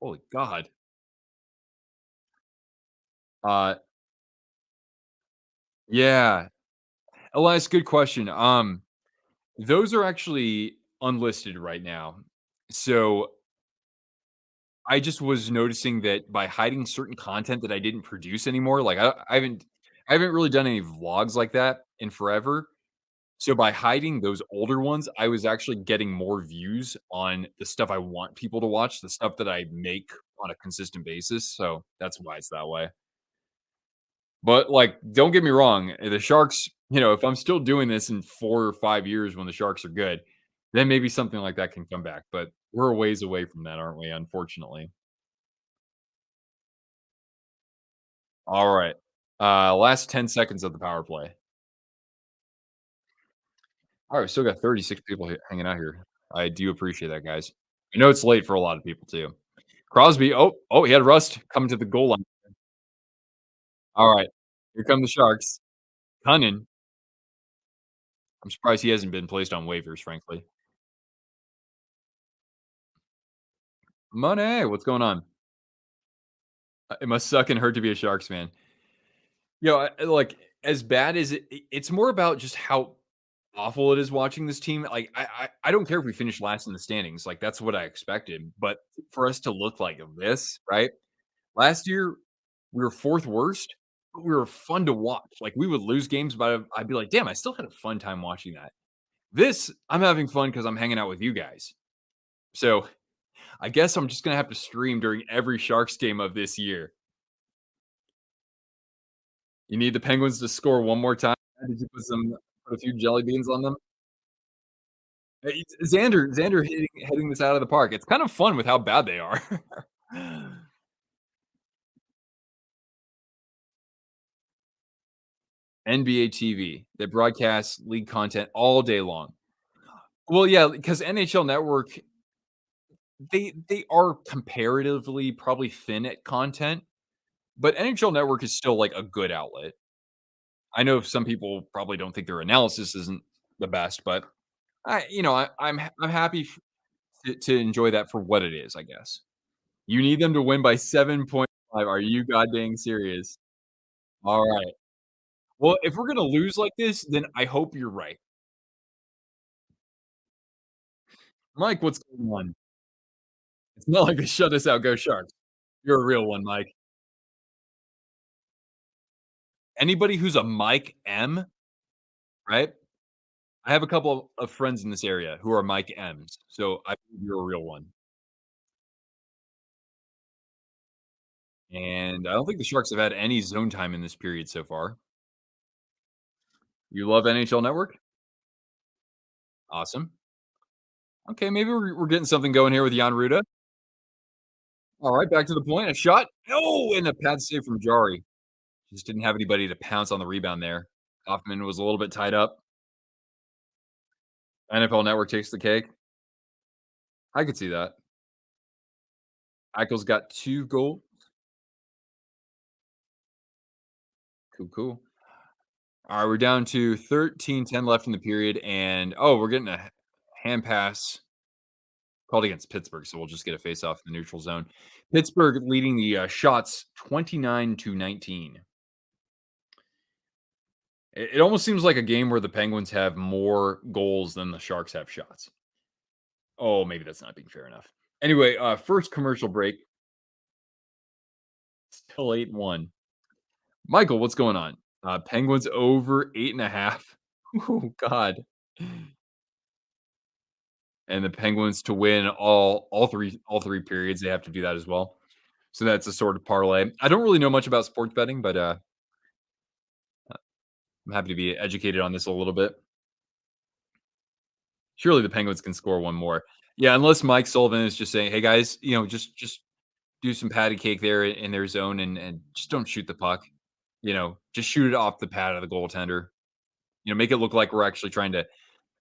Holy god. Uh, yeah. Elias, good question. Those are actually unlisted right now. So I just was noticing that by hiding certain content that I didn't produce anymore, like I haven't really done any vlogs like that in forever. So by hiding those older ones, I was actually getting more views on the stuff I want people to watch, the stuff that I make on a consistent basis. So that's why it's that way. But like, don't get me wrong, the Sharks, if I'm still doing this in 4 or 5 years when the Sharks are good, then maybe something like that can come back. But we're a ways away from that, aren't we? Unfortunately. All right. Last 10 seconds of the power play. All right, we still got 36 people hanging out here. I do appreciate that, guys. I know it's late for a lot of people too. Crosby, he had Rust coming to the goal line. All right, here come the Sharks. Cunnin, I'm surprised he hasn't been placed on waivers, frankly. Money, what's going on? It must suck and hurt to be a Sharks fan. Like as bad as it's more about just how awful it is watching this team. Like I don't care if we finish last in the standings. Like that's what I expected. But for us to look like this, right? Last year We were 4th worst, but we were fun to watch. Like, we would lose games, but I'd be like, "Damn, I still had a fun time watching that." This, I'm having fun because 'cause I'm hanging out with you guys. So, I guess I'm just gonna have to stream during every Sharks game of this year. You need the Penguins to score one more time? Did you put a few jelly beans on them? Hey, Xander hitting this out of the park. It's kind of fun with how bad they are. NBA TV, they broadcast league content all day long. Well, yeah, because NHL Network, they are comparatively probably thin at content, but NHL Network is still, like, a good outlet. I know some people probably don't think their analysis isn't the best, but I'm happy to enjoy that for what it is, I guess. You need them to win by 7.5. Are you god dang serious? Alright. Well, if we're gonna lose like this, then I hope you're right. Mike, what's going on? It's not like they shut us out, go Sharks. You're a real one, Mike. Anybody who's a Mike M, right? I have a couple of friends in this area who are Mike M's, so I believe you're a real one. And I don't think the Sharks have had any zone time in this period so far. You love NHL Network? Awesome. Okay, maybe we're getting something going here with Jan Ruda. All right, back to the point. A shot. Oh, and a pad save from Jari. Just didn't have anybody to pounce on the rebound there. Hoffman was a little bit tied up. NFL Network takes the cake. I could see that. Eichel's got 2 goals. Cool, cool. All right, we're down to 13:10 left in the period, and we're getting a hand pass called against Pittsburgh, so we'll just get a face off in the neutral zone. Pittsburgh leading the shots 29-19. It almost seems like a game where the Penguins have more goals than the Sharks have shots. Oh, maybe that's not being fair enough. Anyway, first commercial break. Still 8-1. Michael, what's going on? Penguins over 8.5. Oh God. And the Penguins to win all three periods. They have to do that as well. So that's a sort of parlay. I don't really know much about sports betting, but I'm happy to be educated on this a little bit. Surely the Penguins can score one more. Yeah, unless Mike Sullivan is just saying, "Hey guys, just do some patty cake there in their zone and just don't shoot the puck. Just shoot it off the pad of the goaltender. Make it look like we're actually trying to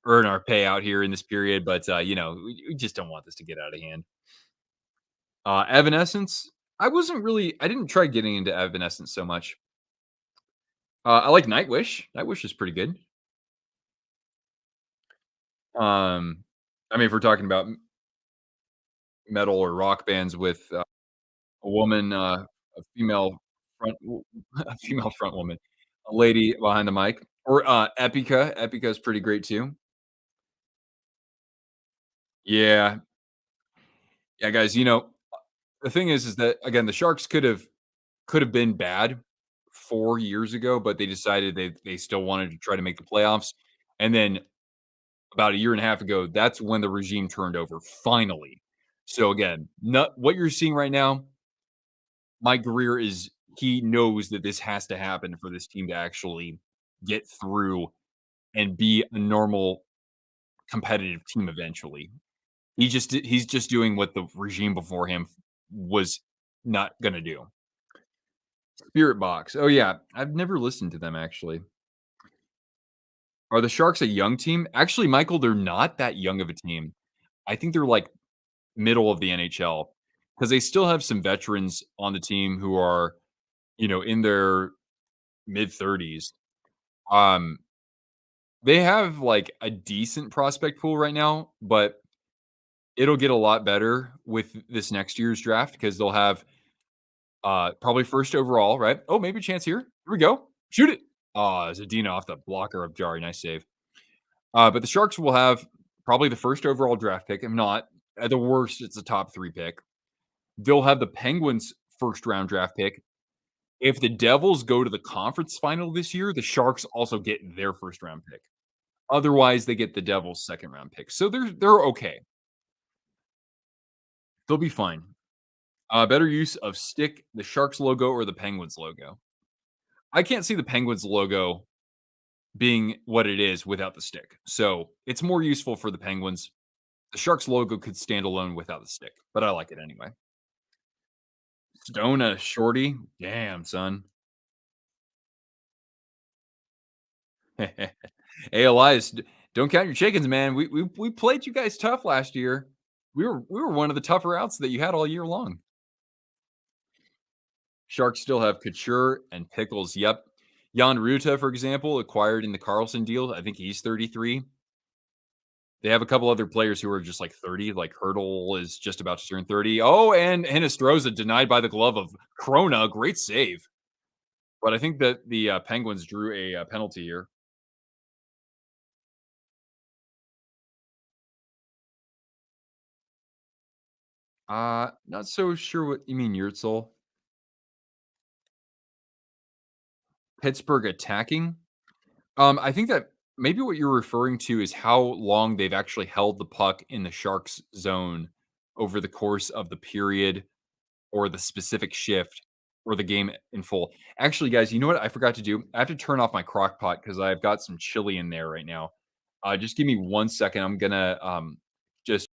earn our payout here in this period, but we just don't want this to get out of hand." Evanescence. I didn't try getting into Evanescence so much. I like Nightwish. Nightwish is pretty good. Um, I mean, if we're talking about metal or rock bands with a woman, a female a female front woman, a lady behind the mic, or Epica. Epica is pretty great too. Yeah, yeah, guys. The thing is that again, the Sharks could have been bad 4 years ago, but they decided they still wanted to try to make the playoffs, and then about a year and a half ago, that's when the regime turned over finally. So again, not what you're seeing right now. Mike Greer is he knows that this has to happen for this team to actually get through and be a normal competitive team eventually. He's just doing what the regime before him was not going to do. Spirit Box. Oh yeah, I've never listened to them actually. Are the Sharks a young team? Actually, Michael, they're not that young of a team. I think they're like middle of the NHL because they still have some veterans on the team who are, in their mid 30s. Um, they have like a decent prospect pool right now, but it'll get a lot better with this next year's draft because they'll have probably first overall, right? Oh, maybe a chance here. Here we go. Shoot it. Oh, Zadina off the blocker of Jari. Nice save. But the Sharks will have probably the first overall draft pick. If not, at the worst, it's a top 3 pick. They'll have the Penguins' first round draft pick. If the Devils go to the conference final this year, the Sharks also get their first round pick. Otherwise, they get the Devils' second round pick. So they're okay. They'll be fine. Better use of stick, the Sharks logo, or the Penguins logo. I can't see the Penguins logo being what it is without the stick. So it's more useful for the Penguins. The Sharks logo could stand alone without the stick, but I like it anyway. Stone shorty. Damn, son. Hey, Elias, don't count your chickens, man. We played you guys tough last year. We were one of the tougher outs that you had all year long. Sharks still have Couture and Pickles. Yep. Jan Ruta, for example, acquired in the Karlsson deal. I think he's 33. They have a couple other players who are just like 30, like Hurdle is just about to turn 30. Oh, and Hinostroza denied by the glove of Krona. Great save. But I think that the Penguins drew a penalty here. Not so sure what you mean, Yurtzel. Pittsburgh attacking? I think that maybe what you're referring to is how long they've actually held the puck in the Sharks zone over the course of the period or the specific shift or the game in full. Actually, guys, you know what I forgot to do? I have to turn off my crock pot because I've got some chili in there right now. Just give me 1 second. I'm gonna just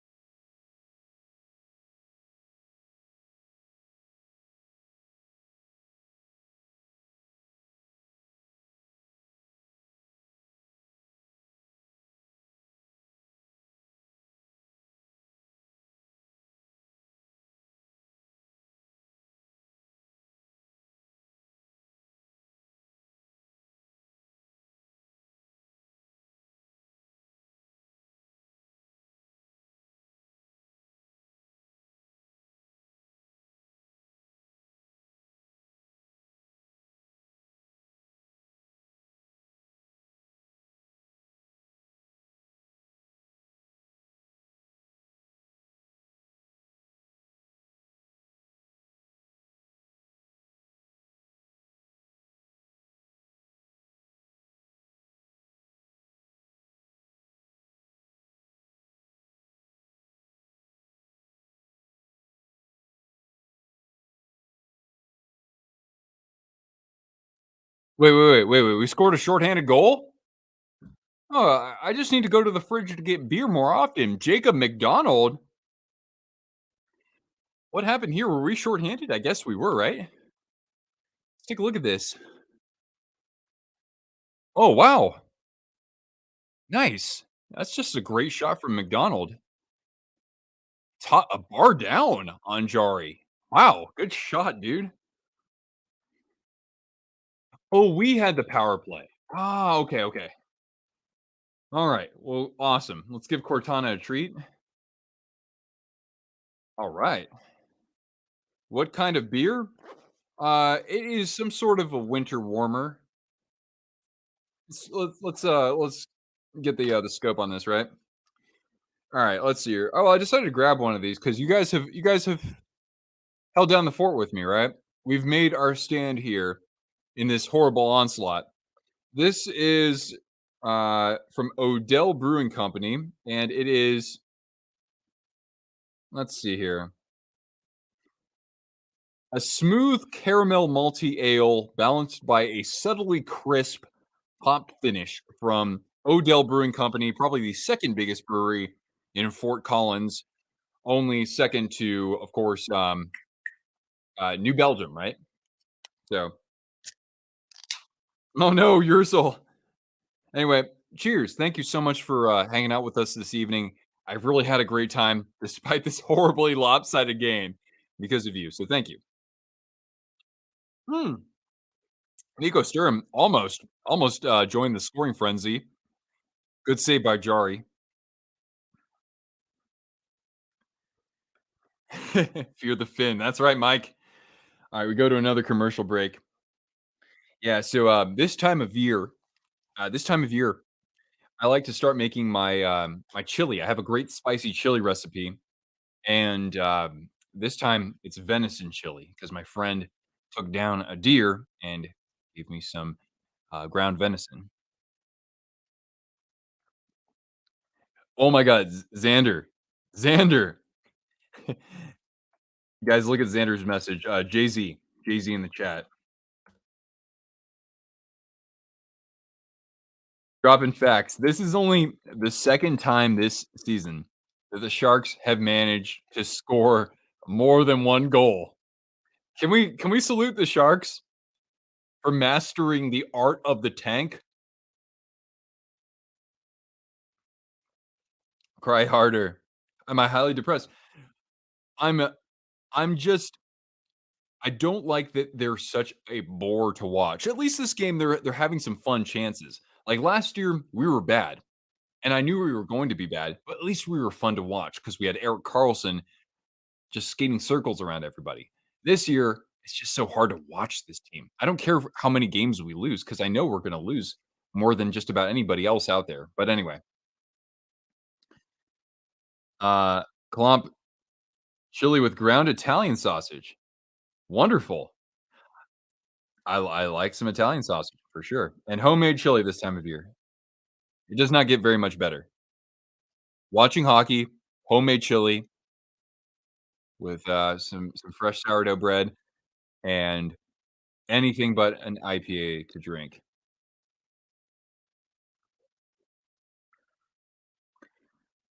wait. We scored a shorthanded goal? Oh, I just need to go to the fridge to get beer more often. Jacob McDonald. What happened here? Were we shorthanded? I guess we were, right? Let's take a look at this. Oh, wow. Nice. That's just a great shot from McDonald. A bar down on Jari. Wow, good shot, dude. Oh, we had the power play. Ah, okay. All right. Well, awesome. Let's give Cortana a treat. All right. What kind of beer? It is some sort of a winter warmer. Let's get the scope on this, right? All right, let's see here. Oh, I decided to grab one of these because you guys have held down the fort with me, right? We've made our stand here in this horrible onslaught. This is from Odell Brewing Company, and it is, let's see here, a smooth caramel malty ale balanced by a subtly crisp hop finish from Odell Brewing Company, probably the second biggest brewery in Fort Collins, only second to, of course, New Belgium, right? So, oh no, Ursel. Anyway, cheers. Thank you so much for hanging out with us this evening. I've really had a great time despite this horribly lopsided game because of you. So thank you. Hmm. Nico Sturm almost joined the scoring frenzy. Good save by Jari. Fear the Finn. That's right, Mike. All right, we go to another commercial break. Yeah, so this time of year, I like to start making my chili. I have a great spicy chili recipe, and this time it's venison chili because my friend took down a deer and gave me some ground venison. Oh my God, Xander, Xander, guys, look at Xander's message. Jay Z in the chat, dropping facts. This is only the second time this season that the Sharks have managed to score more than one goal. Can we salute the Sharks for mastering the art of the tank? Cry harder. Am I highly depressed? I'm I'm just I don't like that they're such a bore to watch. At least this game, they're having some fun chances. Like last year, we were bad, and I knew we were going to be bad, but at least we were fun to watch because we had Erik Karlsson just skating circles around everybody. This year, it's just so hard to watch this team. I don't care how many games we lose because I know we're going to lose more than just about anybody else out there. But anyway, uh, Klump chili with ground Italian sausage. Wonderful. I like some Italian sausage for sure, and homemade chili this time of year. It does not get very much better. Watching hockey, homemade chili with, some fresh sourdough bread, and anything but an IPA to drink.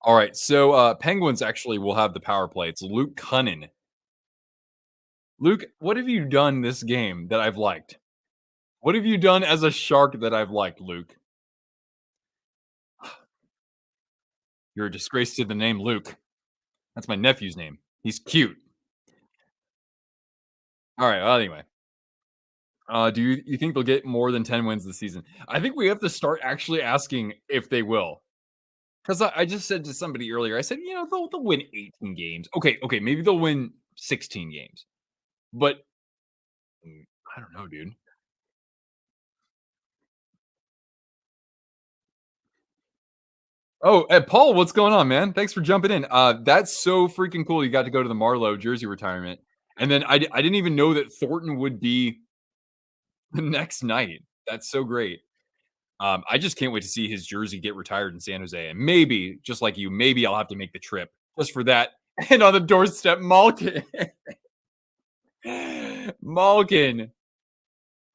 Alright, so, Penguins actually will have the power play. It's Luke Cunnin. Luke, what have you done this game that I've liked? What have you done as a Shark that I've liked, Luke? You're a disgrace to the name Luke. That's my nephew's name. He's cute. Alright, well, anyway. Do you think they'll get more than 10 wins this season? I think we have to start actually asking if they will. Because I just said to somebody earlier, I said, they'll win 18 games. Okay, maybe they'll win 16 games. But I don't know, dude. Oh, Paul, what's going on, man? Thanks for jumping in. That's so freaking cool. You got to go to the Marlowe jersey retirement. And then I didn't even know that Thornton would be the next night. That's so great. I just can't wait to see his jersey get retired in San Jose. And maybe, just like you, maybe I'll have to make the trip just for that. And on the doorstep, Malkin. Malkin.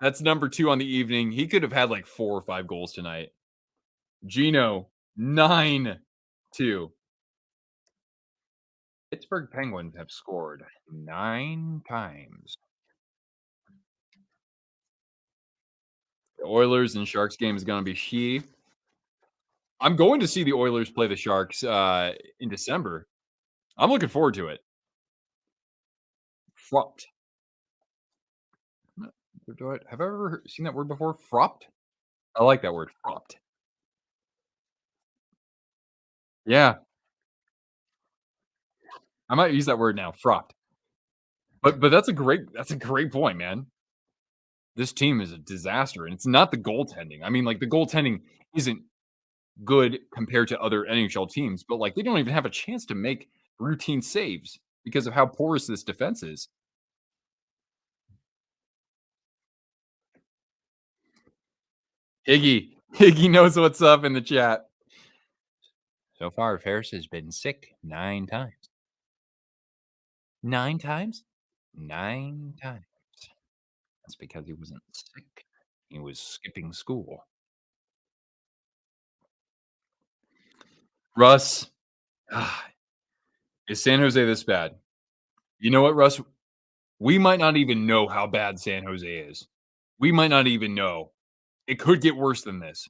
That's number 2 on the evening. He could have had like 4 or 5 goals tonight. Gino, 9-2. Pittsburgh Penguins have scored 9 times. The Oilers and Sharks game is going to be she. I'm going to see the Oilers play the Sharks in December. I'm looking forward to it. Fropped. Have I ever seen that word before? Fropped? I like that word, fropped. Yeah, I might use that word now, fropped. But that's a great point, man. This team is a disaster, and it's not the goaltending. I mean, like, the goaltending isn't good compared to other NHL teams, but, like, they don't even have a chance to make routine saves because of how porous this defense is. Higgy knows what's up in the chat. So far, Ferris has been sick 9 times. 9 times? 9 times. That's because he wasn't sick. He was skipping school. Russ, ah, is San Jose this bad? You know what, Russ? We might not even know how bad San Jose is. We might not even know. It could get worse than this.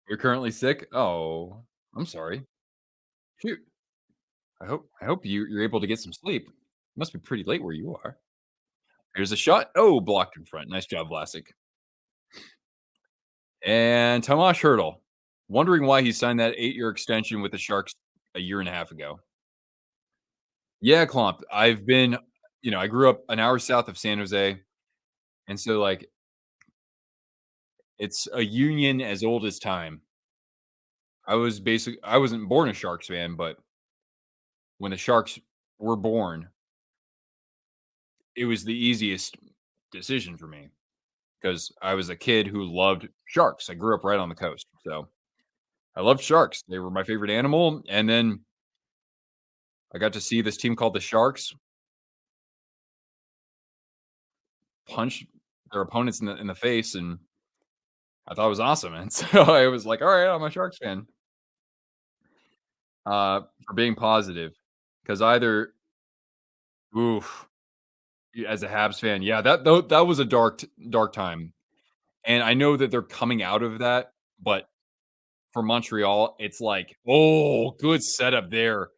You're currently sick? Oh, I'm sorry. Shoot. I hope you're able to get some sleep. It must be pretty late where you are. Here's a shot. Oh, blocked in front. Nice job, Vlasic. And Tomas Hurdle, wondering why he signed that 8-year extension with the Sharks a year and a half ago. Yeah, Klomp. I grew up an hour south of San Jose, and so like it's a union as old as time. I wasn't born a Sharks fan, but when the Sharks were born, it was the easiest decision for me because I was a kid who loved sharks. I grew up right on the coast, so I loved sharks. They were my favorite animal, and then I got to see this team called the Sharks punch their opponents in the face, and I thought it was awesome, and so I was like, "Alright, I'm a Sharks fan," for being positive, because either oof, as a Habs fan, yeah, that was a dark time, and I know that they're coming out of that, but for Montreal, it's like, "Oh, good setup there."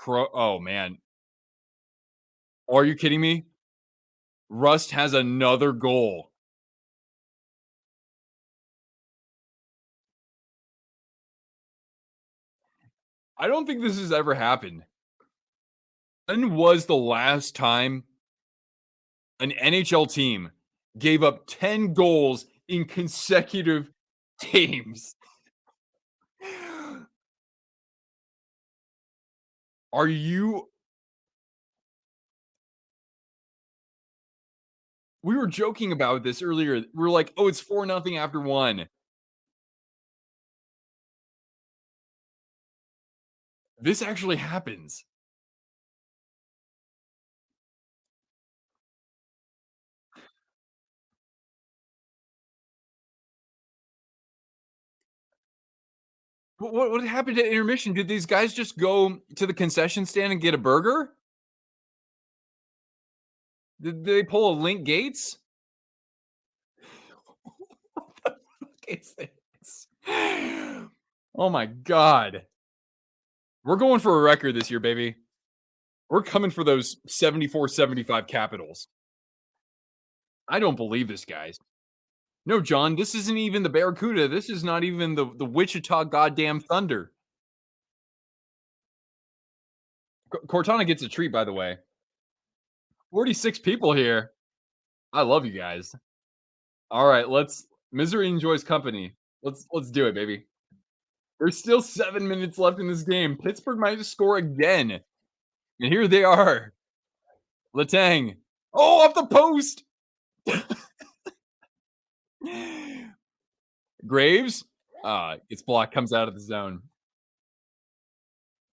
Oh, man. Are you kidding me? Rust has another goal. I don't think this has ever happened. When was the last time an NHL team gave up 10 goals in consecutive games? Are you We were joking about this earlier. We're like, "Oh, it's 4-0 after 1." This actually happens. What happened to intermission? Did these guys just go to the concession stand and get a burger? Did they pull a Link Gates? Fuck is this? Oh my god. We're going for a record this year, baby. We're coming for those 74-75 Capitals. I don't believe this, guys. No, John, this isn't even the Barracuda. This is not even the Wichita goddamn Thunder. Cortana gets a treat, by the way. 46 people here. I love you guys. All right, let's misery enjoys company. Let's do it, baby. There's still 7 minutes left in this game. Pittsburgh might just score again. And here they are. Letang. Oh, off the post. Graves. Gets blocked, comes out of the zone.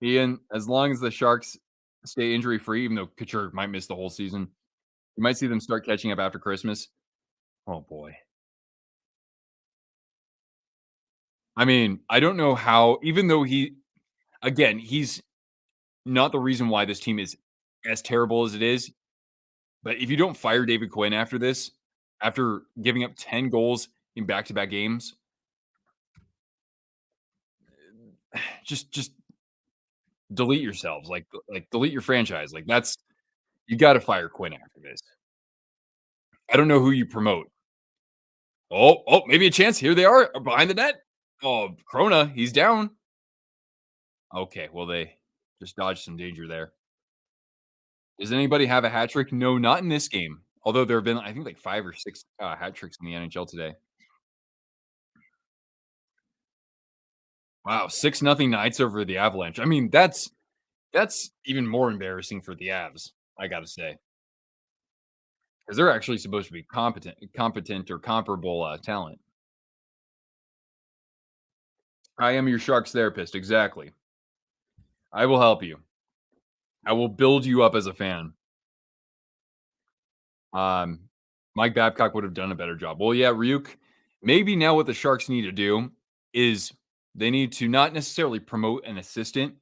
Ian, as long as the Sharks stay injury free, even though Couture might miss the whole season, you might see them start catching up after Christmas. Oh boy. I mean, I don't know how, even though he's not the reason why this team is as terrible as it is. But if you don't fire David Quinn after this, after giving up 10 goals in back-to-back games, just delete yourselves, like delete your franchise. Like that's you got to fire Quinn after this. I don't know who you promote. Oh, maybe a chance. Here they are behind the net. Oh, Krona, he's down. Okay, well they just dodged some danger there. Does anybody have a hat trick? No, not in this game. Although there have been, I think, like 5 or 6 hat tricks in the NHL today. Wow, 6-0 Knights over the Avalanche. I mean, that's even more embarrassing for the Avs, I gotta say, because they're actually supposed to be competent or comparable talent. I am your Sharks therapist, exactly. I will help you. I will build you up as a fan. Um, Mike Babcock would have done a better job. Well, yeah, Ryuk. Maybe now what the Sharks need to do is they need to not necessarily promote an assistant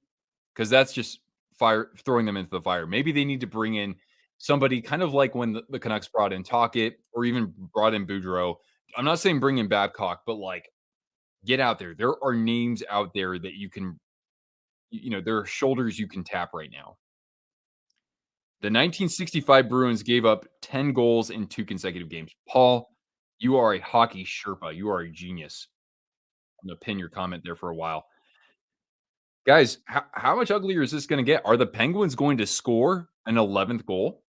because that's just fire throwing them into the fire. Maybe they need to bring in somebody kind of like when the Canucks brought in Talkett or even brought in Boudreaux. I'm not saying bring in Babcock, but like get out there. There are names out there that you can, there are shoulders you can tap right now. The 1965 Bruins gave up 10 goals in 2 consecutive games. Paul, you are a hockey Sherpa. You are a genius. I'm going to pin your comment there for a while. Guys, how much uglier is this going to get? Are the Penguins going to score an 11th goal?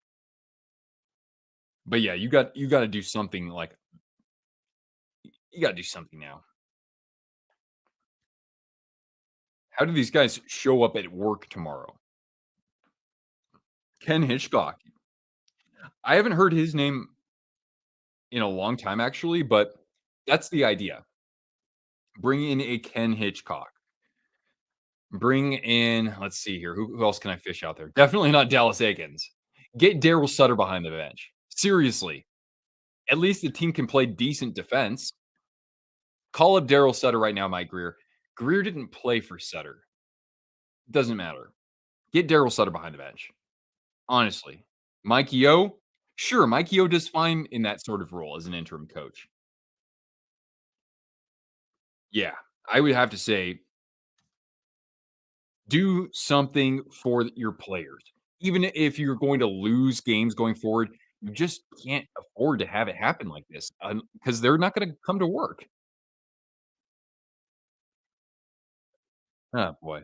But yeah, you got to do something like you got to do something now. How do these guys show up at work tomorrow? Ken Hitchcock. I haven't heard his name in a long time actually, but that's the idea. Bring in a Ken Hitchcock. Bring in, let's see here, who else can I fish out there? Definitely not Dallas Eakins. Get Daryl Sutter behind the bench. Seriously. At least the team can play decent defense. Call up Daryl Sutter right now, Mike Greer. Greer didn't play for Sutter. Doesn't matter. Get Daryl Sutter behind the bench. Honestly. Mike Yeo, sure, Mike Yeo does fine in that sort of role as an interim coach. Yeah, I would have to say do something for your players. Even if you're going to lose games going forward, you just can't afford to have it happen like this because they're not going to come to work. Oh boy.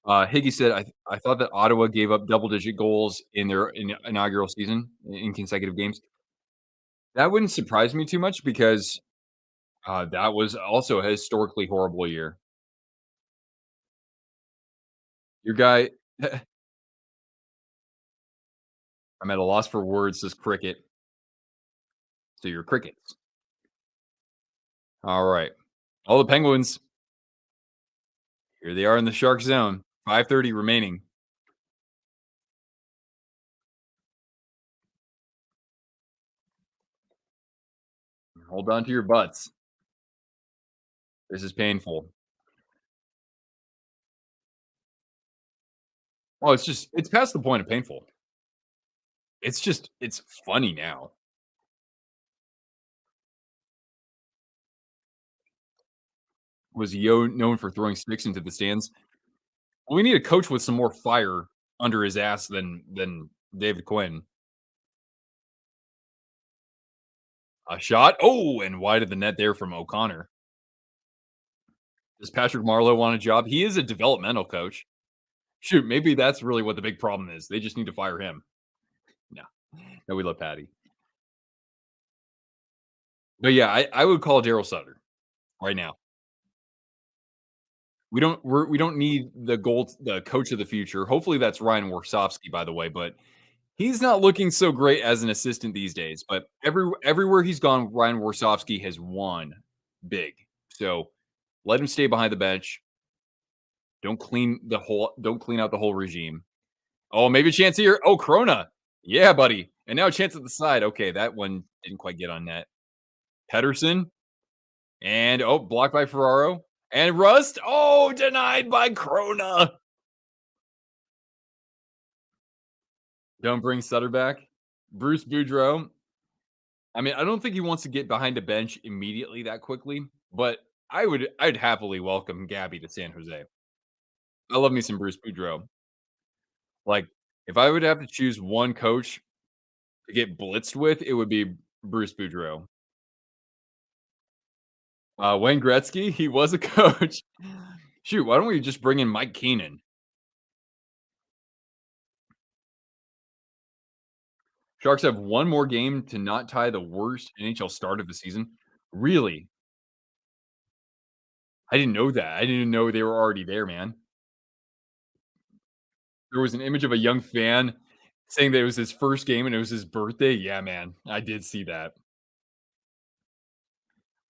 Higgy said, I thought that Ottawa gave up double digit goals in their inaugural season in consecutive games. That wouldn't surprise me too much because that was also a historically horrible year. Your guy, I'm at a loss for words, says cricket. So you're crickets. All right. All the Penguins, here they are in the Shark zone. 5:30 remaining. Hold on to your butts. This is painful. Oh, it's past the point of painful. It's funny now. Was Yo known for throwing sticks into the stands? Well, we need a coach with some more fire under his ass than David Quinn. A shot. Oh, and wide of the net there from O'Connor. Does Patrick Marlowe want a job? He is a developmental coach. Shoot, maybe that's really what the big problem is. They just need to fire him. No, no, we love Patty. But yeah, I would call Daryl Sutter right now. We don't need the coach of the future. Hopefully that's Ryan Warsofsky, by the way, but he's not looking so great as an assistant these days. But everywhere he's gone, Ryan Warsofsky has won big. So let him stay behind the bench. Don't clean out the whole regime. Oh, maybe a chance here. Oh, Krona. Yeah, buddy. And now a chance at the side. Okay, that one didn't quite get on net. Pedersen. And oh, blocked by Ferraro. And Rust. Oh, denied by Krona. Don't bring Sutter back. Bruce Boudreau. I mean, I don't think he wants to get behind a bench immediately that quickly, but I'd happily welcome Gabby to San Jose. I love me some Bruce Boudreau. Like, if I would have to choose one coach to get blitzed with, it would be Bruce Boudreau. Wayne Gretzky, he was a coach. Shoot, why don't we just bring in Mike Keenan? Sharks have one more game to not tie the worst NHL start of the season. Really? I didn't know that. I didn't know they were already there, man. There was an image of a young fan saying that it was his first game and it was his birthday. Yeah, man. I did see that.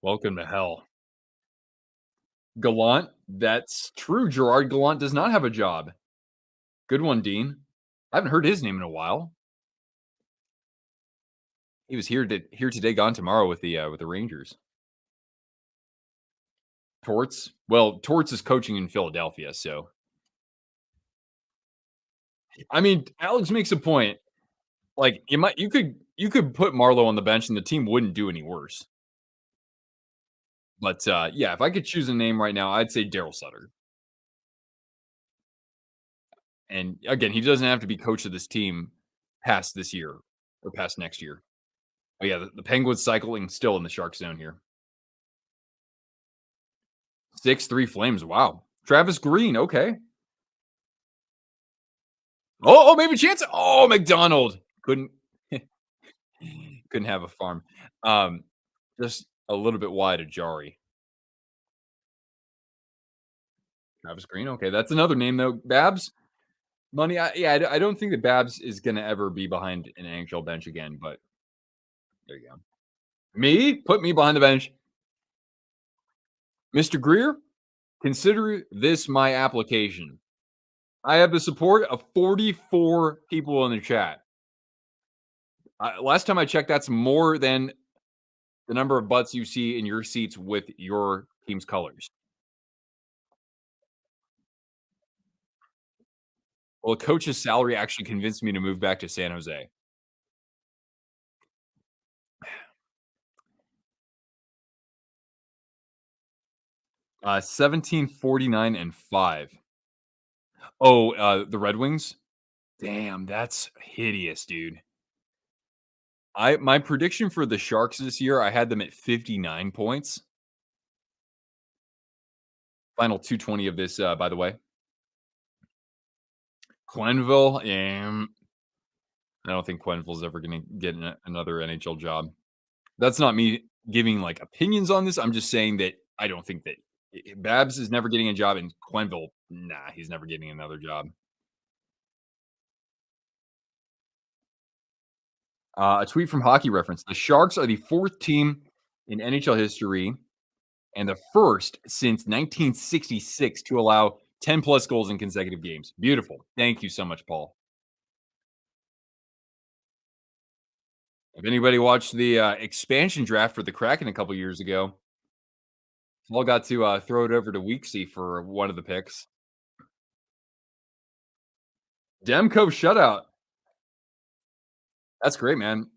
Welcome to hell. Gallant, that's true. Gerard Gallant does not have a job. Good one, Dean. I haven't heard his name in a while. He was here today, gone tomorrow with the Rangers. Torts. Well, Torts is coaching in Philadelphia, so I mean, Alex makes a point. Like you could put Marlowe on the bench and the team wouldn't do any worse. But yeah, if I could choose a name right now, I'd say Daryl Sutter. And again, he doesn't have to be coach of this team past this year or past next year. Oh yeah, the Penguins cycling still in the Shark zone here. 6-3 Flames. Wow. Travis Green. Okay. Oh, maybe chance. Oh, McDonald couldn't have a farm. Um, just a little bit wide of Jari. Travis Green. Okay, that's another name though. Babs, money. I don't think that Babs is gonna ever be behind an NHL bench again. But there you go. Me, put me behind the bench, Mr. Greer. Consider this my application. I have the support of 44 people in the chat. Last time I checked, that's more than the number of butts you see in your seats with your team's colors. Well, a coach's salary actually convinced me to move back to San Jose. 1749 and 5. Oh, the Red Wings? Damn, that's hideous, dude. My prediction for the Sharks this year, I had them at 59 points. Final 220 of this, by the way. Quenneville, I don't think Quenneville's ever going to get another NHL job. That's not me giving like opinions on this. I'm just saying that I don't think that Babs is never getting a job, and Quenneville, nah, he's never getting another job. A tweet from Hockey Reference: the Sharks are the fourth team in NHL history and the first since 1966 to allow 10 plus goals in consecutive games. Beautiful. Thank you so much, Paul. If anybody watched the expansion draft for the Kraken a couple years ago, Paul got to throw it over to Weeksy for one of the picks. Demko shutout. That's great, man.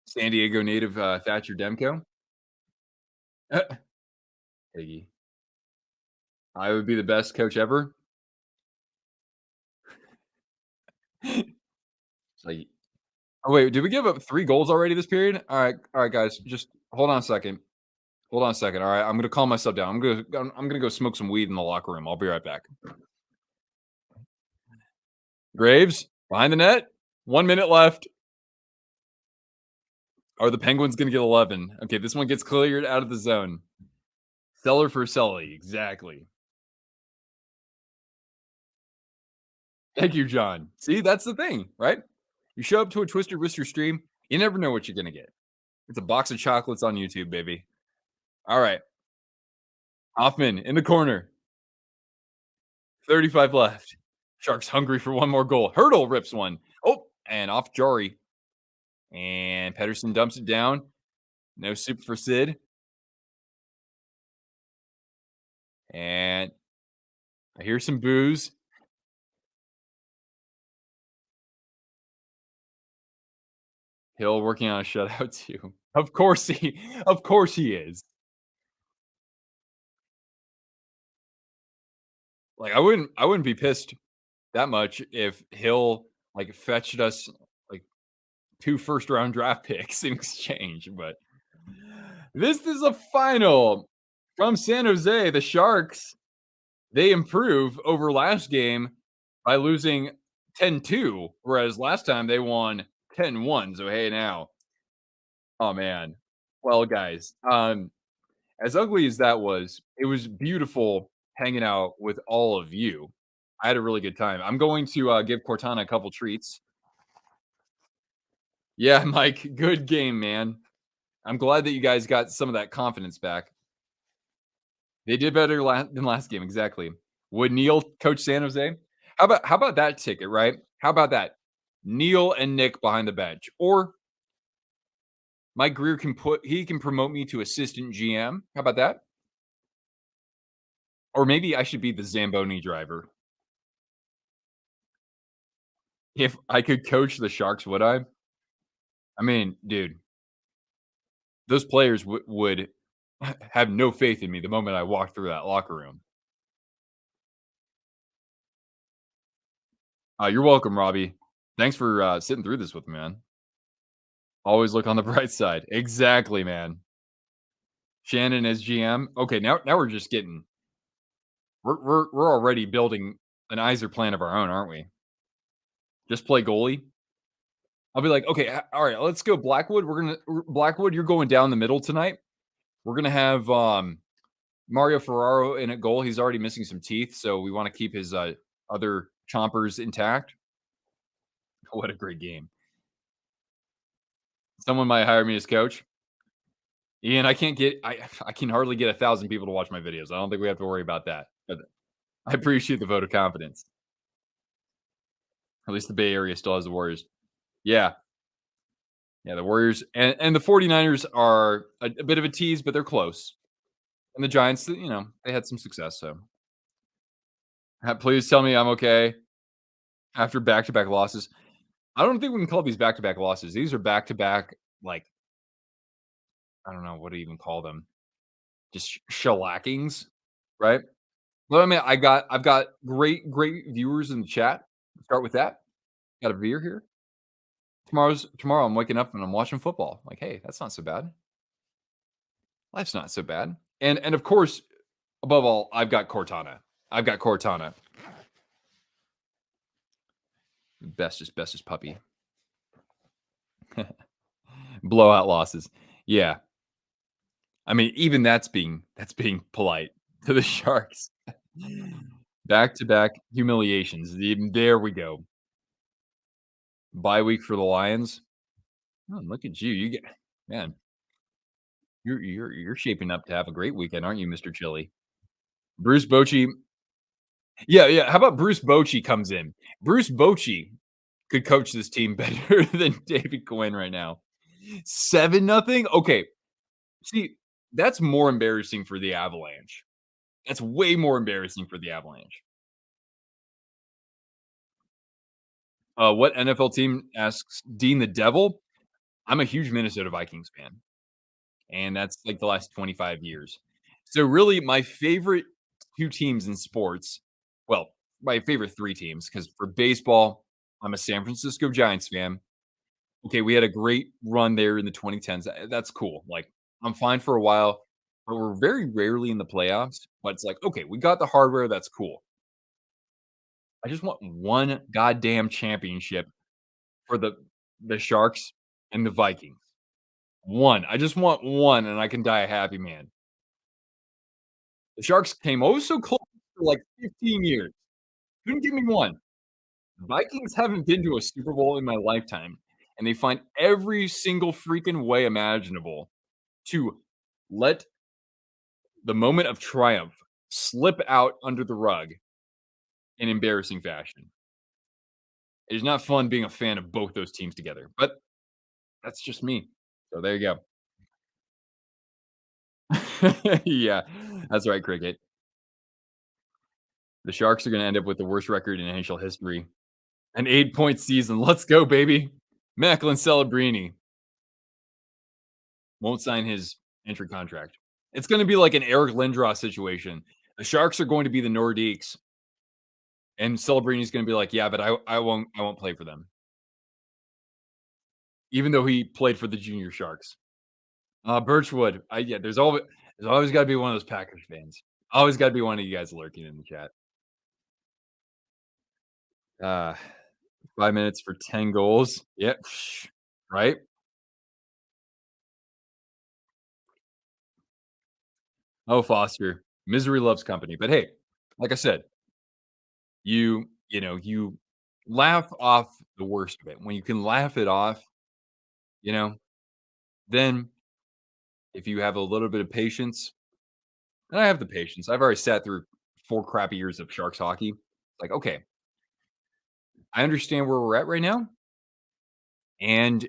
San Diego native Thatcher Demko. Iggy. I would be the best coach ever. It's like, oh wait, did we give up 3 goals already this period? All right, guys, just hold on a second. Hold on a second. All right, I'm gonna calm myself down. I'm gonna go smoke some weed in the locker room. I'll be right back. Graves behind the net. 1 minute left. Are the Penguins gonna get 11? Okay, this one gets cleared out of the zone. Seller for Sully, exactly. Thank you, John. See, that's the thing, right? You show up to a Twister Rooster stream, you never know what you're gonna get. It's a box of chocolates on YouTube, baby. All right. Hoffman in the corner. 35 left. Sharks hungry for one more goal. Hurdle rips one. Oh, and off Jari. And Pedersen dumps it down. No soup for Sid. And I hear some boos. Hill working on a shutout too. Of course he is. Like I wouldn't be pissed that much if Hill like fetched us like 2 first round draft picks in exchange, but this is a final from San Jose. The Sharks, they improve over last game by losing 10-2, whereas last time they won 10-1. So hey now. Oh man. Well, guys, as ugly as that was, it was beautiful hanging out with all of you. I had a really good time. I'm going to give Cortana a couple treats. Yeah, Mike, good game, man. I'm glad that you guys got some of that confidence back. They did better than last game, exactly. Would Neil coach San Jose? How about that ticket, right? How about that? Neil and Nick behind the bench, or Mike Greer can promote me to assistant GM. How about that? Or maybe I should be the Zamboni driver. If I could coach the Sharks, would I? I mean, dude, those players would have no faith in me the moment I walked through that locker room. You're welcome, Robbie. Thanks for sitting through this with me, man. Always look on the bright side. Exactly, man. Shannon as GM. Okay, now we're just getting we're already building an Iser plan of our own, aren't we? Just play goalie. I'll be like, okay, all right, let's go Blackwood. Blackwood, you're going down the middle tonight. We're gonna have Mario Ferraro in at goal. He's already missing some teeth, so we want to keep his other chompers intact. What a great game. Someone might hire me as coach. Ian, I can hardly get 1,000 people to watch my videos. I don't think we have to worry about that. But I appreciate the vote of confidence. At least the Bay Area still has the Warriors. Yeah. Yeah, the Warriors and the 49ers are a bit of a tease, but they're close. And the Giants, they had some success. So please tell me I'm okay after back-to-back losses. I don't think we can call these back-to-back losses. These are back-to-back, like, I don't know what to even call them. Just shellackings, right? Well, I mean, I've got great viewers in the chat. Start with that. Got a beer here. Tomorrow I'm waking up and I'm watching football. Like, hey, that's not so bad. Life's not so bad. And of course, above all, I've got Cortana. I've got Cortana. Bestest puppy. Blowout losses. Yeah. I mean, even that's being polite to the Sharks. Back-to-back humiliations. There we go. Bye week for the Lions. Oh, look at you. You get man, you're shaping up to have a great weekend, aren't you, Mr. Chili? Bruce Bochy. Yeah, yeah. How about Bruce Bochy comes in? Bruce Bochy could coach this team better than David Quinn right now. 7-0. Okay. See, that's more embarrassing for the Avalanche. That's way more embarrassing for the Avalanche. What NFL team asks Dean the Devil? I'm a huge Minnesota Vikings fan, and that's like the last 25 years. So really, my favorite two teams in sports, well, my favorite three teams, because for baseball, I'm a San Francisco Giants fan. Okay, we had a great run there in the 2010s. That's cool. Like, I'm fine for a while, but we're very rarely in the playoffs. But it's like, okay, we got the hardware. That's cool. I just want one goddamn championship for the Sharks and the Vikings. One. I just want one, and I can die a happy man. The Sharks came oh so close for like 15 years. Couldn't give me one. Vikings haven't been to a Super Bowl in my lifetime, and they find every single freaking way imaginable to let the moment of triumph slip out under the rug in embarrassing fashion. It is not fun being a fan of both those teams together, but that's just me. So there you go. Yeah, that's right, Cricket. The Sharks are going to end up with the worst record in NHL history. An 8-point season. Let's go, baby. Macklin Celebrini won't sign his entry contract. It's going to be like an Eric Lindros situation. The Sharks are going to be the Nordiques, and Celebrini's going to be like, "Yeah, but I won't play for them," even though he played for the Junior Sharks. Birchwood. Yeah, there's always got to be one of those Packers fans. Always got to be one of you guys lurking in the chat. Uh, 5 minutes for 10 goals. Yep. Right. Oh, Foster. Misery loves company. But hey, like I said, you laugh off the worst of it. When you can laugh it off, you know, then if you have a little bit of patience, and I have the patience. I've already sat through 4 crappy years of Sharks hockey. Like, okay, I understand where we're at right now, and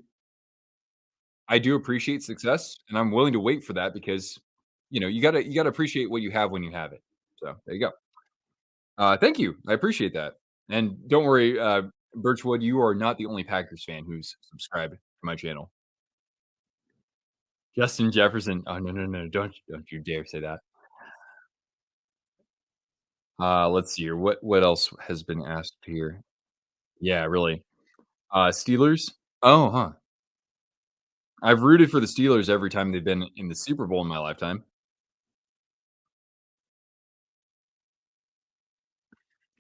I do appreciate success, and I'm willing to wait for that because, you gotta appreciate what you have when you have it. So there you go. Thank you. I appreciate that. And don't worry, Birchwood, you are not the only Packers fan who's subscribed to my channel. Justin Jefferson. Oh, no, no, no. Don't you dare say that. Let's see here. What else has been asked here? Yeah, really. Steelers? Oh, huh. I've rooted for the Steelers every time they've been in the Super Bowl in my lifetime.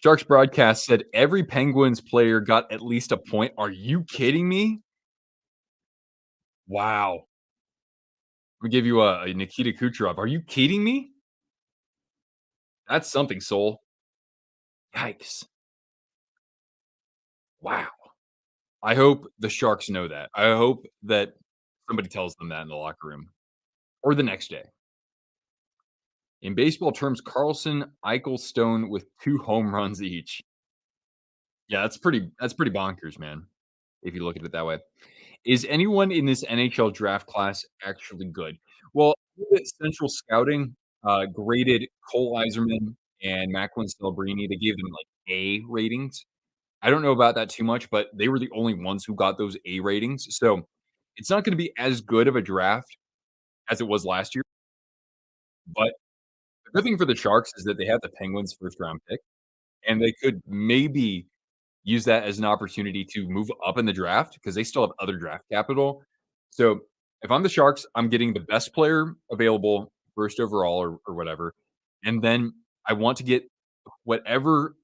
Sharks broadcast said every Penguins player got at least a point. Are you kidding me? Wow. We give you a Nikita Kucherov. Are you kidding me? That's something, Soul. Yikes. Wow. I hope the Sharks know that. I hope that somebody tells them that in the locker room or the next day. In baseball terms, Carlson, Eichel, Stone with 2 home runs each. Yeah, that's pretty bonkers, man, if you look at it that way. Is anyone in this NHL draft class actually good? Well, Central Scouting, graded Cole Eiserman and Macklin Celebrini. They gave them, like, A ratings. I don't know about that too much, but they were the only ones who got those A ratings, so it's not gonna be as good of a draft as it was last year, but the good thing for the Sharks is that they have the Penguins' first round pick, and they could maybe use that as an opportunity to move up in the draft because they still have other draft capital. So, if I'm the Sharks, I'm getting the best player available first overall or whatever, and then I want to get whatever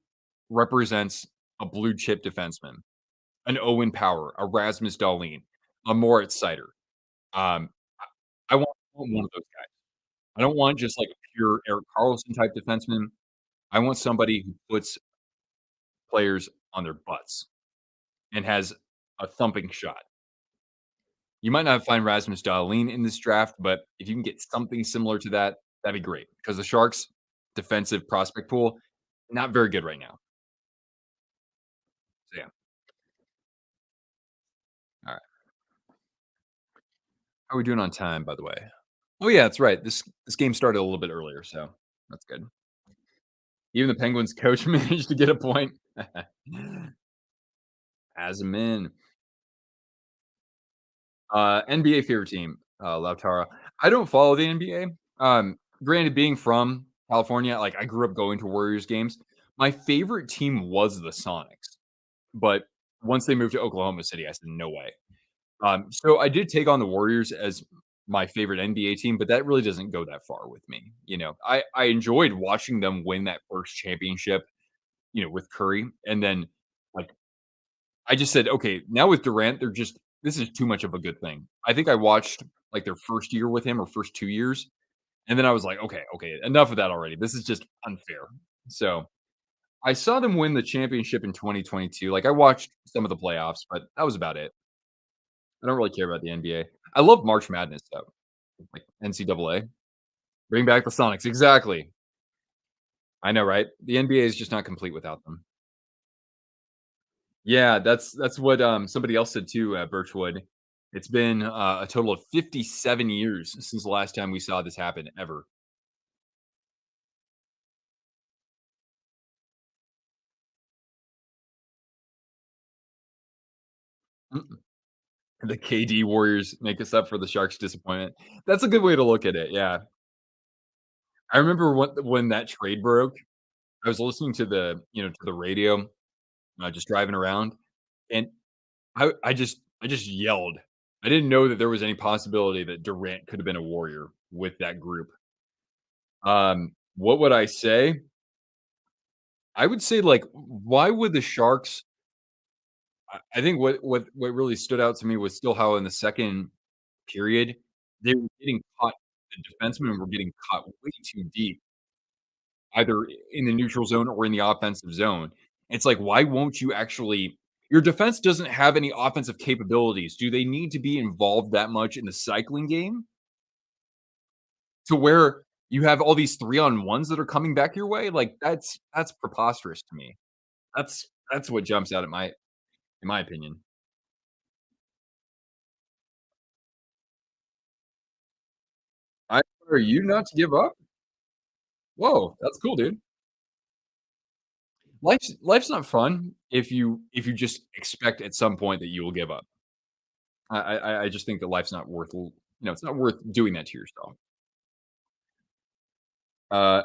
represents a blue chip defenseman. An Owen Power, a Rasmus Dahlin, a Moritz Seider. Um, I want one of those guys. I don't want just like a pure Erik Karlsson type defenseman. I want somebody who puts players on their butts and has a thumping shot. You might not find Rasmus Dahlin in this draft, but if you can get something similar to that, that'd be great because the Sharks' defensive prospect pool, not very good right now. So, yeah. All right. How are we doing on time, by the way? Oh, yeah, that's right. This game started a little bit earlier, so that's good. Even the Penguins coach managed to get a point. As a in. NBA favorite team, Lautaro. I don't follow the NBA. Granted, being from California, like I grew up going to Warriors games. My favorite team was the Sonics, but once they moved to Oklahoma City, I said no way. So I did take on the Warriors as my favorite NBA team, but that really doesn't go that far with me. I enjoyed watching them win that first championship, with Curry, and then like I just said, okay, now with Durant, this is too much of a good thing. I think I watched like their first year with him or first 2 years, and then I was like, okay, enough of that already. This is just unfair. So I saw them win the championship in 2022. Like I watched some of the playoffs, but that was about it. I don't really care about the NBA. I love March Madness though, like NCAA. Bring back the Sonics. Exactly. I know, right? The NBA is just not complete without them. Yeah, that's what, somebody else said too at Birchwood. It's been, a total of 57 years since the last time we saw this happen ever. Mm-mm. The KD Warriors make us up for the Sharks' disappointment. That's a good way to look at it, yeah. I remember when that trade broke, I was listening to the radio, just driving around, and I just yelled. I didn't know that there was any possibility that Durant could have been a Warrior with that group. What would I say? I would say, like, why would the Sharks I think what really stood out to me was still how in the second period, they were getting caught the defensemen were getting caught way too deep, either in the neutral zone or in the offensive zone. It's like, why won't you actually your defense doesn't have any offensive capabilities. Do they need to be involved that much in the cycling game to where you have all these 3-on-1s that are coming back your way? Like, that's preposterous to me. That's what jumps out at my opinion. I are you not to give up? Whoa, that's cool, dude. Life's not fun if you just expect at some point that you will give up. I just think that life's not it's not worth doing that to yourself. Uh,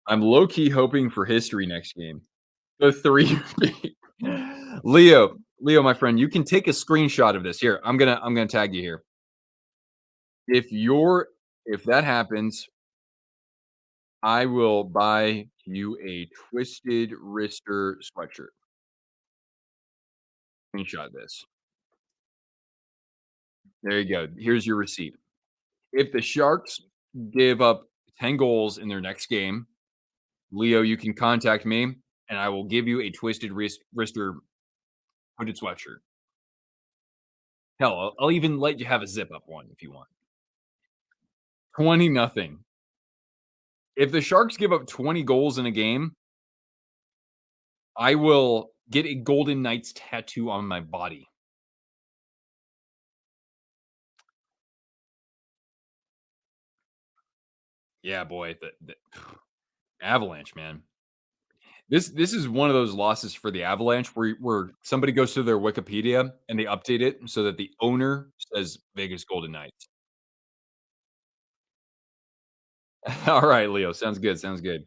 I'm low key hoping for history next game. The 3 Leo, my friend, you can take a screenshot of this. Here, I'm gonna tag you here. If that happens, I will buy you a Twisted Wrister sweatshirt. Screenshot this. There you go. Here's your receipt. If the Sharks give up 10 goals in their next game, Leo, you can contact me and I will give you a twisted wrister hooded sweatshirt. Hell, I'll even let you have a zip up one if you want. 20 nothing. If the Sharks give up 20 goals in a game, I will get a Golden Knights tattoo on my body. Yeah, boy, the Avalanche, man. This is one of those losses for the Avalanche where somebody goes to their Wikipedia and they update it so that the owner says Vegas Golden Knights. All right, Leo, sounds good, sounds good.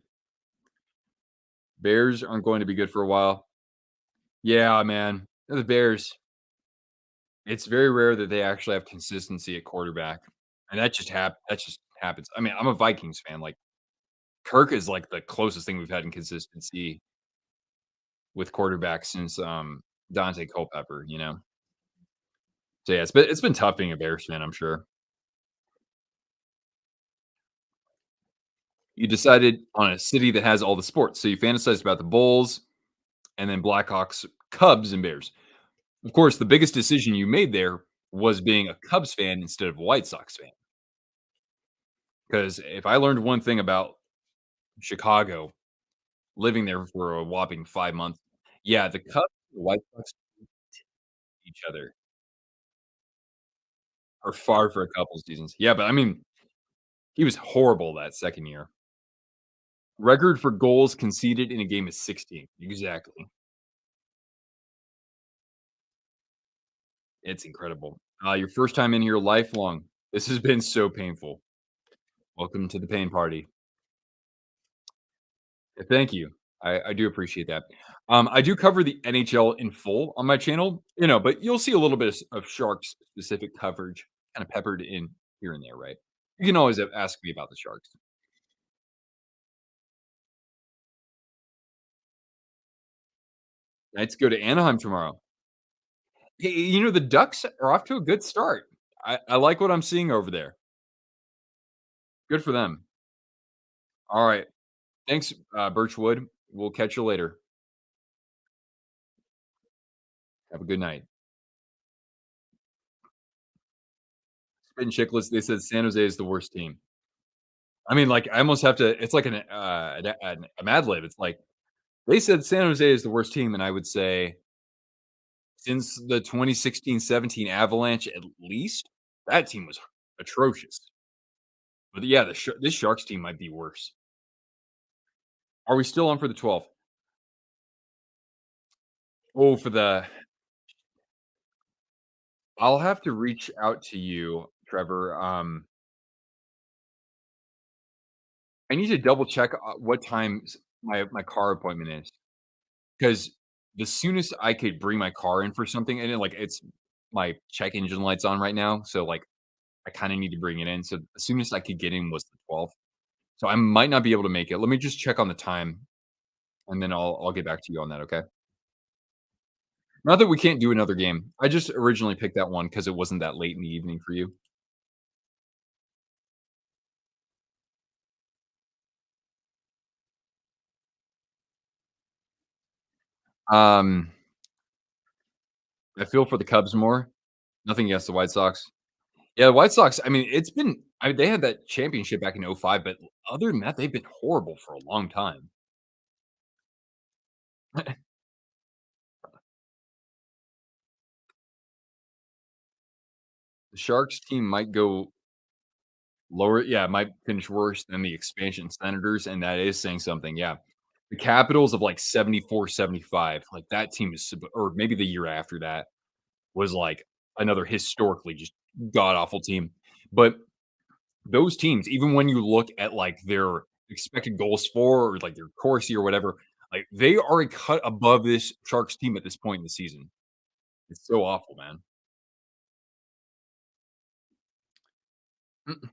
Bears aren't going to be good for a while. Yeah, man. The Bears, it's very rare that they actually have consistency at quarterback, and that just happens. I mean, I'm a Vikings fan, like, Kirk is, like, the closest thing we've had in consistency with quarterbacks since, Dante Culpepper, you know? So, yeah, it's been tough being a Bears fan, I'm sure. You decided on a city that has all the sports, so you fantasized about the Bulls, and then Blackhawks, Cubs, and Bears. Of course, the biggest decision you made there was being a Cubs fan instead of a White Sox fan. Because if I learned one thing about Chicago, living there for a whopping 5 months, yeah, the Cubs and the White Sox each other are far for a couple seasons. Yeah, but I mean, he was horrible that second year. Record for goals conceded in a game is 16. Exactly. It's incredible. Your first time in here lifelong. This has been so painful. Welcome to the pain party. Thank you. I do appreciate that. I do cover the NHL in full on my channel, but you'll see a little bit of Sharks specific coverage kind of peppered in here and there, right? You can always ask me about the Sharks. Knights go to Anaheim tomorrow. Hey, the Ducks are off to a good start. I like what I'm seeing over there. Good for them. All right. Thanks, Birchwood. We'll catch you later. Have a good night. Spin Chicklets, they said San Jose is the worst team. I mean, like, I almost have to it's like a Mad Lib. It's like, they said San Jose is the worst team, and I would say since the 2016-17 Avalanche, at least, that team was atrocious. But yeah, this Sharks team might be worse. Are we still on for the 12th? Oh, for the I'll have to reach out to you, Trevor. I need to double check, what time my car appointment is, because the soonest I could bring my car in for something and then, like, it's my check engine light's on right now, so, like, I kinda need to bring it in, so the soonest I could get in was the 12th. So I might not be able to make it. Let me just check on the time, and then I'll get back to you on that, okay? Not that we can't do another game. I just originally picked that one because it wasn't that late in the evening for you. Um, I feel for the Cubs more. Nothing against the White Sox. Yeah, the White Sox, I mean, they had that championship back in '05, but other than that, they've been horrible for a long time. The Sharks team might go lower, yeah, it might finish worse than the expansion Senators, and that is saying something, yeah. The Capitals of, like, 74, 75, like, that team is sup or maybe the year after that was, like, another historically just god awful team. But those teams, even when you look at, like, their expected goals for or, like, their Corsi or whatever, like, they are a cut above this Sharks team at this point in the season. It's so awful, man. Mm,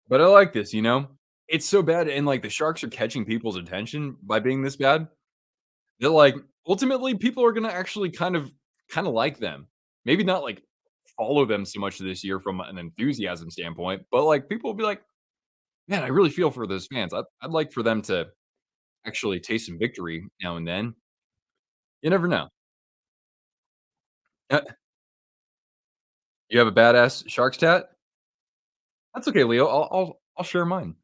but I like this, you know? It's so bad, and, like, the Sharks are catching people's attention by being this bad. They're like, ultimately, people are gonna actually kind of like them. Maybe not, like, follow them so much this year from an enthusiasm standpoint, but, like, people will be like, "Man, I really feel for those fans. I'd like for them to actually taste some victory now and then." You never know. Uh, you have a badass Sharks tat? That's okay, Leo. I'll share mine.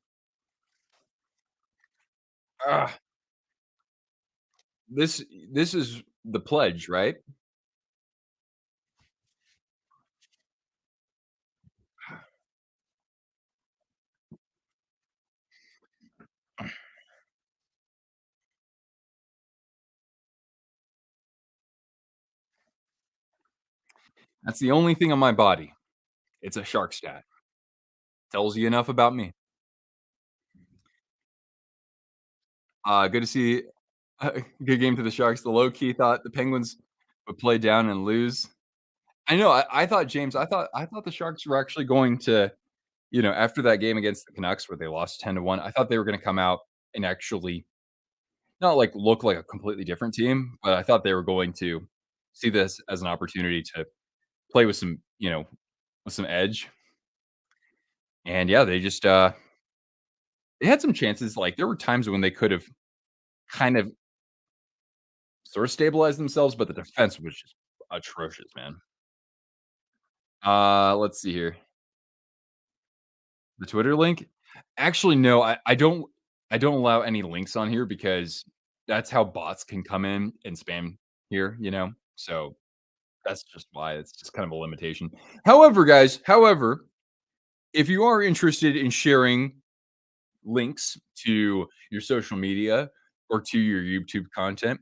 Ah, this this is the pledge, right? That's the only thing on my body. It's a Sharks tat. Tells you enough about me. Good to see good game to the Sharks. The low key thought the Penguins would play down and lose. I know. I thought James. I thought the Sharks were actually going to, after that game against the Canucks where they lost 10-1. I thought they were going to come out and actually not like look like a completely different team, but I thought they were going to see this as an opportunity to play with some, with some edge. And yeah, they just they had some chances. Like there were times when they could have kind of sort of stabilized themselves, but the defense was just atrocious, man. Let's see here. The Twitter link? Actually, no, I don't allow any links on here because that's how bots can come in and spam here. So that's just why it's just kind of a limitation. However, guys, if you are interested in sharing links to your social media or to your YouTube content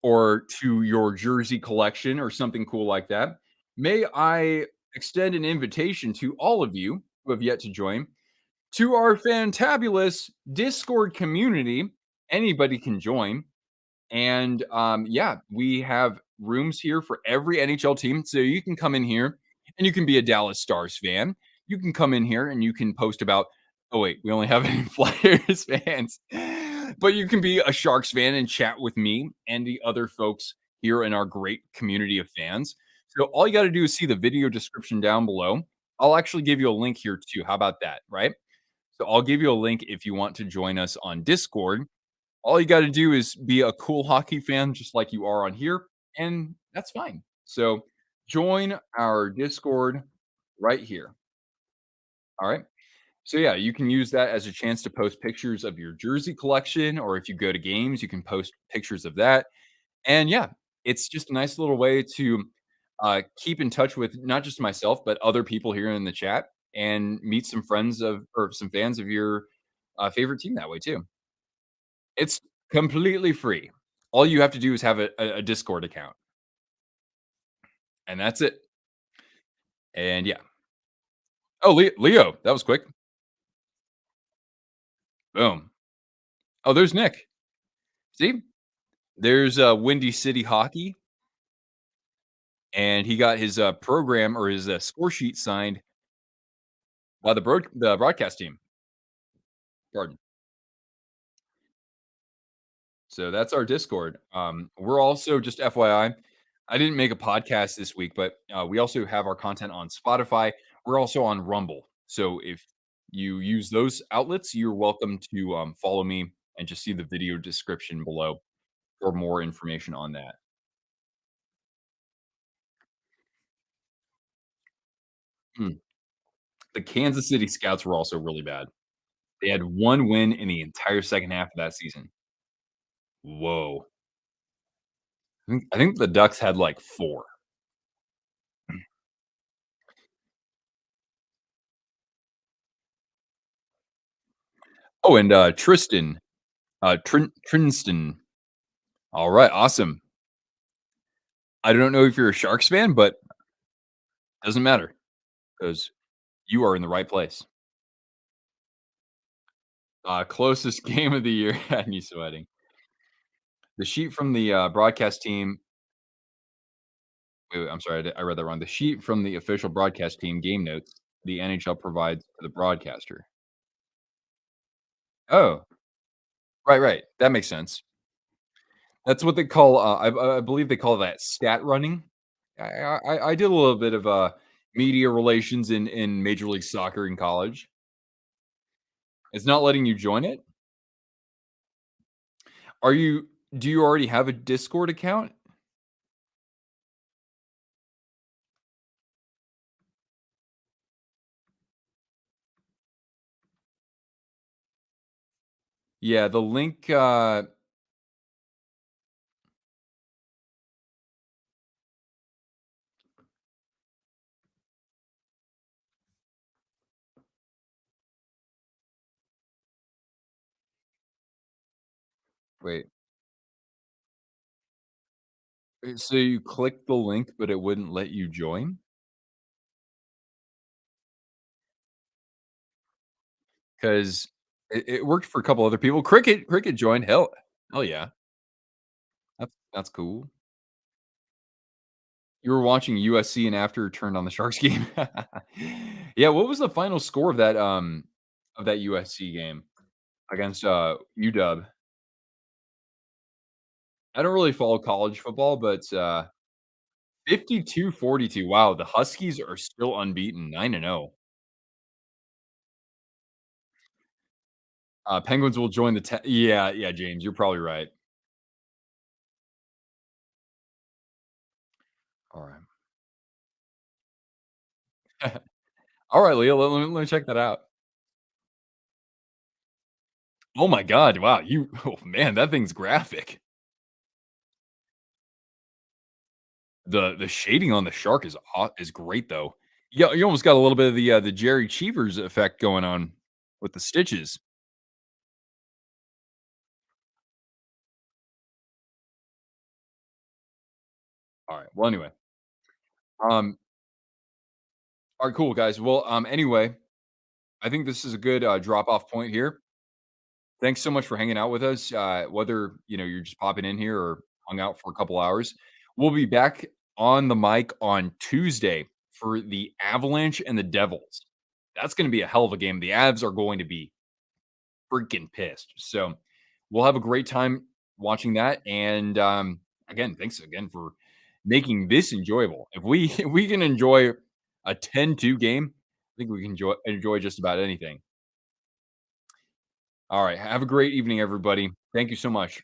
or to your jersey collection or something cool like that, may I extend an invitation to all of you who have yet to join to our fantabulous Discord community. Anybody can join. And yeah, we have rooms here for every NHL team. So you can come in here and you can be a Dallas Stars fan. You can come in here and you can post about, oh, wait, we only have any Flyers fans. But you can be a Sharks fan and chat with me and the other folks here in our great community of fans. So all you got to do is see the video description down below. I'll actually give you a link here too. How about that? Right. So I'll give you a link if you want to join us on Discord. All you got to do is be a cool hockey fan, just like you are on here, and that's fine. So join our Discord right here. All right. So yeah, you can use that as a chance to post pictures of your jersey collection, or if you go to games, you can post pictures of that. And yeah, it's just a nice little way to keep in touch with not just myself, but other people here in the chat and meet some friends of or some fans of your favorite team that way too. It's completely free. All you have to do is have a Discord account, and that's it. And yeah. Oh, Leo, that was quick. Boom. Oh, there's Nick. See, there's Windy City Hockey, and he got his program or his score sheet signed by the broadcast team. Pardon. So that's our Discord. We're also just FYI. I didn't make a podcast this week, but we also have our content on Spotify. We're also on Rumble. So if you use those outlets, you're welcome to follow me and just see the video description below for more information on that. Hmm. The Kansas City Scouts were also really bad. They had one win in the entire second half of that season. Whoa. I think the Ducks had like four. Oh, and Tristan, Trinston. All right, awesome. I don't know if you're a Sharks fan, but doesn't matter because you are in the right place. Closest game of the year had me sweating. The sheet from the broadcast team. Wait, I'm sorry, I read that wrong. The sheet from the official broadcast team game notes the NHL provides to the broadcaster. Oh, right, right. That makes sense. That's what they call. I believe they call that stat running. I did a little bit of media relations in Major League Soccer in college. It's not letting you join it? Are you do you already have a Discord account? Yeah, the link, wait, so you clicked the link, but it wouldn't let you join? 'Cause it worked for a couple other people. Cricket joined. Hell yeah. That's cool. You were watching USC and after turned on the Sharks game. Yeah, what was the final score of that USC game against, UW? I don't really follow college football, but, 52-42. Wow, the Huskies are still unbeaten, 9-0. Penguins will join the yeah, yeah, James, you're probably right. Alright. Alright, Leah, let me check that out. Oh my god, wow, oh man, that thing's graphic. The shading on the shark is great though. Yeah, you almost got a little bit of the Jerry Cheevers effect going on with the stitches. Alright, well, anyway, um, alright, cool, guys. Well, anyway, I think this is a good, drop off point here. Thanks so much for hanging out with us, whether, you're just popping in here or hung out for a couple hours. We'll be back on the mic on Tuesday for the Avalanche and the Devils. That's gonna be a hell of a game. The Avs are going to be freaking pissed. So, we'll have a great time watching that, and, again, thanks again for making this enjoyable. If we if we can enjoy a 10-2 game, I think we can enjoy just about anything. Alright, have a great evening, everybody. Thank you so much.